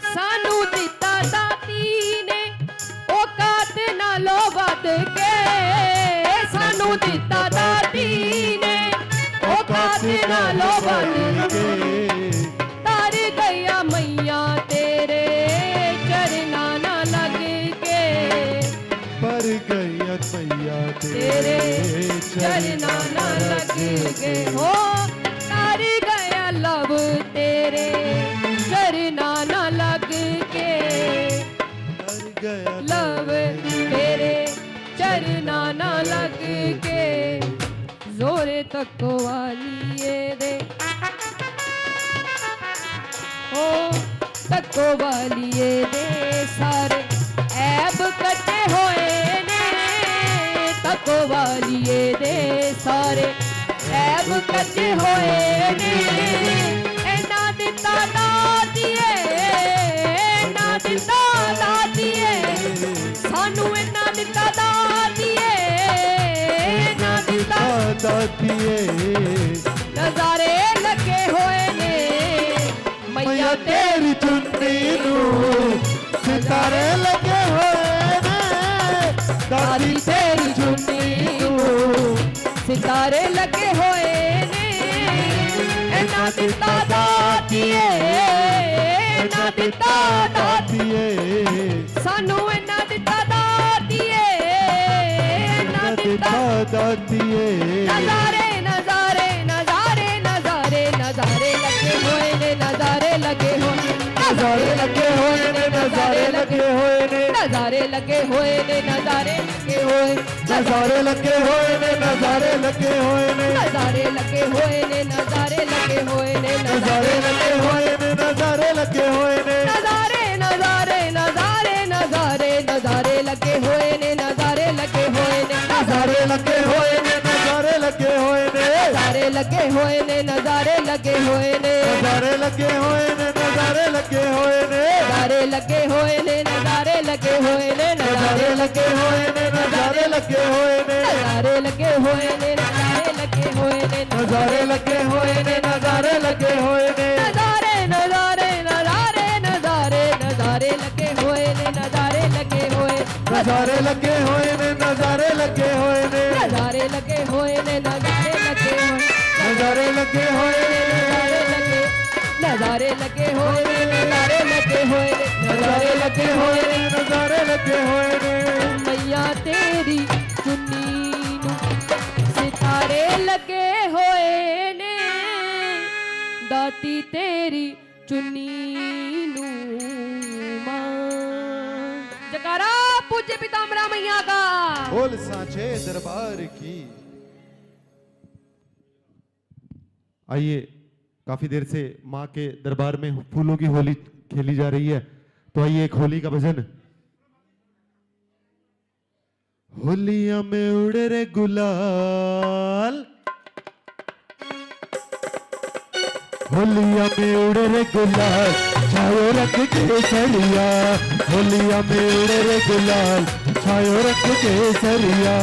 ਸਾਨੂੰ ਦਿੱਤਾ ਦਾਤੀ ਨੇ ਔਕਾਤ ਨਾਲੋਂ ਵੱਧ ਕੇ ਸਾਨੂੰ ਦਿੱਤਾ ਦਾਤੀ ਨੇ ਔਕਾਤ ਨਾਲੋਂ ਵੱਧ ਕੇ ਤਰ ਗਿਆ ਮਈਆਂ ਤੇਰੇ ਚਰਨਾਂ ਨਾਲ ਲੱਗ ਕੇ ਪਰ ਗਈਆਂ ਪਈਆਂ ਤੇਰੇ ਚਰਨਾਂ ਨਾਲ ਲੱਗ ਕੇ ਹੋ ਤਰ ਗਿਆ ਲਵ ਤੇਰੇ ਚਰਨਾਂ ਨਾਲ ਲੱਗ ਕੇ ਕਰ ਗਿਆ ਲਵ ਤੇਰੇ ਚਰਨਾਂ ਨਾਲ ਲੱਗ ਕੇ ਜ਼ੋਰੇ ਤੱਕੋ ਵਾਲੀਏ ਦੇ ਓ ਤੱਕੋ ਵਾਲੀਏ ਦੇ ਸਾਰੇ ਐਬ ਕੱਟੇ ਹੋਏ ਨੇ ਤੱਕੋ ਵਾਲੀਏ ਦੇ ਸਾਰੇ ਐਬ ਕੱਟੇ ਹੋਏ ਨੇ ਇਹਨਾਂ ਦਿੱਤਾ ਦਾਤੀਏ ਇਹਨਾਂ ਦਿੱਤਾ ਦਾਤੀਏ ਸਾਨੂੰ ਇਹਨਾਂ ਦਿੱਤਾ ਦਾਤੀਏ ਇਹਨਾਂ ਦਿੱਤਾ ਦਾਤੀਏ ਨਜ਼ਾਰੇ ਲੱਗੇ ਹੋਏ ਨੇ ਮਈਆ ਮਈਆ ਤੇਰੀ ਚੁੰਨੀ ਨੂੰ ਸਿਤਾਰੇ ਲੱਗੇ ਹੋਏ ਨੇ ਦਾਦੀ ਤੇਰੀ ਚੁੰਨੀ ਨੂੰ ਸਿਤਾਰੇ ਲੱਗੇ ਹੋਏ ਨੇ ਇਹਨਾਂ ਦਿੱਤਾ ਦਾਤੀਏ ਇਹਨਾਂ ਦਿੱਤਾ ਦਾਤੀਏ ਸਾਨੂੰ ਇਹਨਾਂ ਦਿੱਤਾ ਦਾਤੀਏ ਇਹਨਾਂ ਦਿੱਤਾ ਦਾਤੀਏ ਨਜ਼ਾਰੇ ਨਜ਼ਾਰੇ ਨਜ਼ਾਰੇ ਨਜ਼ਾਰੇ ਨਜ਼ਾਰੇ ਲੱਗੇ ਹੋਏ ਨੇ ਨਜ਼ਾਰੇ ਲੱਗੇ ਹੋਏ ਨਜ਼ਾਰੇ ਲੱਗੇ ਹੋਏ ਨੇ ਨਜ਼ਾਰੇ ਲੱਗੇ ਹੋਏ ਨੇ ਨਜ਼ਾਰੇ ਲੱਗੇ ਹੋਏ ਨੇ ਨਜ਼ਾਰੇ ਲੱਗੇ ਹੋਏ ਨਜ਼ਾਰੇ ਲੱਗੇ ਹੋਏ ਨੇ ਨਜ਼ਾਰੇ ਲੱਗੇ ਹੋਏ ਨੇ ਨਜ਼ਾਰੇ ਲੱਗੇ ਹੋਏ ਨੇ ਨਜ਼ਾਰੇ ਲੱਗੇ ਹੋਏ ਨੇ ਨਜ਼ਾਰੇ ਲੱਗੇ ਹੋਏ ਨੇ ਨਜ਼ਾਰੇ ਲੱਗੇ ਹੋਏ ਨੇ ਨਜ਼ਾਰੇ ਨਜ਼ਾਰੇ ਨਜ਼ਾਰੇ ਨਜ਼ਾਰੇ ਨਜ਼ਾਰੇ ਲੱਗੇ ਹੋਏ ਨੇ ਨਜ਼ਾਰੇ ਲੱਗੇ ਹੋਏ ਨੇ ਨਜ਼ਾਰੇ ਲੱਗੇ ਹੋਏ ਨੇ ਨਜ਼ਾਰੇ ਲੱਗੇ ਹੋਏ ਨੇ ਨਜ਼ਾਰੇ ਲੱਗੇ ਹੋਏ ਨੇ ਨਜ਼ਾਰੇ ਲੱਗੇ ਹੋਏ ਨੇ ਨਜ਼ਾਰੇ ਲੱਗੇ ਹੋਏ ਨੇ ਨਜ਼ਾਰੇ ਲੱਗੇ ਹੋਏ ਨੇ ਨਜ਼ਾਰੇ ਲੱਗੇ ਹੋਏ ਨੇ ਨਜ਼ਾਰੇ ਲੱਗੇ ਹੋਏ ਨੇ ਨਜ਼ਾਰੇ ਲੱਗੇ ਹੋਏ ਨੇ ਨਜ਼ਾਰੇ ਲੱਗੇ ਹੋਏ ਨੇ ਨਜ਼ਾਰੇ ਲੱਗੇ ਹੋਏ ਨੇ ਨਜ਼ਾਰੇ ਲੱਗੇ ਹੋਏ ਨੇ ਨਜ਼ਾਰੇ ਲੱਗੇ ਹੋਏ ਨੇ ਨਜ਼ਾਰੇ ਲੱਗੇ ਹੋਏ ਨੇ ਨਜ਼ਾਰੇ ਨਜ਼ਾਰੇ ਨਜ਼ਾਰੇ ਨਜ਼ਾਰੇ ਨਜ਼ਾਰੇ ਲੱਗੇ ਹੋਏ ਨੇ ਨਜ਼ਾਰੇ ਲੱਗੇ ਹੋਏ ਨਜ਼ਾਰੇ ਲੱਗੇ ਹੋਏ ਨੇ ਨਜ਼ਾਰੇ ਲੱਗੇ ਹੋਏ ਨੇ ਨਜ਼ਾਰੇ ਲੱਗੇ ਹੋਏ ਨੇ ਨਜ਼ਾਰੇ ਲੱਗੇ ਹੋਏ ਨਜ਼ਾਰੇ ਲੱਗੇ ਹੋਏ ਨੇ ਨਜ਼ਾਰੇ ਲੱਗੇ ਹੋਏ ਨੇ ਨਜ਼ਾਰੇ ਲੱਗੇ ਹੋਏ ਨੇ ਨਜ਼ਾਰੇ ਲੱਗੇ ਹੋਏ ਨੇ ਨਜ਼ਾਰੇ ਲੱਗੇ ਹੋਏ ਨੇ ਮਈਆ ਤੇਰੀ ਚੁੰਨੀ ਨੂੰ ਸਿਤਾਰੇ ਲੱਗੇ ਹੋਏ ਨੇ ਦਾਤੀ ਤੇਰੀ ਚੁੰਨੀ ਨੂੰ ਮਾਂ ਜਗਾ पूज्य पीताम्बरा मैया का। बोल सांचे दरबार की। आइए, काफी देर से माँ के दरबार में फूलों की होली खेली जा रही है, तो आइए एक होली का भजन। होलिया में उड़े रे गुलाल, होलिया में उड़े रे गुलाल, छायो रंग केसरिया। होलिया में उड़े रे गुलाल, छायो रंग केसरिया,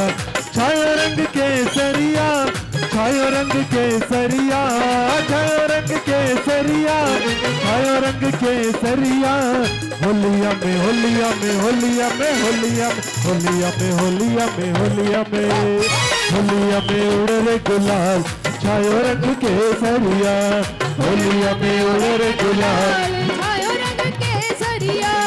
छायो रंग केसरिया, छायो रंग केसरिया, छायो रंग केसरिया, छायो रंग केसरिया। होलिया में होलिया में होलिया में होलिया में होलिया में होलिया में होलिया में होलिया में उड़े रे गुलाल, छायो रंग केसरिया। होलिया में उड़े रे गुलाल, छायो रंग केसरिया।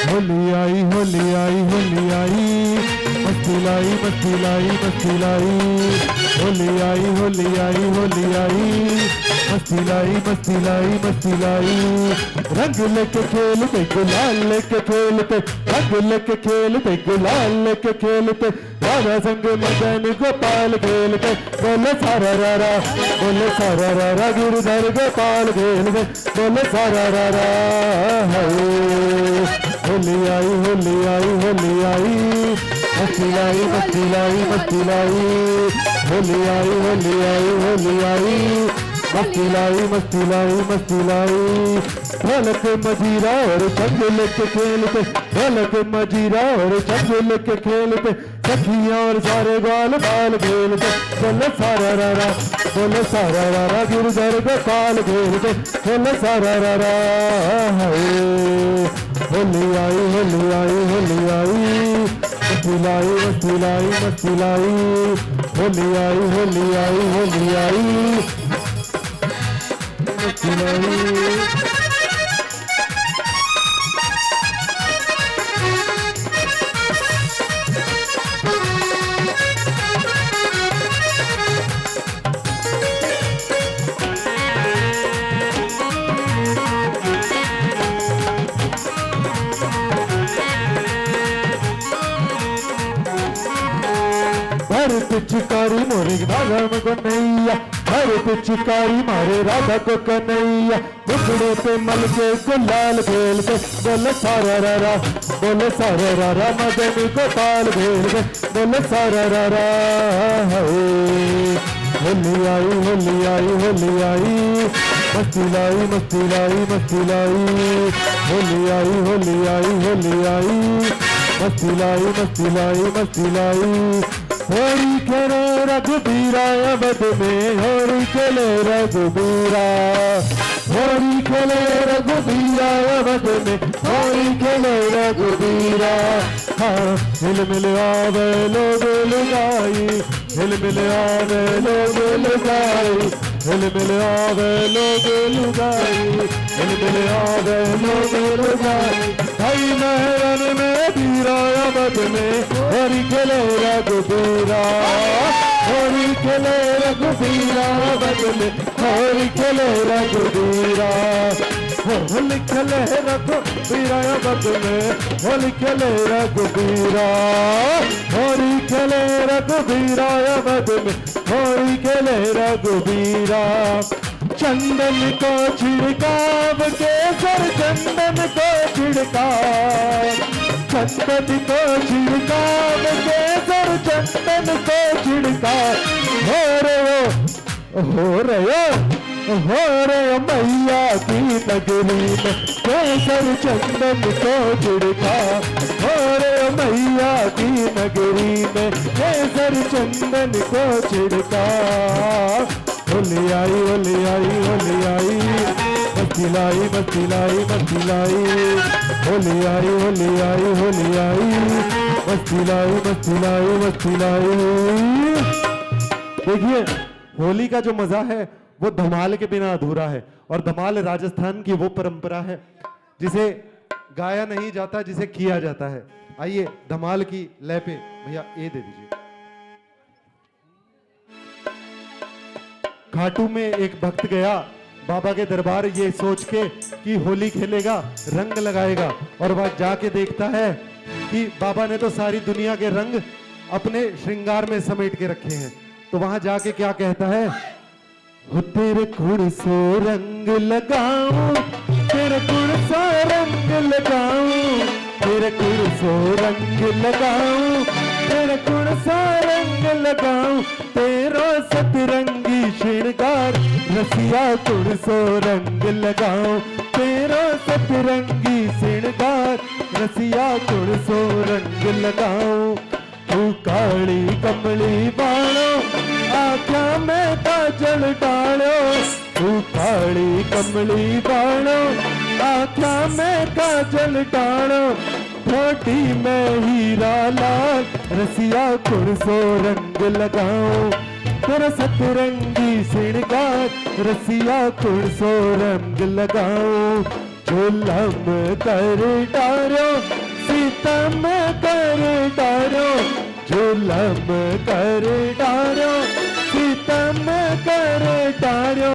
होली आई होली आई होली आई, मस्ती लाई मस्ती लाई मस्ती लाई। होली आई होली आई होली आई, मस्ती लाई मस्ती लाई मस्ती लाई। रंग लेके खेलते गुलाल लेके खेलते, रंग लेके खेलते गुलाल लेके खेलते। राधा संग मदन गोपाल खेलते, बोले सारा रारा बोले सारा रारा, गिरधर गोपाल खेलते, बोले सारा रारा। होली आई होली आई होली आई, मस्ती लाई मस्ती लाई मस्ती लाई। होली आई होली आई होली आई, मस्ती लाई मस्ती लाई मस्ती लाई। ढोलक मजीरा और छंद लेके खेलते, ढोलक मजीरा और छंद लेके खेलते। सखियां और सारे ग्वाल बाल खेलते, बोले सारा रारा बोले सारा रारा, गिरधर गोपाल खेलते, बोले सारा रारा। होली आई होली आई होली आई, मस्ती लाई मस्ती लाई मस्ती लाई। होली आई होली आई होली आई, मस्ती लाई। हर पिचकारी मोरे राधा को कन्हैया, हर पिचकारी मारे राधा को कन्हैया। मुखड़े पे मल के गुलाल खेलते, बोले सारा रारा बोले सारा रारा, मदन गोपाल खेलते, बोले सारा रारा। होली आई होली आई होली आई, मस्ती लाई मस्ती लाई मस्ती लाई। होली आई होली आई होली आई, मस्ती लाई मस्ती लाई मस्ती लाई। होली खेले रघुबीरा अवध में, होली खेले रघुबीरा, होली खेले रघुबीरा अवध में, होली खेले रघुबीरा। हाँ हिल मिल आवे लोग लुगाई, हिल मिल आवे लोग लुगाई, हिल मिल आवे लोग लुगाई, हिल मिल आवे लोग लुगाई। भाई महरन में बीरा अवध में, होली खेले रघुबीरा, होली खेले रघुबीरा अवध में, होली खेले रघुबीरा। होली खेले रघुबीरा अवध में, होली खेले रघुबीरा, होली खेले रघुबीरा अवध में, होली खेले रघुबीरा। चंदन को छिड़काव केसर चंदन को छिड़काव, चंदन को छिड़काव केसर चंदन को छिड़काव। हो रे मैया की नगरी में केसर चंदन को छिड़काव। हो रे मैया की नगरी में केसर चंदन को छिड़काव। होली आई होली आई होली आई, मस्ती लाई मस्ती लाई मस्ती लाई। होली आई होली आई होली आई, मस्ती लाई मस्ती लाई मस्ती लाई। देखिए होली का जो मजा है वो धमाल के बिना अधूरा है। और धमाल राजस्थान की वो परंपरा है जिसे गाया नहीं जाता, जिसे किया जाता है। आइए धमाल की लय पे भैया ए दे दीजिए। घाटू में एक भक्त गया बाबा के दरबार ये सोच के कि होली खेलेगा, रंग लगाएगा, और वह जाके देखता है कि बाबा ने तो सारी दुनिया के रंग अपने श्रृंगार में समेट के रखे हैं। तो वहां जाके क्या कहता है, हो तेरे गुण सो रंग लगाऊं, तेरे गुण सो रंग लगाऊं, तेरे गुण सो रंग लगाऊं, तेरे गुण सो रंग लगाऊं, तेरो सतरंगी श्रृंगार रसिया गुण सो रंग लगाऊं, तेरो सतरंगी श्रृंगार रसिया गुण सो रंग लगाऊं। तू काली कमली बाणो आख्या में काजल डालो, तू काली कमली बाणो आख्या में काजल डालो, ठोटी में हीरा लाल रसिया गुण सो रंग लगाऊं, तेरा सतरंगी श्रृंगार रसिया गुण सो रंग लगाऊं। झूलम कर डारो सीतम कर डारो, झूलम कर डारो सीतम कर डारो।